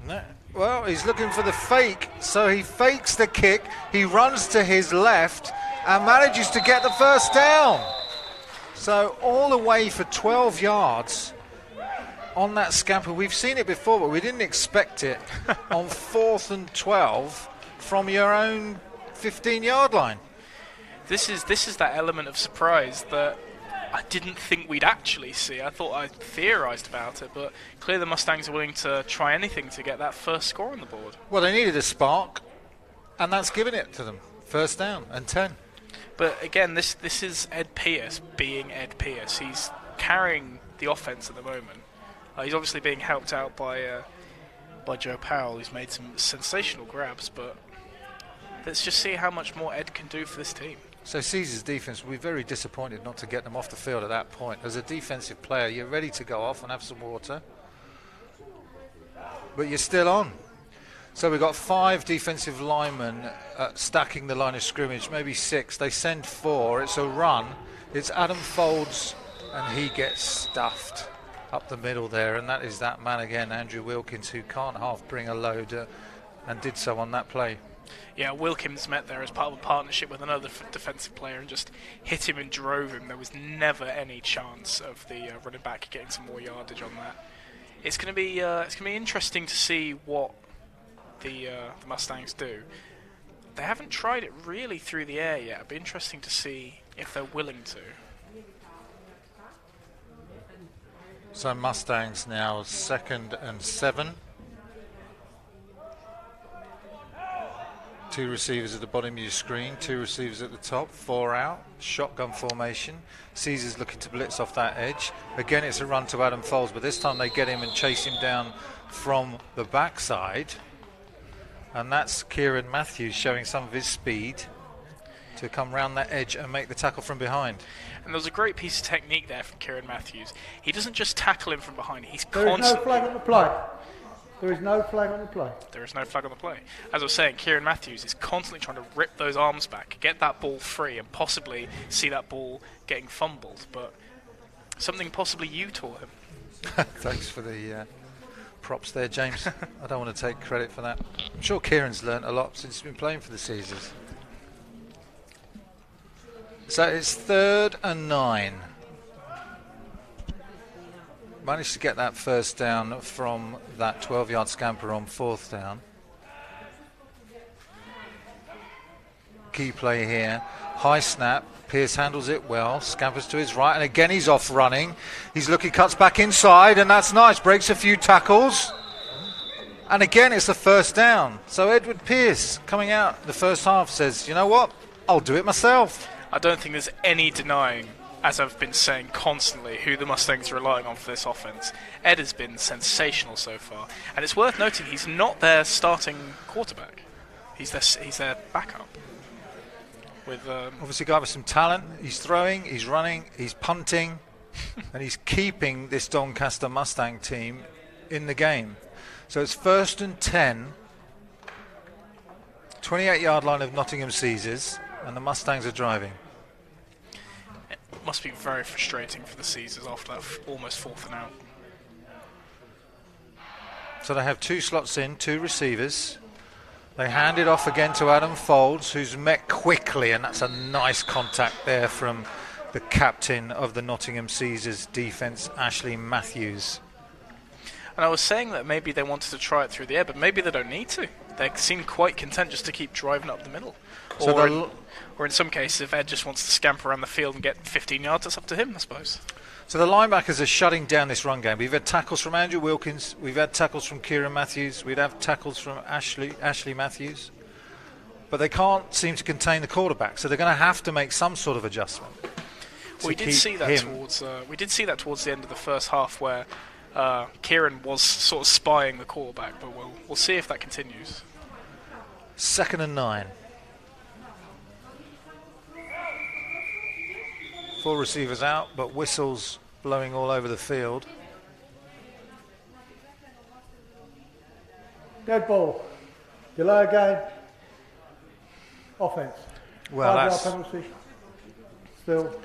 No. Well, he's looking for the fake, so he fakes the kick, he runs to his left and manages to get the first down. So all the way for 12 yards on that scamper. We've seen it before, but we didn't expect it on 4th and 12 from your own 15-yard line. This is that element of surprise that I didn't think we'd actually see. I thought I theorised about it, but clearly the Mustangs are willing to try anything to get that first score on the board. Well, they needed a spark, and that's given it to them. First down and 10. But again, this is Ed Pearce being Ed Pearce. He's carrying the offense at the moment. He's obviously being helped out by Joe Powell, who's made some sensational grabs, but let's just see how much more Ed can do for this team. So Caesar's defence will be very disappointed not to get them off the field at that point. As a defensive player, you're ready to go off and have some water, but you're still on. So we've got 5 defensive linemen stacking the line of scrimmage, maybe 6. They send 4. It's a run. It's Adam Folds, and he gets stuffed up the middle there, and that is that man again, Andrew Wilkins, who can't half bring a load and did so on that play. Yeah, Wilkins met there as part of a partnership with another defensive player and just hit him and drove him. There was never any chance of the running back getting some more yardage on that. It's going to be interesting to see what the Mustangs do. They haven't tried it really through the air yet. It'd be interesting to see if they're willing to. So Mustangs now 2nd and 7. 2 receivers at the bottom of your screen, 2 receivers at the top, 4 out, shotgun formation. Caesar's looking to blitz off that edge. Again, it's a run to Adam Folds, but this time they get him and chase him down from the backside. And that's Kieran Matthews showing some of his speed to come round that edge and make the tackle from behind. And there was a great piece of technique there from Kieran Matthews. He doesn't just tackle him from behind, he's There is no flag on the play. There is no flag on the play. There is no flag on the play. As I was saying, Kieran Matthews is constantly trying to rip those arms back, get that ball free, and possibly see that ball getting fumbled. But something possibly you taught him. Thanks for the props there, James. I don't want to take credit for that. I'm sure Kieran's learnt a lot since he's been playing for the Caesars. So it's 3rd and 9. Managed to get that first down from that 12-yard scamper on 4th down. Key play here. High snap. Pearce handles it well. Scampers to his right. And again, he's off running. He's looking, cuts back inside. And that's nice. Breaks a few tackles. And again, it's the first down. So Edward Pearce, coming out the first half, says, you know what? I'll do it myself. I don't think there's any denying, as I've been saying constantly, who the Mustangs are relying on for this offense. Ed has been sensational so far. And it's worth noting he's not their starting quarterback. He's their backup. With obviously a guy with some talent. He's throwing, he's running, he's punting, and he's keeping this Doncaster Mustang team in the game. So it's 1st and 10, 28-yard line of Nottingham Caesars, and the Mustangs are driving. It must be very frustrating for the Caesars after that almost 4th and out. So they have 2 slots in, 2 receivers. They hand it off again to Adam Folds, who's met quickly, and that's a nice contact there from the captain of the Nottingham Caesars defence, Ashley Matthews. And I was saying that maybe they wanted to try it through the air, but maybe they don't need to. They seem quite content just to keep driving up the middle. Or in some cases, if Ed just wants to scamper around the field and get 15 yards, that's up to him, I suppose. So the linebackers are shutting down this run game. We've had tackles from Andrew Wilkins, we've had tackles from Kieran Matthews, we'd have tackles from Ashley Matthews, but they can't seem to contain the quarterback, so they're going to have to make some sort of adjustment. We did see that towards the end of the first half, where Kieran was sort of spying the quarterback, but we'll see if that continues. 2nd and 9. 4 receivers out, but whistles blowing all over the field. Dead ball. Delay game. Offence. Well, 5-yard penalty. Still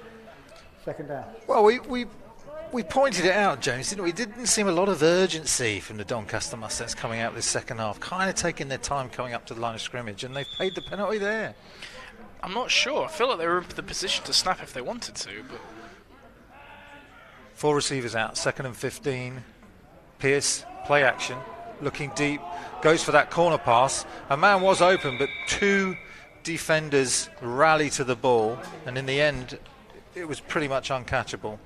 2nd down. Well, we pointed it out, James, didn't we? It didn't seem a lot of urgency from the Doncaster Mustangs coming out this second half. Kind of taking their time coming up to the line of scrimmage, and they paid the penalty there. I'm not sure. I feel like they were in the position to snap if they wanted to, but 4 receivers out, 2nd and 15. Pearce, play action, looking deep, goes for that corner pass. A man was open, but 2 defenders rally to the ball, and in the end, it was pretty much uncatchable.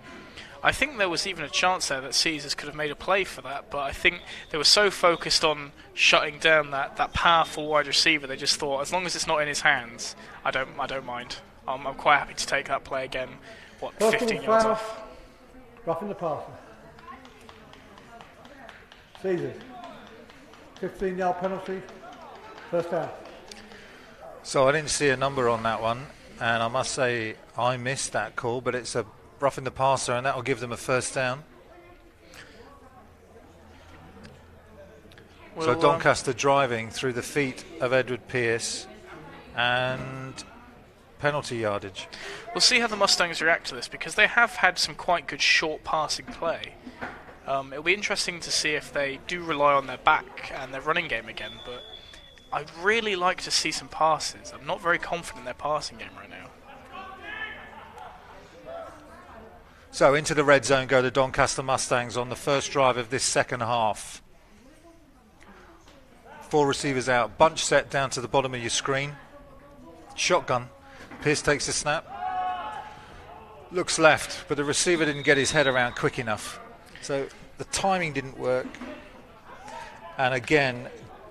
I think there was even a chance there that Caesars could have made a play for that, but I think they were so focused on shutting down that powerful wide receiver, they just thought, as long as it's not in his hands, I don't mind. I'm quite happy to take that play again. 15 yards off? Roughing the passer. Caesars. 15-yard penalty. First down. So I didn't see a number on that one, and I must say I missed that call, but it's a roughing the passer, and that will give them a first down. So Doncaster driving through the feet of Edward Pearce, and penalty yardage. We'll see how the Mustangs react to this, because they have had some quite good short passing play. It'll be interesting to see if they do rely on their back and their running game again, but I'd really like to see some passes. I'm not very confident in their passing game right now. So into the red zone go the Doncaster Mustangs on the first drive of this second half. 4 receivers out, bunch set down to the bottom of your screen. Shotgun. Pearce takes the snap. Looks left, but the receiver didn't get his head around quick enough. So the timing didn't work. And again,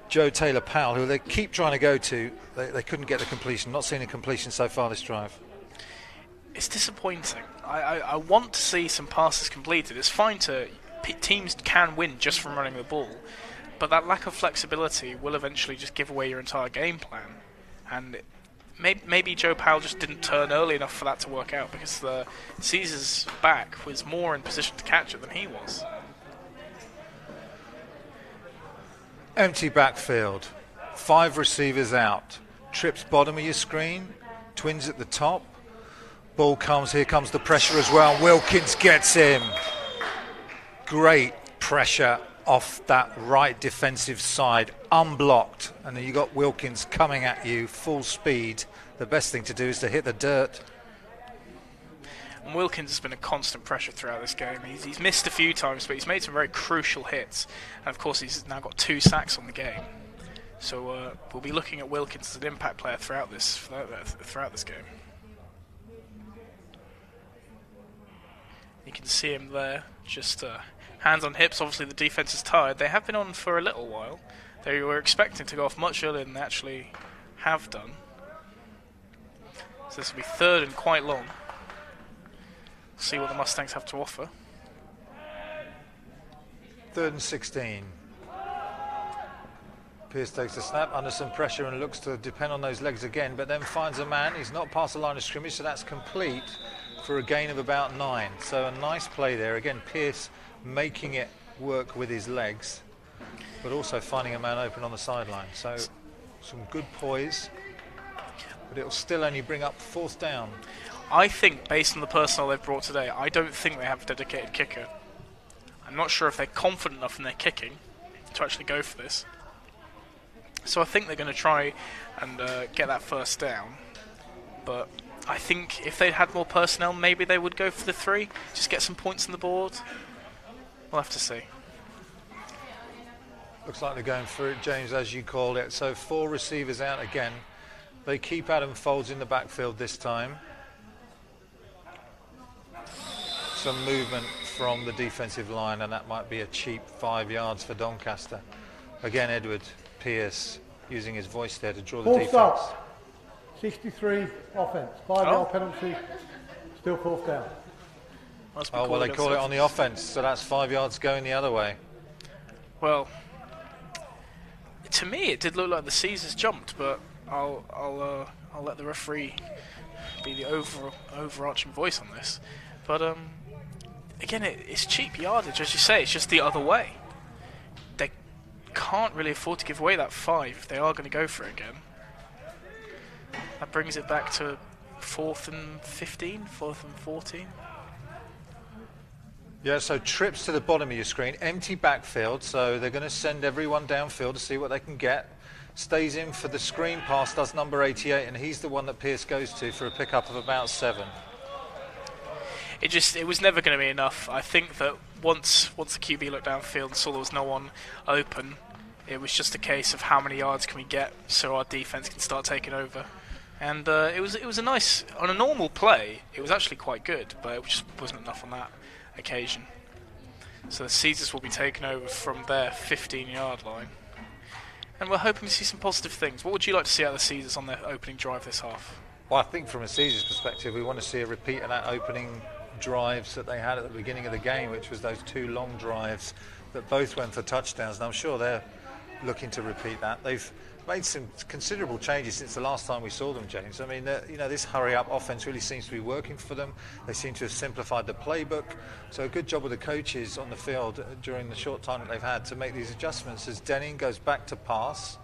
Joe Taylor-Powell, who they keep trying to go to, they couldn't get the completion. Not seen a completion so far this drive. It's disappointing. I want to see some passes completed. It's fine teams can win just from running the ball, but that lack of flexibility will eventually just give away your entire game plan. And maybe Joe Powell just didn't turn early enough for that to work out, because the Caesars back was more in position to catch it than he was. Empty backfield, 5 receivers out. Trips bottom of your screen, twins at the top. Ball comes, here comes the pressure as well. Wilkins gets him. Great pressure off that right defensive side, unblocked. And then you got Wilkins coming at you full speed. The best thing to do is to hit the dirt. And Wilkins has been a constant pressure throughout this game. He's missed a few times, but he's made some very crucial hits. And of course, he's now got 2 sacks on the game. So we'll be looking at Wilkins as an impact player throughout this game. You can see him there, just hands on hips. Obviously, the defense is tired. They have been on for a little while. They were expecting to go off much earlier than they actually have done. So this will be 3rd and quite long. See what the Mustangs have to offer. 3rd and 16. Pearce takes a snap under some pressure and looks to depend on those legs again, but then finds a man. He's not past the line of scrimmage, so that's complete for a gain of about 9. So a nice play there. Again, Pearce making it work with his legs, but also finding a man open on the sideline. So some good poise, but it'll still only bring up 4th down. I think, based on the personnel they've brought today, I don't think they have a dedicated kicker. I'm not sure if they're confident enough in their kicking to actually go for this. So I think they're going to try and get that 1st down. But I think if they'd had more personnel, maybe they would go for the 3. Just get some points on the board. We'll have to see. Looks like they're going for it, James, as you called it. So 4 receivers out again. They keep Adam Folds in the backfield this time. Some movement from the defensive line, and that might be a cheap 5 yards for Doncaster. Again, Edward Pearce using his voice there to draw the defense. Stop. 63 offense, 5-yard penalty, still 4th down. Oh, well, they call it on the offense, so that's 5 yards going the other way. Well, to me, it did look like the Caesars jumped, but I'll let the referee be the overarching voice on this. But again, it's cheap yardage, as you say. It's just the other way. They can't really afford to give away that 5 if they are going to go for it again. That brings it back to 4th and 15, 4th and 14. Yeah, so trips to the bottom of your screen, empty backfield, so they're going to send everyone downfield to see what they can get. Stays in for the screen pass, does number 88, and he's the one that Pearce goes to for a pickup of about 7. It was never going to be enough. I think that once the QB looked downfield and saw there was no one open, it was just a case of how many yards can we get so our defense can start taking over. And it was a nice, on a normal play, it was actually quite good, but it just wasn't enough on that occasion. So the Caesars will be taken over from their 15-yard line. And we're hoping to see some positive things. What would you like to see out of the Caesars on their opening drive this half? Well, I think from a Caesars perspective, we want to see a repeat of that opening drives that they had at the beginning of the game, which was those 2 long drives that both went for touchdowns. And I'm sure they're looking to repeat that. They've made some considerable changes since the last time we saw them, James. I mean, this hurry-up offense really seems to be working for them. They seem to have simplified the playbook. So a good job with the coaches on the field during the short time that they've had to make these adjustments as Denning goes back to pass.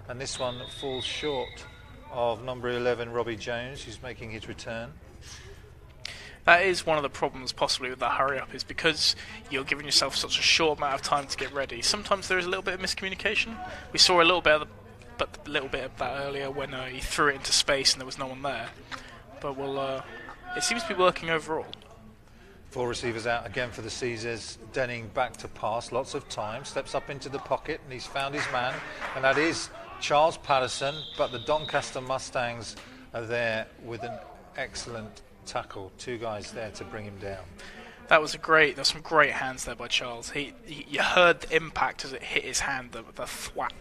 And this one falls short of number 11, Robbie Jones, who's making his return. That is one of the problems possibly with that hurry-up, is because you're giving yourself such a short amount of time to get ready. Sometimes there is a little bit of miscommunication. We saw a little bit of that earlier when he threw it into space and there was no one there. But it seems to be working overall. 4 receivers out again for the Caesars. Denning back to pass, lots of time, steps up into the pocket and he's found his man, and that is Charles Patterson. But the Doncaster Mustangs are there with an excellent tackle. 2 guys there to bring him down. There's some great hands there by Charles. You heard the impact as it hit his hand, the thwap.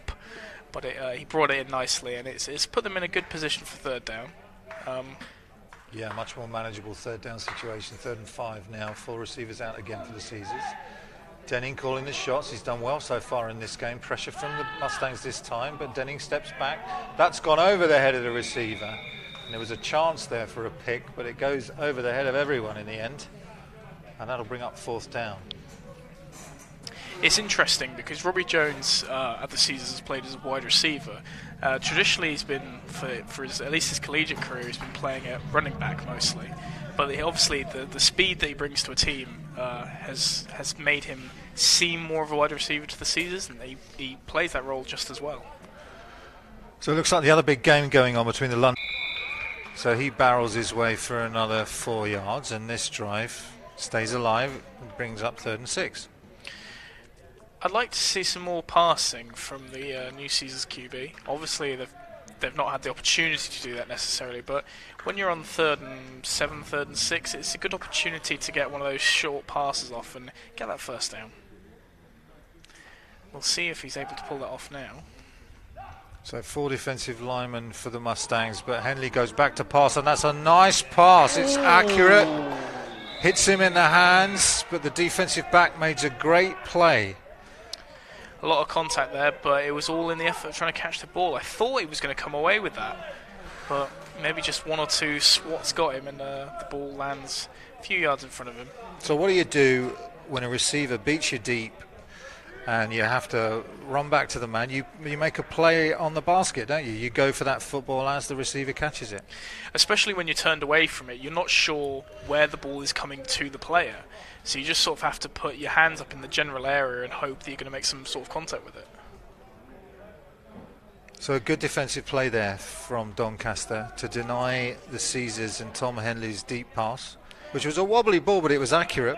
But he brought it in nicely, and it's put them in a good position for 3rd down. Yeah, much more manageable 3rd down situation. 3rd and 5 now. 4 receivers out again for the Caesars. Denning calling the shots. He's done well so far in this game. Pressure from the Mustangs this time, but Denning steps back. That's gone over the head of the receiver. And there was a chance there for a pick, but it goes over the head of everyone in the end. And that'll bring up 4th down. It's interesting because Robbie Jones at the Caesars has played as a wide receiver. Traditionally, he's been, for at least his collegiate career, he's been playing at running back mostly. But obviously, the speed that he brings to a team has made him seem more of a wide receiver to the Caesars, and he plays that role just as well. So it looks like the other big game going on between the London... So he barrels his way for another 4 yards, and this drive stays alive and brings up 3rd and 6. I'd like to see some more passing from the new Caesars QB. Obviously, they've not had the opportunity to do that necessarily, but when you're on 3rd and 7, 3rd and 6, it's a good opportunity to get one of those short passes off and get that first down. We'll see if he's able to pull that off now. So 4 defensive linemen for the Mustangs, but Henley goes back to pass, and that's a nice pass. It's accurate, hits him in the hands, but the defensive back made a great play. A lot of contact there, but it was all in the effort of trying to catch the ball. I thought he was going to come away with that, but maybe just 1 or 2 swats got him, and the ball lands a few yards in front of him. So what do you do when a receiver beats you deep and you have to run back to the man? You make a play on the basket, don't you? You go for that football as the receiver catches it. Especially when you're turned away from it, you're not sure where the ball is coming to the player. So you just sort of have to put your hands up in the general area and hope that you're going to make some sort of contact with it. So a good defensive play there from Doncaster to deny the Caesars and Tom Henley's deep pass, which was a wobbly ball, but it was accurate.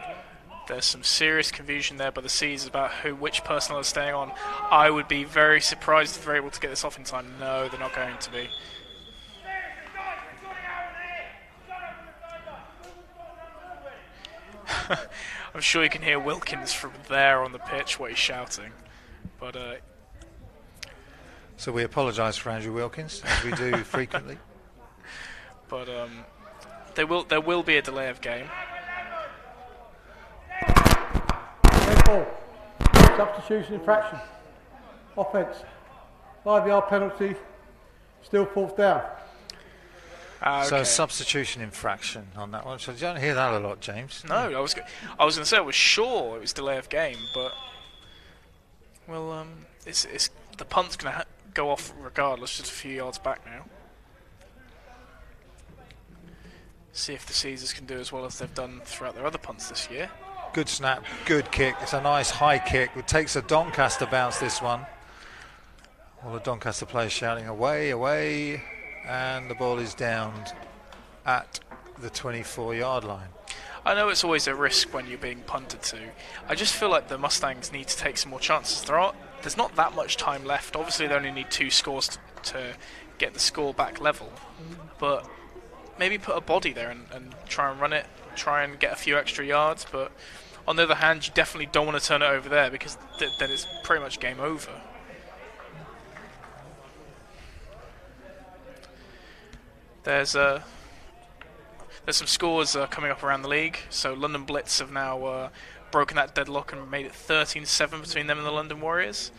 There's some serious confusion there by the Caesars about which personnel is staying on. I would be very surprised if they're able to get this off in time. No, they're not going to be. I'm sure you can hear Wilkins from there on the pitch what he's shouting. But so we apologise for Andrew Wilkins, as we do frequently. But there will be a delay of game. Ball. Substitution infraction. Offence. 5-yard penalty. Still 4th down. Okay. So substitution infraction on that one. So you don't hear that a lot, James. No, I was going to say I was sure it was delay of game, but it's the punt's going to go off regardless, just a few yards back now. See if the Caesars can do as well as they've done throughout their other punts this year. Good snap, good kick. It's a nice high kick. It takes a Doncaster bounce, this one. All the Doncaster players shouting away, away. And the ball is downed at the 24-yard line. I know it's always a risk when you're being punted to. I just feel like the Mustangs need to take some more chances. There's not that much time left. Obviously, they only need 2 scores to get the score back level. But maybe put a body there and try and run it, try and get a few extra yards. But on the other hand, you definitely don't want to turn it over there because then it's pretty much game over. There's some scores coming up around the league. So London Blitz have now broken that deadlock and made it 13-7 between them and the London Warriors.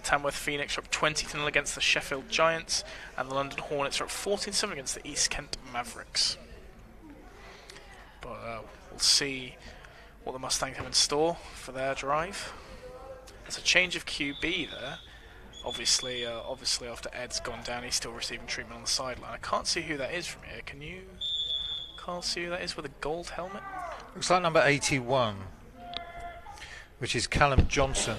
Tamworth Phoenix are up 20-0 against the Sheffield Giants, and the London Hornets are up 14-7 against the East Kent Mavericks. But we'll see what the Mustangs have in store for their drive. There's a change of QB there. Obviously after Ed's gone down, he's still receiving treatment on the sideline. I can't see who that is from here. Can you? Can't see who that is with a gold helmet. Looks like number 81, which is Callum Johnson,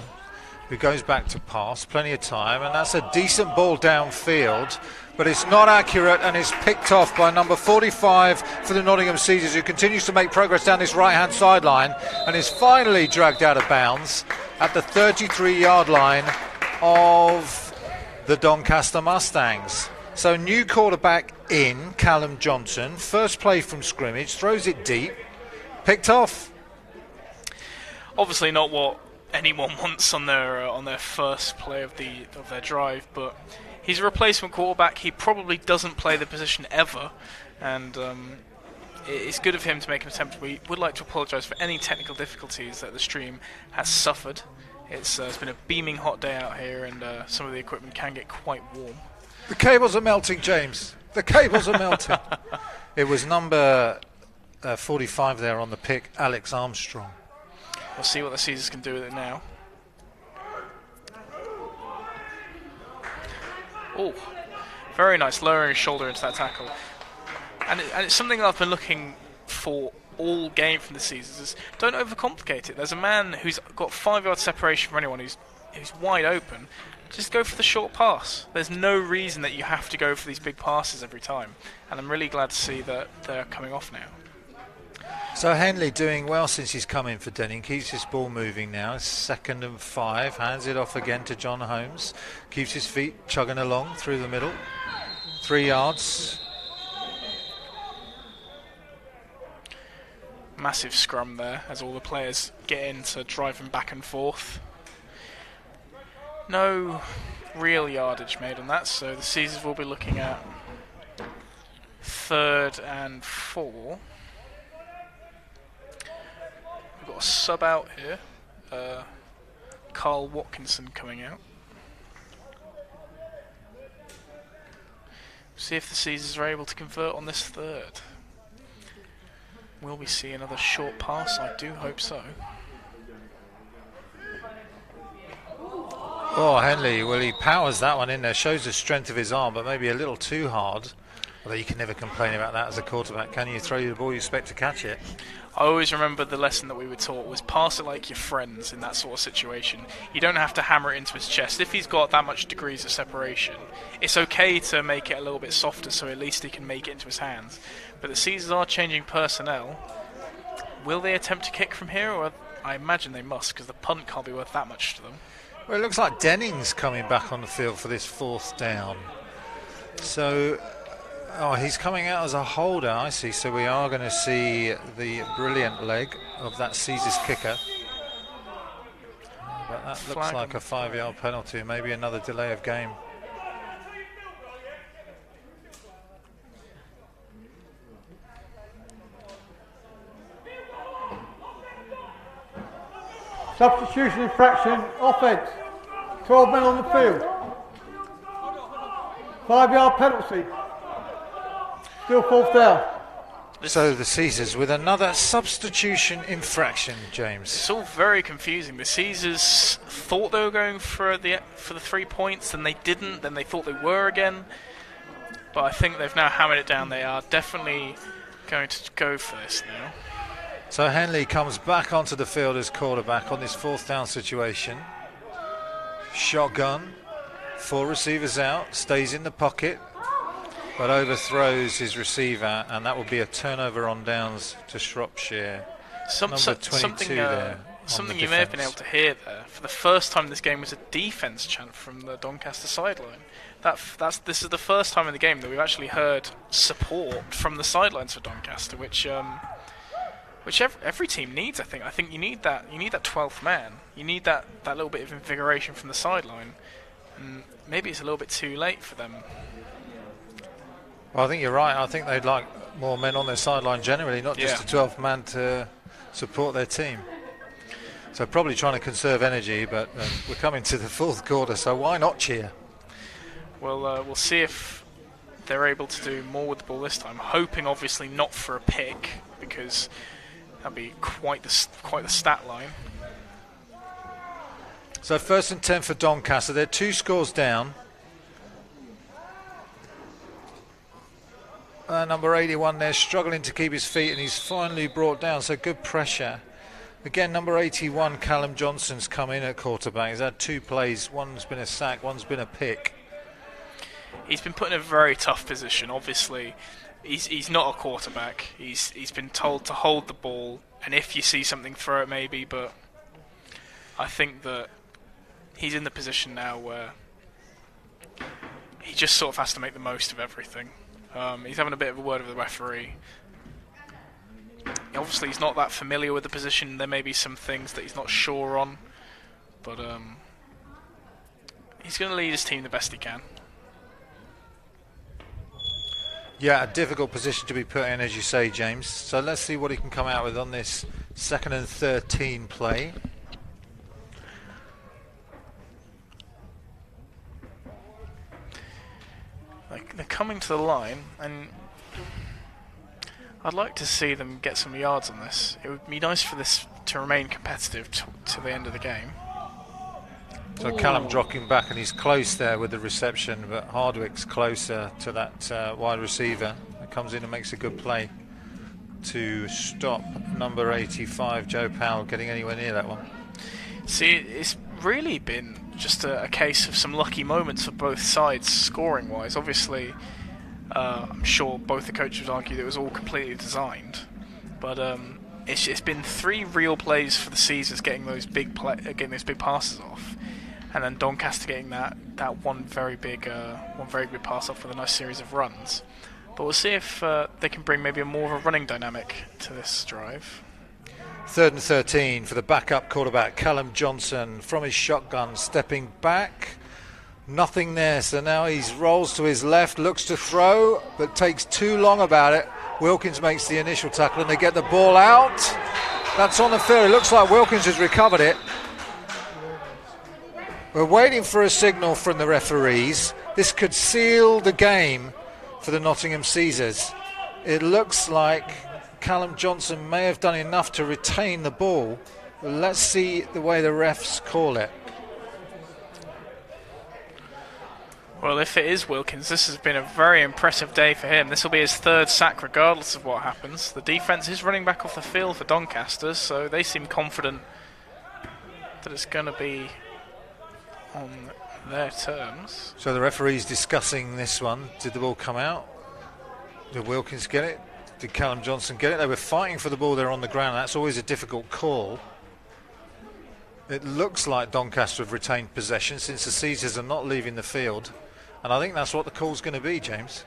who goes back to pass. Plenty of time, and that's a decent ball downfield, but it's not accurate, and it's picked off by number 45 for the Nottingham Caesars, who continues to make progress down this right-hand sideline and is finally dragged out of bounds at the 33-yard line of the Doncaster Mustangs. So new quarterback in, Callum Johnson. First play from scrimmage, throws it deep, picked off. Obviously not what anyone wants on their first play of their drive, but he's a replacement quarterback. He probably doesn't play the position ever, and it's good of him to make an attempt. We would like to apologise for any technical difficulties that the stream has suffered. It's been a beaming hot day out here, and some of the equipment can get quite warm. The cables are melting, James. The cables are melting. It was number 45 there on the pick, Alex Armstrong. We'll see what the Caesars can do with it now. Oh, very nice, lowering his shoulder into that tackle. And it's something that I've been looking for all game from the Caesars is don't overcomplicate it. There's a man who's got 5 yard separation from anyone who's who's wide open, just go for the short pass. There's no reason that you have to go for these big passes every time, and I'm really glad to see that they're coming off now. So Henley doing well since he's come in for Denning. Keeps his ball moving now. It's 2nd and 5. Hands it off again to John Holmes. Keeps his feet chugging along through the middle. 3 yards. Massive scrum there as all the players get in to drive him back and forth. No real yardage made on that, so the Caesars will be looking at 3rd and 4. We've got a sub out here. Carl Watkinson coming out. See if the Caesars are able to convert on this 3rd. Will we see another short pass? I do hope so. Oh, Henley, well, he powers that one in there. Shows the strength of his arm, but maybe a little too hard. Although you can never complain about that as a quarterback, can you? Throw the ball, you expect to catch it. I always remember the lesson that we were taught was pass it like your friends in that sort of situation. You don't have to hammer it into his chest. If he's got that much degrees of separation, it's okay to make it a little bit softer so at least he can make it into his hands. But the Caesars are changing personnel. Will they attempt to kick from here? Or I imagine they must, because the punt can't be worth that much to them. Well, it looks like Denning's coming back on the field for this 4th down. So, he's coming out as a holder, I see. So we are going to see the brilliant leg of that Caesars kicker. But that looks like a 5-yard penalty, maybe another delay of game. Substitution infraction, offence. 12 men on the field. 5-yard penalty. Still 4th down. So the Caesars with another substitution infraction, James. It's all very confusing. The Caesars thought they were going for the 3 points, then they didn't, then they thought they were again. But I think they've now hammered it down. They are definitely going to go for this now. So Henley comes back onto the field as quarterback on this 4th down situation. Shotgun, 4 receivers out, stays in the pocket, but overthrows his receiver, and that will be a turnover on downs to Shropshire. Number 22 there. Something you may have been able to hear there. For the first time, this game was a defence chant from the Doncaster sideline. This is the first time in the game that we've actually heard support from the sidelines for Doncaster, which every team needs. I think you need that. You need that 12th man. You need that little bit of invigoration from the sideline. And maybe it's a little bit too late for them. Well, I think you're right. I think they'd like more men on their sideline generally, not just a 12th man to support their team. So probably trying to conserve energy, but we're coming to the 4th quarter, so why not cheer? Well, we'll see if they're able to do more with the ball this time. Hoping, obviously, not for a pick, because that'd be quite the stat line. So 1st and 10 for Doncaster. They're 2 scores down. Number 81 there struggling to keep his feet, and he's finally brought down, so good pressure. Again, number 81, Callum Johnson's come in at quarterback. He's had 2 plays. One's been a sack, one's been a pick. He's been put in a very tough position. Obviously, he's not a quarterback. He's been told to hold the ball, and if you see something, throw it maybe, but I think that he's in the position now where he just sort of has to make the most of everything. He's having a bit of a word with the referee. Obviously, he's not that familiar with the position. There may be some things that he's not sure on, but he's going to lead his team the best he can. Yeah, a difficult position to be put in, as you say, James. So let's see what he can come out with on this 2nd and 13 play. They're coming to the line, and I'd like to see them get some yards on this. It would be nice for this to remain competitive to the end of the game. So Callum dropping back, and he's close there with the reception, but Hardwick's closer to that wide receiver. That comes in and makes a good play to stop number 85, Joe Powell, getting anywhere near that one. See, it's really been just a case of some lucky moments for both sides scoring-wise. Obviously, I'm sure both the coaches would argue that it was all completely designed, but it's been 3 real plays for the Caesars getting those big passes off, and then Doncaster getting that one very big pass off with a nice series of runs. But we'll see if they can bring maybe more of a running dynamic to this drive. 3rd and 13 for the backup quarterback, Callum Johnson, from his shotgun, stepping back. Nothing there, so now he rolls to his left, looks to throw, but takes too long about it. Wilkins makes the initial tackle and they get the ball out. That's on the field. It looks like Wilkins has recovered it. We're waiting for a signal from the referees. This could seal the game for the Nottingham Caesars. It looks like Callum Johnson may have done enough to retain the ball. But let's see the way the refs call it. Well, if it is Wilkins, this has been a very impressive day for him. This will be his 3rd sack regardless of what happens. The defence is running back off the field for Doncaster, so they seem confident that it's going to be on their terms. So the referee's discussing this one. Did the ball come out? Did Wilkins get it? Did Callum Johnson get it? They were fighting for the ball there on the ground. That's always a difficult call. It looks like Doncaster have retained possession since the Caesars are not leaving the field. And I think that's what the call's going to be, James.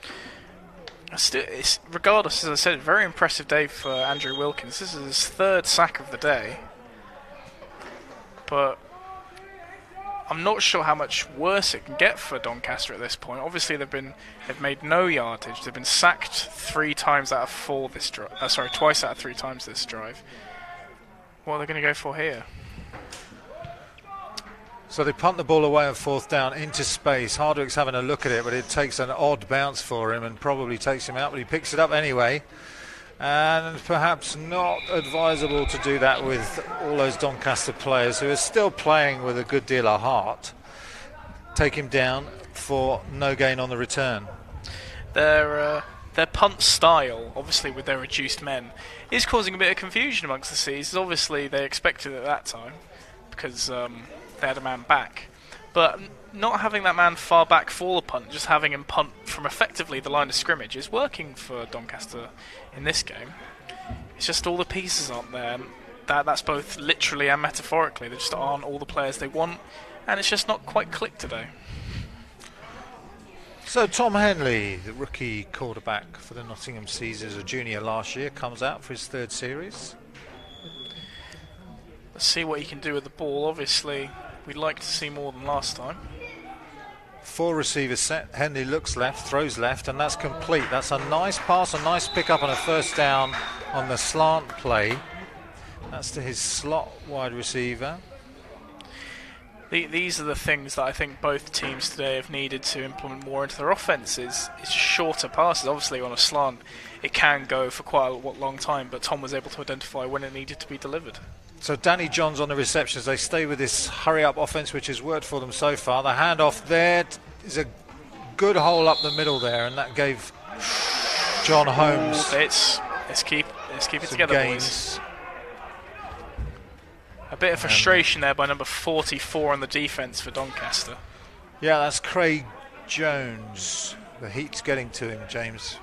Regardless, as I said, very impressive day for Andrew Wilkins. This is his 3rd sack of the day. But I'm not sure how much worse it can get for Doncaster at this point. Obviously, they've made no yardage. They've been sacked 3 times out of 4 this drive. Twice out of 3 times this drive. What are they going to go for here? So they punt the ball away on 4th down into space. Hardwick's having a look at it, but it takes an odd bounce for him and probably takes him out, but he picks it up anyway. And perhaps not advisable to do that with all those Doncaster players who are still playing with a good deal of heart. Take him down for no gain on the return. Their punt style, obviously with their reduced men, is causing a bit of confusion amongst the Caesars. Obviously they expected it at that time because they had a man back. But not having that man far back for the punt, just having him punt from effectively the line of scrimmage is working for Doncaster in this game. It's just all the pieces aren't there. That's both literally and metaphorically. There just aren't all the players they want, and it's just not quite clicked today. So Tom Henley, the rookie quarterback for the Nottingham Caesars, a junior last year, comes out for his 3rd series. Let's see what he can do with the ball. Obviously, we'd like to see more than last time. 4 receivers set. Henley looks left, throws left, and that's complete. That's a nice pass, a nice pick-up on a 1st down on the slant play. That's to his slot wide receiver. These are the things that I think both teams today have needed to implement more into their offenses. It's shorter passes. Obviously, on a slant, it can go for quite a long time, but Tom was able to identify when it needed to be delivered. So Danny Johns on the receptions. They stay with this hurry-up offense, which has worked for them so far. The handoff there is a good hole up the middle there, and that gave John Holmes. Let's keep it together, boys. A bit of frustration there by number 44 on the defence for Doncaster. Yeah, that's Craig Jones. The heat's getting to him, James.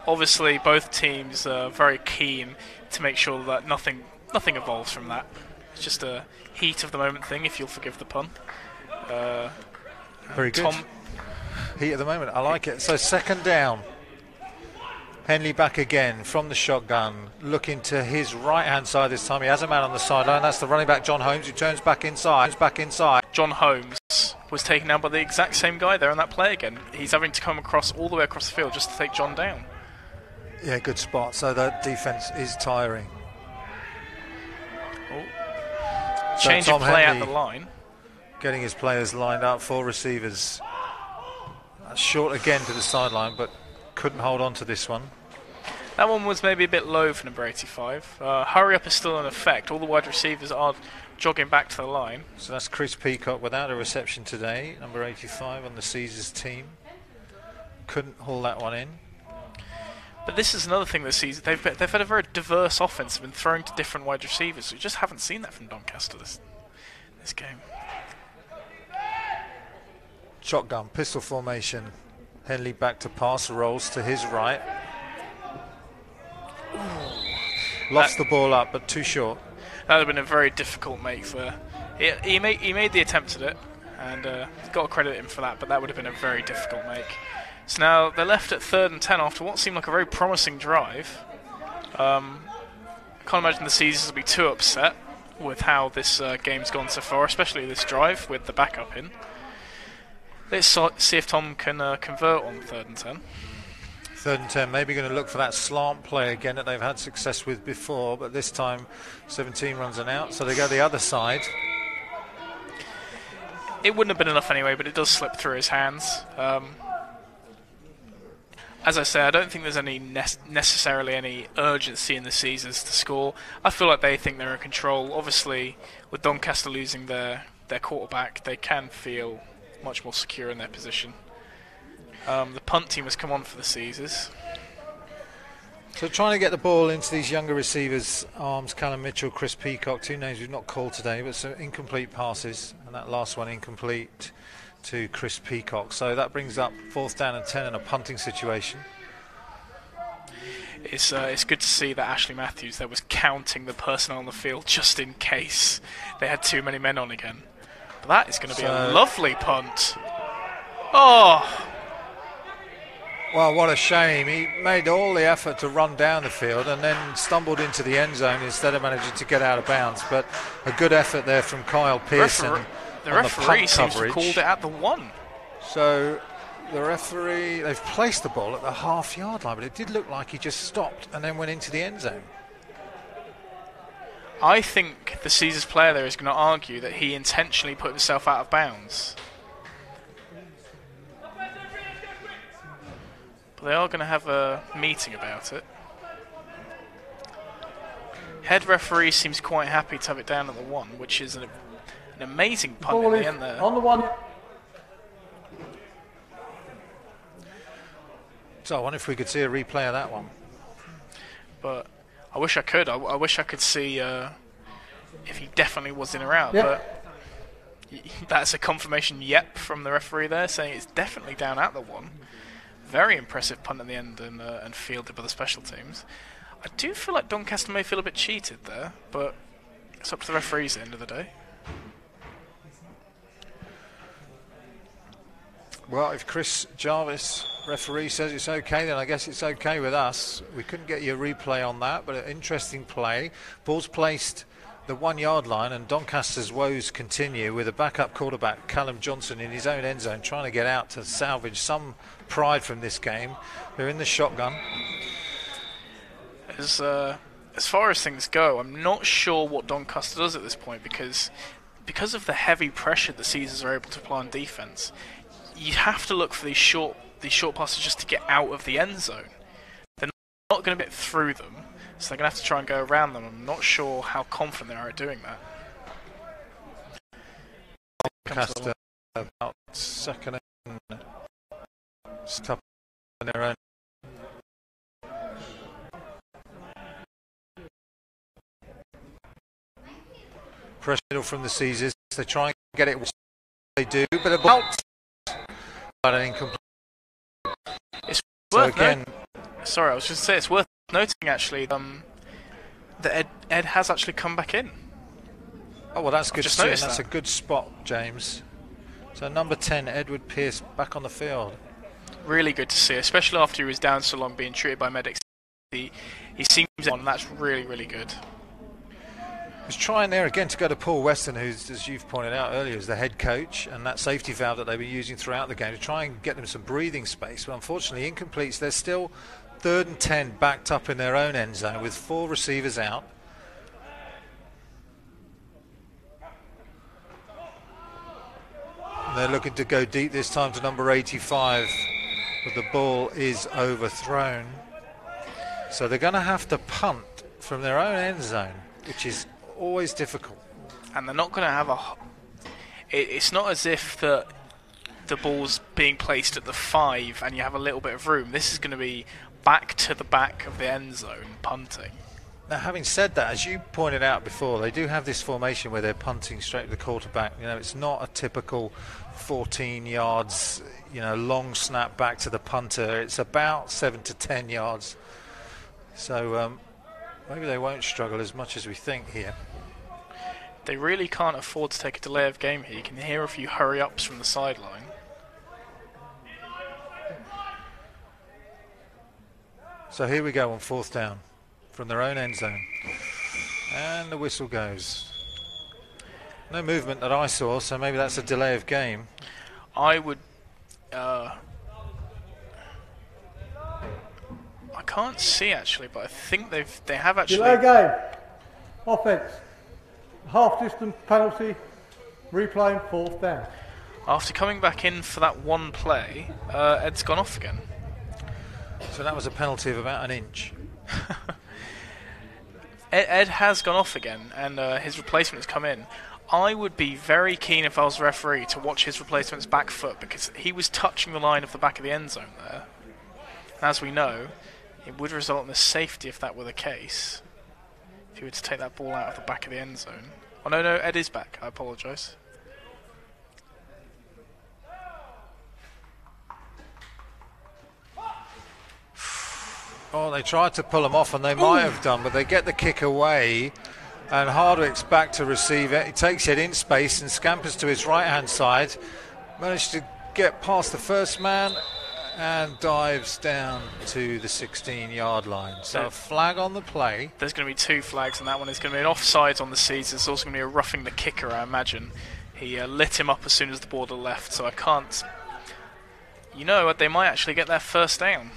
Obviously, both teams are very keen to make sure that nothing evolves from that. It's just a heat of the moment thing, if you'll forgive the pun. Very good. Heat of the moment, I like it. So 2nd down. Henley back again from the shotgun, looking to his right-hand side this time. He has a man on the sideline. That's the running back, John Holmes, who turns back inside. John Holmes was taken down by the exact same guy there on that play again. He's having to come all the way across the field just to take John down. Yeah, good spot. So that defence is tiring. Change of play at the line. Getting his players lined up, 4 receivers. That's short again to the sideline, but couldn't hold on to this one. That one was maybe a bit low for number 85. Hurry up is still in effect. All the wide receivers are jogging back to the line. So that's Chris Peacock without a reception today, number 85 on the Caesars team. Couldn't haul that one in. But this is another thing this season. They've had a very diverse offense. They've been throwing to different wide receivers. We just haven't seen that from Doncaster this game. Shotgun, pistol formation. Henley back to pass, rolls to his right. Lofts the ball up, but too short. That would have been a very difficult make there. He made the attempt at it, and got to credit him for that, but that would have been a very difficult make. So now they're left at 3rd and 10 after what seemed like a very promising drive. I can't imagine the Caesars will be too upset with how this game's gone so far, especially this drive with the backup in. Let's see if Tom can convert on 3rd and 10. 3rd and 10, maybe going to look for that slant play again that they've had success with before, but this time 17 runs an out, so they go the other side. It wouldn't have been enough anyway, but it does slip through his hands. As I say, I don't think there's any necessarily any urgency in the Caesars to score. I feel like they think they're in control. Obviously, with Doncaster losing their quarterback, they can feel much more secure in their position. The punt team has come on for the Caesars. So trying to get the ball into these younger receivers' arms, Callum Mitchell, Chris Peacock, 2 names we've not called today, but some incomplete passes, and that last one incomplete to Chris Peacock. So that brings up 4th down and 10 in a punting situation. It's good to see that Ashley Matthews there was counting the personnel on the field just in case they had too many men on again. But that is going to be a lovely punt. Oh! Well, what a shame. He made all the effort to run down the field and then stumbled into the end zone instead of managing to get out of bounds. But a good effort there from Kyle Pearson. The referee seems to have called it at the 1. So the referee, they've placed the ball at the half-yard line, but it did look like he just stopped and then went into the end zone. I think the Caesars player there is going to argue that he intentionally put himself out of bounds. But they are going to have a meeting about it. Head referee seems quite happy to have it down at the 1, which is an amazing punt in the end there. On the 1. So I wonder if we could see a replay of that one. But I wish I could. I wish I could see if he definitely was in or out. Yep. But that's a confirmation yep from the referee there, saying it's definitely down at the 1. Very impressive punt in the end and fielded by the special teams. I do feel like Doncaster may feel a bit cheated there, but it's up to the referees at the end of the day. Well, if Chris Jarvis, referee, says it's okay, then I guess it's okay with us. We couldn't get you a replay on that, but an interesting play. Ball's placed the 1-yard line, and Doncaster's woes continue with a backup quarterback, Callum Johnson, in his own end zone, trying to get out to salvage some pride from this game. They're in the shotgun. As far as things go, I'm not sure what Doncaster does at this point because of the heavy pressure the Caesars are able to apply on defence. You have to look for these short passes just to get out of the end zone. They're not going to get through them, so they're going to have to try and go around them. I'm not sure how confident they are at doing that. Doncaster about second and stop on their own. Pressure from the Caesars. They try and get it. They do, but about an incomplete. It's So worth again, sorry, I was just saying it's worth noting actually that Ed has actually come back in. oh well, that's good to just see. And noticed that's that. a good spot, James. So number 10, Edward Pearce, back on the field. Really good to see, especially after he was down so long being treated by medics. He seems on, and that's really, really good. Was trying there again to go to Paul Weston, who's, as you've pointed out earlier, is the head coach, and that safety valve that they were using throughout the game to try and get them some breathing space. But unfortunately, incomplete. So they're still 3rd and 10, backed up in their own end zone with 4 receivers out. And they're looking to go deep this time to number 85, but the ball is overthrown. So they're going to have to punt from their own end zone, which is always difficult. And they're not going to have it's not as if the ball's being placed at the 5 and you have a little bit of room. This is going to be back to the back of the end zone, punting. Now, having said that, as you pointed out before, they do have this formation where they're punting straight to the quarterback. You know, it's not a typical 14 yards, long snap back to the punter. It's about 7 to 10 yards. So maybe they won't struggle as much as we think here. They really can't afford to take a delay of game here. You can hear a few hurry-ups from the sideline. So here we go on 4th down from their own end zone. And the whistle goes. No movement that I saw, so maybe that's a delay of game. I would... I can't see actually, but I think they have actually... Delay game. Offence. Half distance penalty. Replaying 4th down. After coming back in for that one play, Ed's gone off again. So that was a penalty of about an inch. Ed has gone off again, and his replacement has come in. I would be very keen, if I was the referee, to watch his replacement's back foot, because he was touching the line of the back of the end zone there. And as we know, it would result in a safety if that were the case. If he were to take that ball out of the back of the end zone. Oh no, Ed is back. I apologise. Oh, they tried to pull him off, and they might have done, but they get the kick away, and Hardwick's back to receive it. He takes it in space and scampers to his right-hand side. Managed to get past the first man and dives down to the 16-yard line. So a flag on the play. There's going to be 2 flags on that one. It's going to be an offside on the seats. There's also going to be a roughing the kicker, I imagine. He lit him up as soon as the border left, so I can't... they might actually get their first down.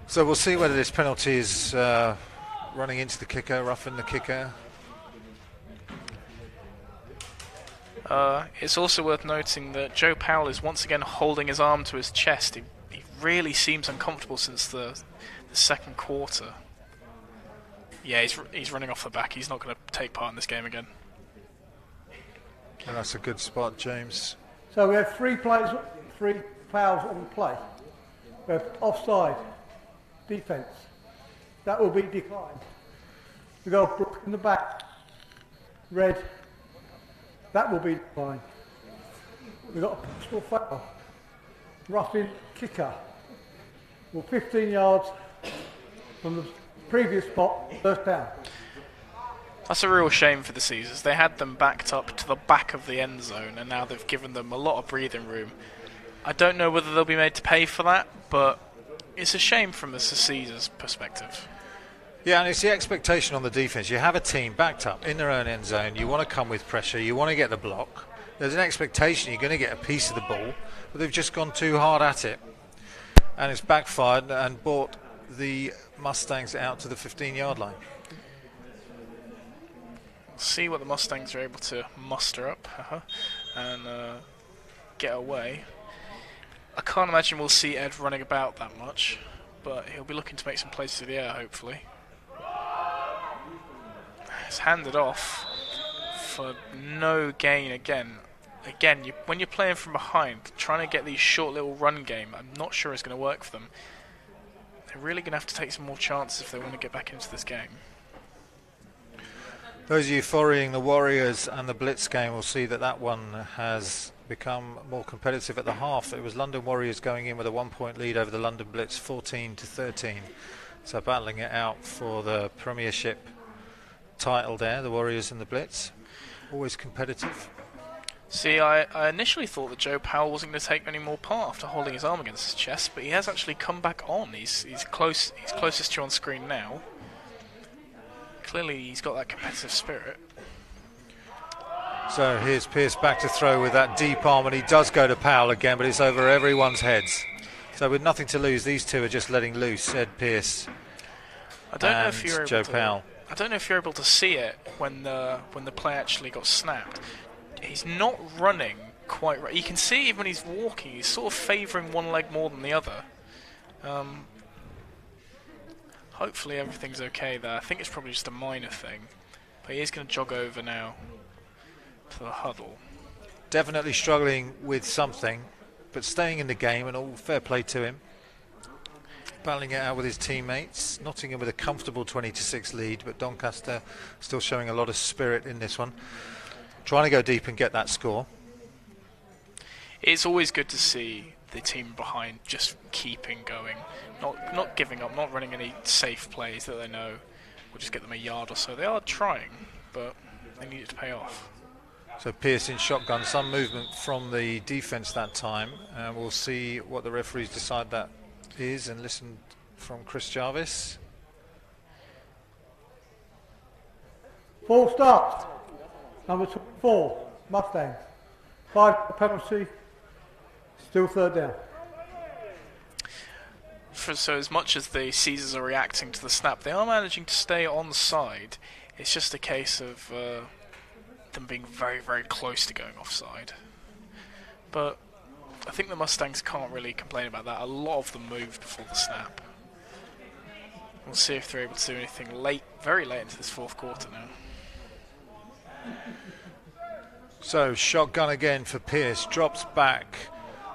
So we'll see whether this penalty is running into the kicker, roughing the kicker. It's also worth noting that Joe Powell is once again holding his arm to his chest. He really seems uncomfortable since the second quarter. Yeah, he's running off the back. He's not going to take part in this game again. And that's a good spot, James. So we have 3 fouls on the play. We have offside. Defence. That will be declined. We go Brook in the back. Red. That will be declined. We've got a personal foul. Roughing kicker. Well, 15 yards from the previous spot, first down. That's a real shame for the Caesars. They had them backed up to the back of the end zone, and now they've given them a lot of breathing room. I don't know whether they'll be made to pay for that, but it's a shame from the Caesars perspective. Yeah, and it's the expectation on the defence. You have a team backed up in their own end zone. You want to come with pressure. You want to get the block. There's an expectation you're going to get a piece of the ball, but they've just gone too hard at it. And it's backfired and brought the Mustangs out to the 15-yard line. See what the Mustangs are able to muster up and get away. I can't imagine we'll see Ed running about that much, but he'll be looking to make some plays through the air, hopefully. It's handed off for no gain again. When you're playing from behind, trying to get these short little run game, I'm not sure it's going to work for them. They're really going to have to take some more chances if they want to get back into this game. Those of you following the Warriors and the Blitz game will see that one has become more competitive at the half. It was London Warriors going in with a 1-point lead over the London Blitz, 14-13. So battling it out for the Premiership title there, the Warriors and the Blitz. Always competitive. See, I initially thought that Joe Powell wasn't going to take any more part after holding his arm against his chest, but he has actually come back on. He's close. He's closest to you on screen now. Clearly, he's got that competitive spirit. So here's Pearce back to throw with that deep arm, and he does go to Powell again, but it's over everyone's heads. So with nothing to lose, these two are just letting loose Ed Pearce and Joe Powell. I don't know if you're able to see it when the play actually got snapped. He's not running quite right. You can see even when he's walking, he's sort of favouring one leg more than the other. Hopefully everything's okay there. I think it's probably just a minor thing. But he is going to jog over now to the huddle. definitely struggling with something, but staying in the game, and all fair play to him. Battling it out with his teammates. Nottingham with a comfortable 20-6 lead, but Doncaster still showing a lot of spirit in this one. Trying to go deep and get that score. It's always good to see the team behind just keeping going, not giving up, not running any safe plays that they know will just get them a yard or so. They are trying, but they need it to pay off. So Pearce in shotgun, some movement from the defence that time, and we'll see what the referees decide that is, and listen from Chris Jarvis. Ball starts. Number 4, Mustangs. 5 penalty. Still third down. So as much as the Caesars are reacting to the snap, they are managing to stay onside. It's just a case of them being very, very close to going offside. But I think the Mustangs can't really complain about that. A lot of them moved before the snap. We'll see if they're able to do anything late, very late into this fourth quarter now. So shotgun again for Pearce, drops back,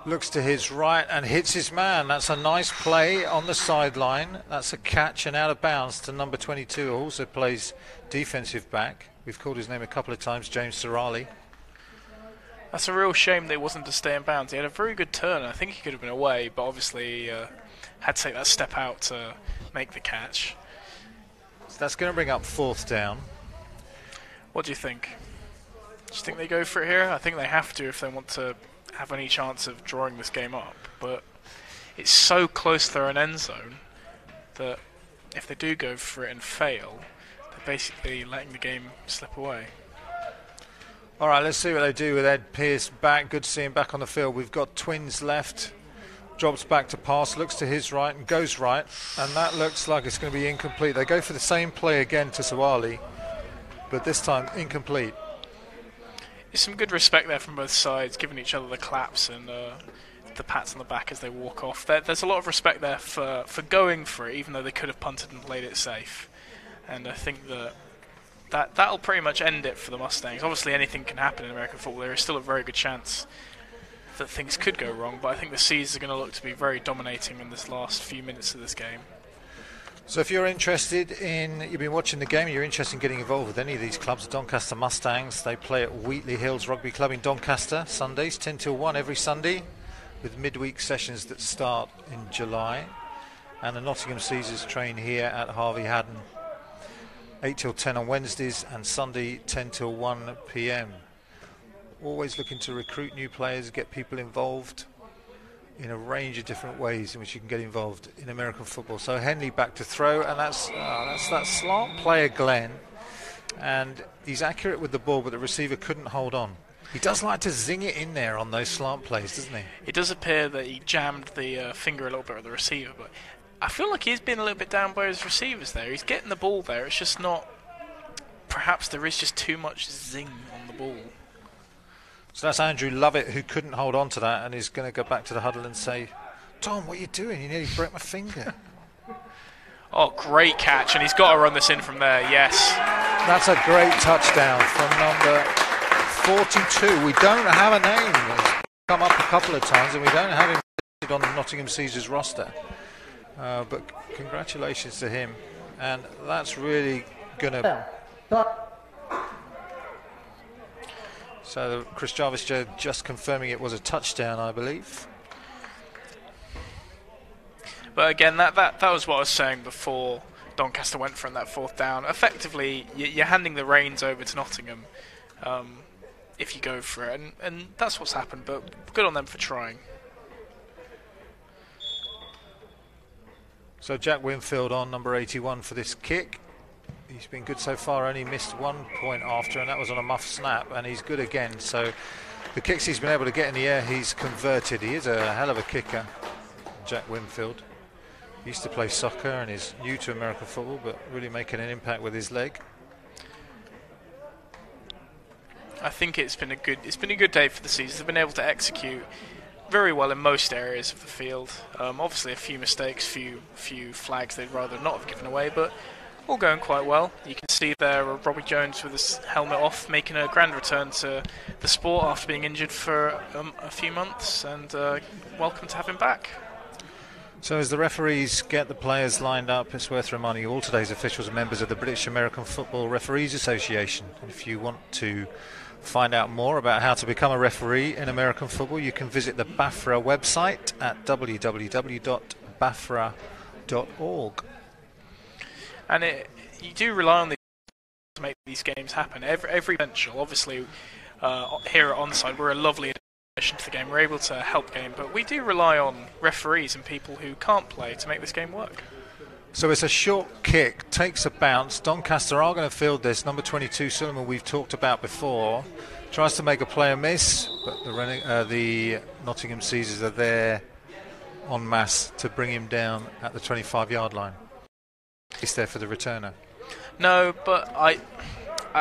looks to his right and hits his man. That's a nice play on the sideline. That's a catch and out of bounds to number 22, who also plays defensive back. We've called his name a couple of times, James Sorali. That's a real shame that he wasn't to stay in bounds. He had a very good turn. I think he could have been away, but obviously had to take that step out to make the catch. So that's going to bring up fourth down. What do you think? Do you think they go for it here? I think they have to if they want to have any chance of drawing this game up. But it's so close to their own end zone that if they do go for it and fail, they're basically letting the game slip away. All right, let's see what they do with Ed Pearce back. Good to see him back on the field. We've got twins left. Drops back to pass, looks to his right and goes right. And that looks like it's going to be incomplete. They go for the same play again to Sawali, but this time incomplete. There's some good respect there from both sides, giving each other the claps and the pats on the back as they walk off. There's a lot of respect there for going for it, even though they could have punted and played it safe. And I think that'll pretty much end it for the Mustangs. Obviously anything can happen in American football. There is still a very good chance that things could go wrong, but I think the Seas are going to look to be very dominating in this last few minutes of this game. So if you're interested you've been watching the game, and you're interested in getting involved with any of these clubs, the Doncaster Mustangs, they play at Wheatley Hills Rugby Club in Doncaster, Sundays, 10 till 1 every Sunday, with midweek sessions that start in July. And the Nottingham Caesars train here at Harvey Haddon, 8 till 10 on Wednesdays, and Sunday, 10 till 1 p.m. Always looking to recruit new players, get people involved in a range of different ways in which you can get involved in American football. So Henley back to throw, and that's that slant player Glenn, and he's accurate with the ball, but the receiver couldn't hold on. He does like to zing it in there on those slant plays, doesn't he? It does appear that he jammed the finger a little bit with the receiver, but I feel like he's been a little bit down by his receivers there. He's getting the ball there, it's just not... Perhaps there is just too much zing on the ball. So that's Andrew Lovett, who couldn't hold on to that and is going to go back to the huddle and say, Tom, what are you doing? You nearly broke my finger. Oh, great catch, and he's got to run this in from there, yes. That's a great touchdown from number 42. We don't have a name. It's come up a couple of times, and we don't have him listed on the Nottingham Caesars roster. But congratulations to him. And that's really going to... So Chris Jarvis just confirming it was a touchdown, I believe. But again, that was what I was saying before Doncaster went for that fourth down. Effectively, you're handing the reins over to Nottingham if you go for it, and that's what's happened. But good on them for trying. So Jack Winfield on number 81 for this kick. He's been good so far, only missed 1 point after, and that was on a muff snap, and he's good again. So the kicks he's been able to get in the air, he's converted. He is a hell of a kicker, Jack Winfield. He used to play soccer and is new to American football, but really making an impact with his leg. I think it's been a good day for the Caesars. They've been able to execute very well in most areas of the field. Obviously a few mistakes, few flags they'd rather not have given away, but All going quite well. You can see there Robbie Jones with his helmet off, making a grand return to the sport after being injured for a few months, and welcome to have him back. So as the referees get the players lined up, it's worth reminding you all today's officials are members of the British American Football Referees Association. If you want to find out more about how to become a referee in American football, you can visit the Bafa website at www.bafra.org. And you do rely on these to make these games happen. Every potential, obviously, here at Onside, we're a lovely addition to the game. We're able to help game, but we do rely on referees and people who can't play to make this game work. So it's a short kick, takes a bounce. Doncaster are going to field this. Number 22, Suleiman, we've talked about before, tries to make a player miss, but the Nottingham Caesars are there en masse to bring him down at the 25-yard line. He's there for the returner. No, but I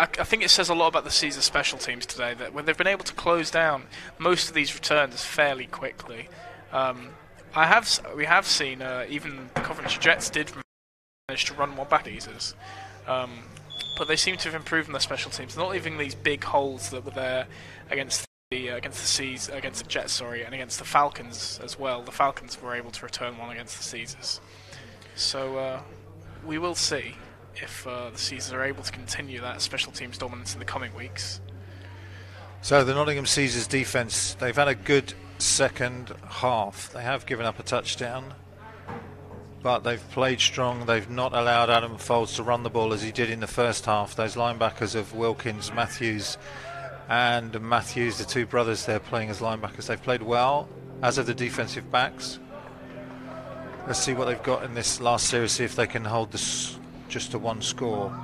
think it says a lot about the Caesar special teams today, that when they've been able to close down most of these returns fairly quickly. We have seen even the Coventry Jets did manage to run one back Caesars, but they seem to have improved in their special teams, not leaving these big holes that were there against the Jets, and against the Falcons as well. The Falcons were able to return one against the Caesars, so we will see if the Caesars are able to continue that special teams dominance in the coming weeks. So the Nottingham Caesars defence, they've had a good second half. They have given up a touchdown, but they've played strong. They've not allowed Adam Folds to run the ball as he did in the first half. Those linebackers of Wilkins, Matthews, the two brothers there playing as linebackers, they've played well, as have the defensive backs. Let's see what they've got in this last series, see if they can hold this just to one score.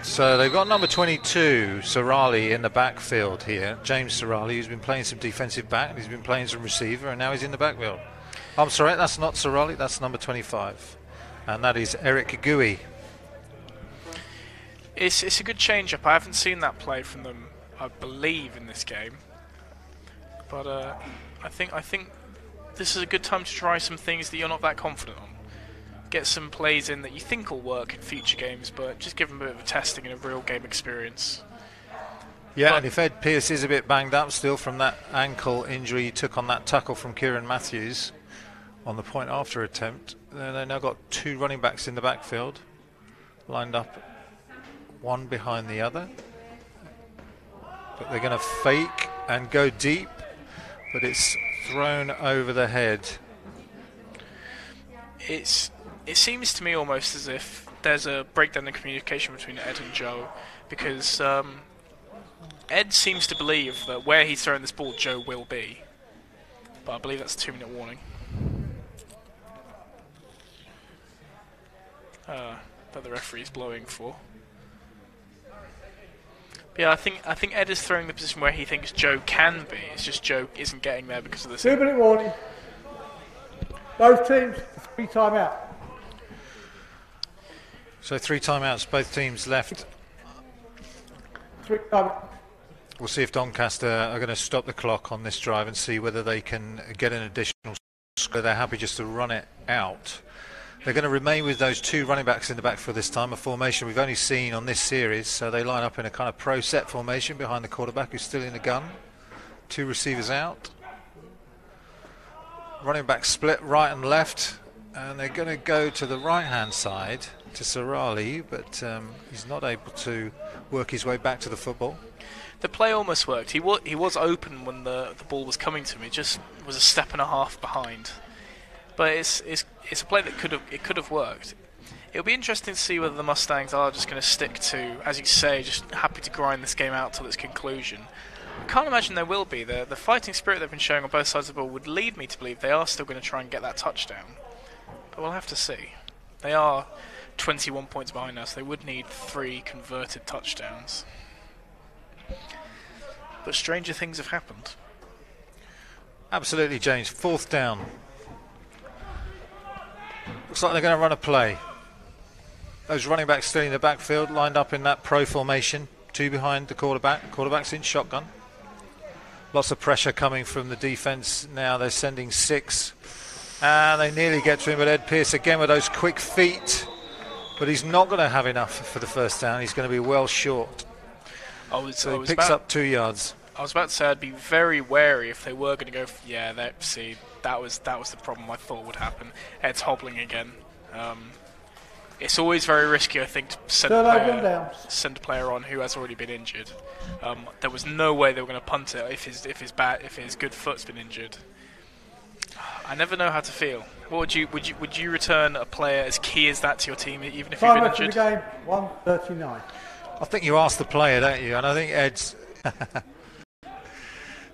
So they've got number 22, Serali, in the backfield here. James Serali, who's been playing some defensive back, he's been playing some receiver, and now he's in the backfield. I'm sorry, that's not Serali, that's number 25. And that is Eric Gui. It's a good change-up. I haven't seen that play from them, I believe, in this game. But I think this is a good time to try some things that you're not that confident on. Get some plays in that you think will work in future games, but just give them a bit of a testing and a real game experience. Yeah, and if Ed Pearce is a bit banged up still from that ankle injury he took on that tackle from Kieran Matthews on the point after attempt, then they've now got two running backs in the backfield, lined up one behind the other. But they're going to fake and go deep, but it's thrown over the head. It seems to me almost as if there's a breakdown in communication between Ed and Joe, because Ed seems to believe that where he's throwing this ball, Joe will be. But I believe that's a 2-minute warning. That the referee's blowing for. But yeah, I think Ed is throwing the position where he thinks Joe can be. It's just Joe isn't getting there because of this. 2-minute warning. Both teams, 3 timeout. So 3 timeouts, both teams left. 3 timeout. We'll see if Doncaster are going to stop the clock on this drive and see whether they can get an additional score. They're happy just to run it out. They're going to remain with those 2 running backs in the backfield this time, a formation we've only seen on this series. So they line up in a kind of pro-set formation behind the quarterback who's still in the gun. 2 receivers out. Running back split right and left, and they're going to go to the right-hand side to Serali, but he's not able to work his way back to the football. The play almost worked. He was open when the ball was coming to him. It just was a step and a half behind. But it's a play that could have worked. It'll be interesting to see whether the Mustangs are just going to stick to, as you say, just happy to grind this game out till its conclusion. I can't imagine there will be. The fighting spirit they've been showing on both sides of the ball would lead me to believe they are still going to try and get that touchdown. But we'll have to see. They are 21 points behind us. They would need 3 converted touchdowns. But stranger things have happened. Absolutely, James. 4th down. Looks like they're going to run a play. Those running backs still in the backfield, lined up in that pro formation. 2 behind the quarterback. Quarterback's in shotgun. Lots of pressure coming from the defense now. They're sending 6. And they nearly get to him, but Ed Pearce again with those quick feet. But he's not going to have enough for the first down. He's going to be well short. So he picks up 2 yards. I was about to say I'd be very wary if they were going to go. That was the problem I thought would happen. Ed's hobbling again. It's always very risky, I think, to send a player on who has already been injured. There was no way they were going to punt it if his good foot's been injured. I never know how to feel. What would you return a player as key as that to your team, even if you've been injured? Time of the game, 1:39. I think you ask the player, don't you? And I think Ed's.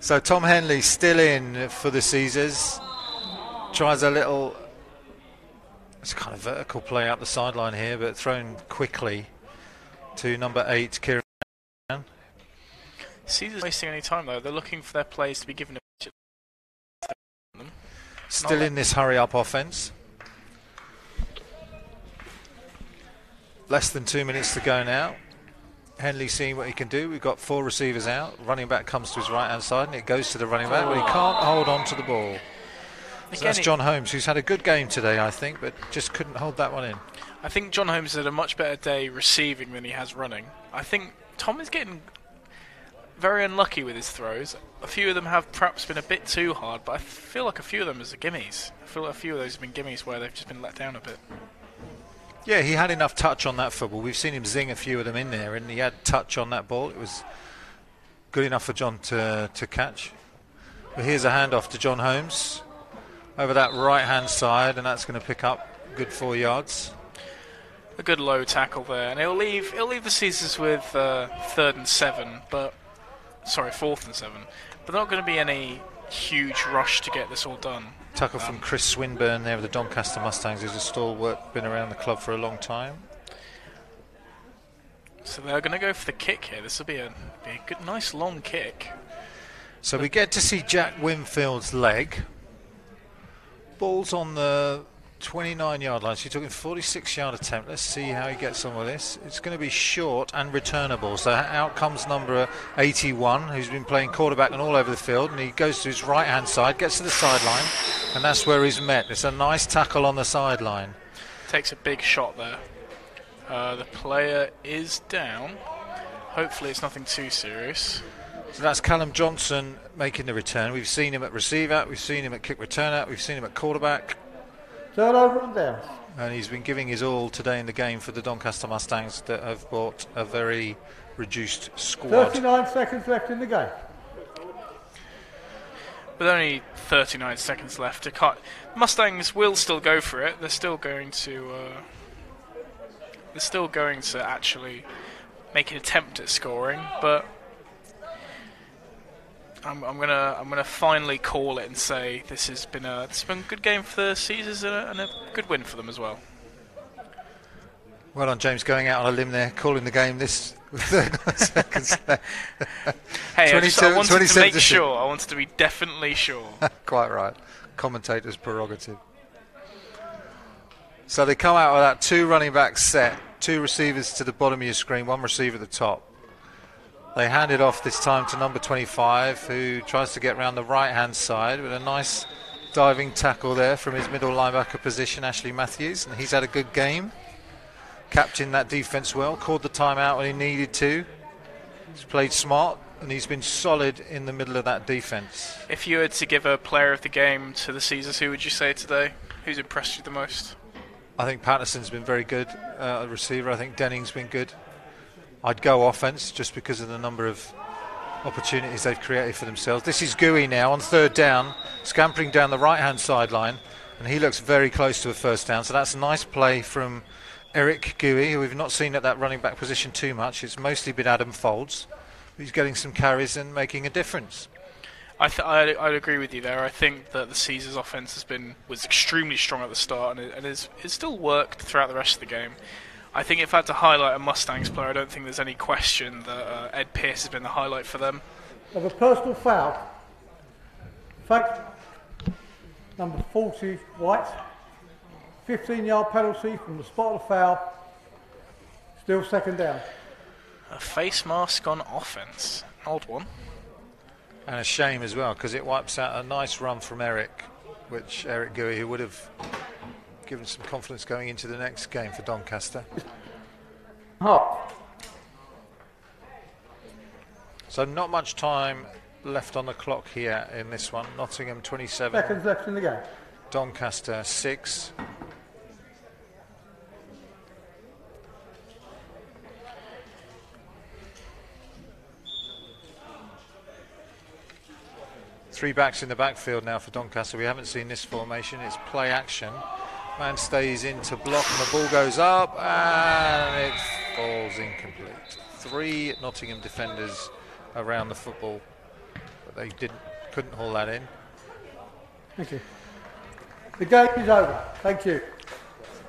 So Tom Henley still in for the Caesars. Tries a little. It's kind of vertical play up the sideline here, but thrown quickly to number 8, Kieran. Caesars wasting any time though. They're looking for their plays to be given a pitch. Still in this hurry-up offence. Less than 2 minutes to go now. Henley seeing what he can do. We've got 4 receivers out. Running back comes to his right-hand side, and it goes to the running back, but he can't hold on to the ball. So that's John Holmes, who's had a good game today, I think, but just couldn't hold that one in. I think John Holmes had a much better day receiving than he has running. I think Tom is getting very unlucky with his throws. A few of them have perhaps been a bit too hard, but I feel like a few of them are gimmies. I feel like a few of those have been gimmies where they've just been let down a bit. Yeah, he had enough touch on that football. We've seen him zing a few of them in there, and he had touch on that ball. It was good enough for John to catch. But here's a handoff to John Holmes over that right-hand side, and that's going to pick up a good 4 yards. A good low tackle there, and he'll leave the Caesars with 4th and 7, but not going to be any huge rush to get this all done. Tackle from Chris Swinburne there of the Doncaster Mustangs, who's a stalwart, been around the club for a long time. So they're going to go for the kick here. This will be a good, nice long kick. So we get to see Jack Winfield's leg. Ball's on the 29-yard line. So he took a 46-yard attempt. Let's see how he gets on with this. It's going to be short and returnable. So out comes number 81, who's been playing quarterback and all over the field, and he goes to his right-hand side, gets to the sideline, and that's where he's met. It's a nice tackle on the sideline. Takes a big shot there. The player is down. Hopefully it's nothing too serious. So that's Callum Johnson making the return. We've seen him at receiver, we've seen him at kick returner, we've seen him at quarterback. Turnover and down. And he's been giving his all today in the game for the Doncaster Mustangs that have brought a very reduced squad. 39 seconds left in the game. With only 39 seconds left to cut, Mustangs will still go for it. They're still going to actually make an attempt at scoring, but I'm gonna finally call it and say this has been a good game for the Caesars and a good win for them as well. Well done, James, going out on a limb there, calling the game this with 39 seconds left. Hey, I wanted to make sure. I wanted to be definitely sure. Quite right. Commentator's prerogative. So they come out with that 2 running back set, 2 receivers to the bottom of your screen, 1 receiver at the top. They hand it off this time to number 25, who tries to get around the right-hand side with a nice diving tackle there from his middle linebacker position, Ashley Matthews. And he's had a good game, captained that defence well, called the timeout when he needed to. He's played smart, and he's been solid in the middle of that defence. If you were to give a player of the game to the Caesars, who would you say today? Who's impressed you the most? I think Patterson's been very good, a receiver. I think Denning's been good. I'd go offence just because of the number of opportunities they've created for themselves. This is Gooey now on 3rd down, scampering down the right-hand sideline, and he looks very close to a first down. So that's a nice play from Eric Gooey, who we've not seen at that running back position too much. It's mostly been Adam Folds. He's getting some carries and making a difference. I'd agree with you there. I think that the Caesars offence was extremely strong at the start and it's still worked throughout the rest of the game. I think if I had to highlight a Mustangs player, I don't think there's any question that Ed Pearce has been the highlight for them. Of a personal foul. In fact, number 40, White, 15-yard penalty from the spot of the foul. Still 2nd down. A face mask on offence. Odd one. And a shame as well, because it wipes out a nice run from Eric which Eric Gooey, who would have given some confidence going into the next game for Doncaster. So not much time left on the clock here in this one. Nottingham 27. Seconds left in the game. Doncaster 6. Three backs in the backfield now for Doncaster. We haven't seen this formation. It's play action. Man stays in to block and the ball goes up and it falls incomplete. 3 Nottingham defenders around the football, but they couldn't haul that in. Thank you. The game is over. Thank you.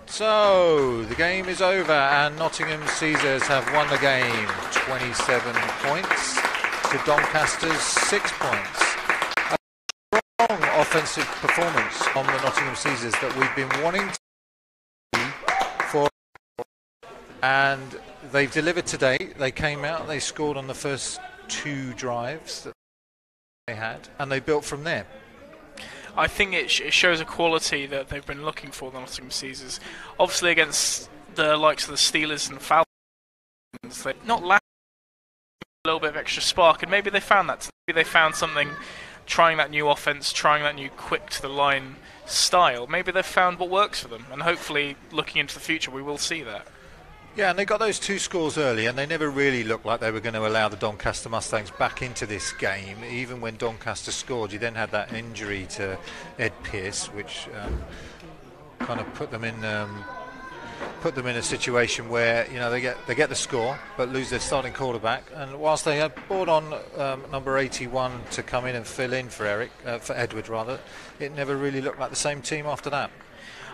So the game is over and Nottingham Caesars have won the game. 27 points to Doncaster's 6 points. Strong offensive performance on the Nottingham Caesars that we've been wanting to see for, and they've delivered today. They came out, they scored on the first 2 drives that they had, and they built from there. I think it shows a quality that they've been looking for, the Nottingham Caesars. Obviously against the likes of the Steelers and Falcons, they're not lacking a little bit of extra spark, and maybe they found that. Maybe they found something trying that new offense, trying that new quick to the line style. Maybe they've found what works for them, and hopefully looking into the future we will see that. Yeah, and they got those 2 scores early, and they never really looked like they were going to allow the Doncaster Mustangs back into this game. Even when Doncaster scored, you then had that injury to Ed Pearce, which kind of put them in a situation where they get the score but lose their starting quarterback. And whilst they had brought on number 81 to come in and fill in for Edward rather, it never really looked like the same team after that.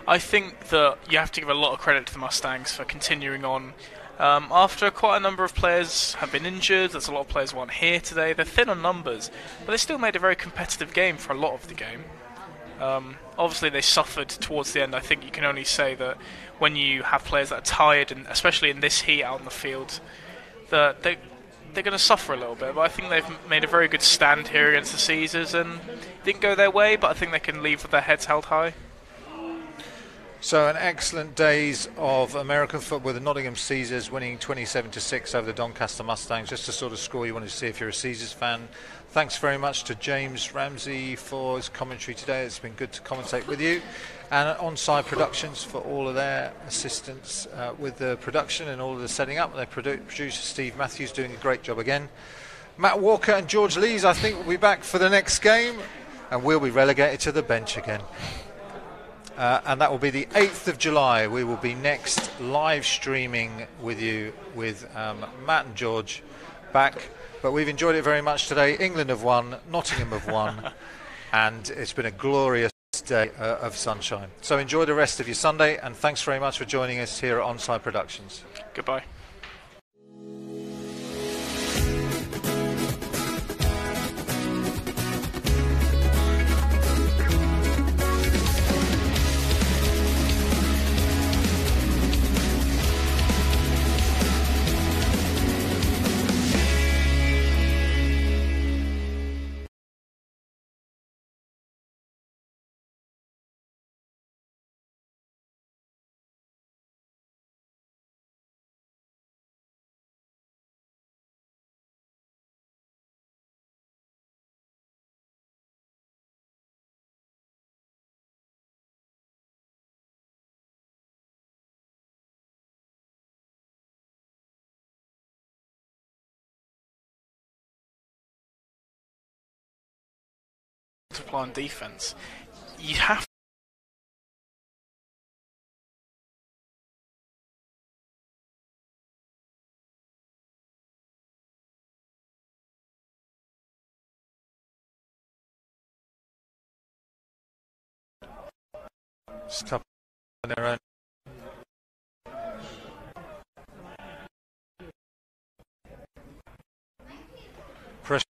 I think that you have to give a lot of credit to the Mustangs for continuing on. After quite a number of players have been injured, there's a lot of players who aren't here today. They're thin on numbers, but they still made a very competitive game for a lot of the game. Obviously they suffered towards the end. I think you can only say that when you have players that are tired, and especially in this heat out in the field, that they're going to suffer a little bit. But I think they've made a very good stand here against the Caesars, and it didn't go their way, but I think they can leave with their heads held high. So an excellent days of American football, with the Nottingham Caesars winning 27-6 over the Doncaster Mustangs. Just the sort of score you wanted to see if you're a Caesars fan. Thanks very much to James Ramsey for his commentary today. It's been good to commentate with you. And Onside Productions for all of their assistance with the production and all of the setting up. Their producer Steve Matthews doing a great job again. Matt Walker and George Lees, I think, will be back for the next game, and we'll be relegated to the bench again. And that will be the 8th of July. We will be next live streaming with you with Matt and George back. But we've enjoyed it very much today. England have won, Nottingham have won, and it's been a glorious day of sunshine. So enjoy the rest of your Sunday, and thanks very much for joining us here at Onside Productions. Goodbye. Multiply on defense. You have Stop on their own. Pressure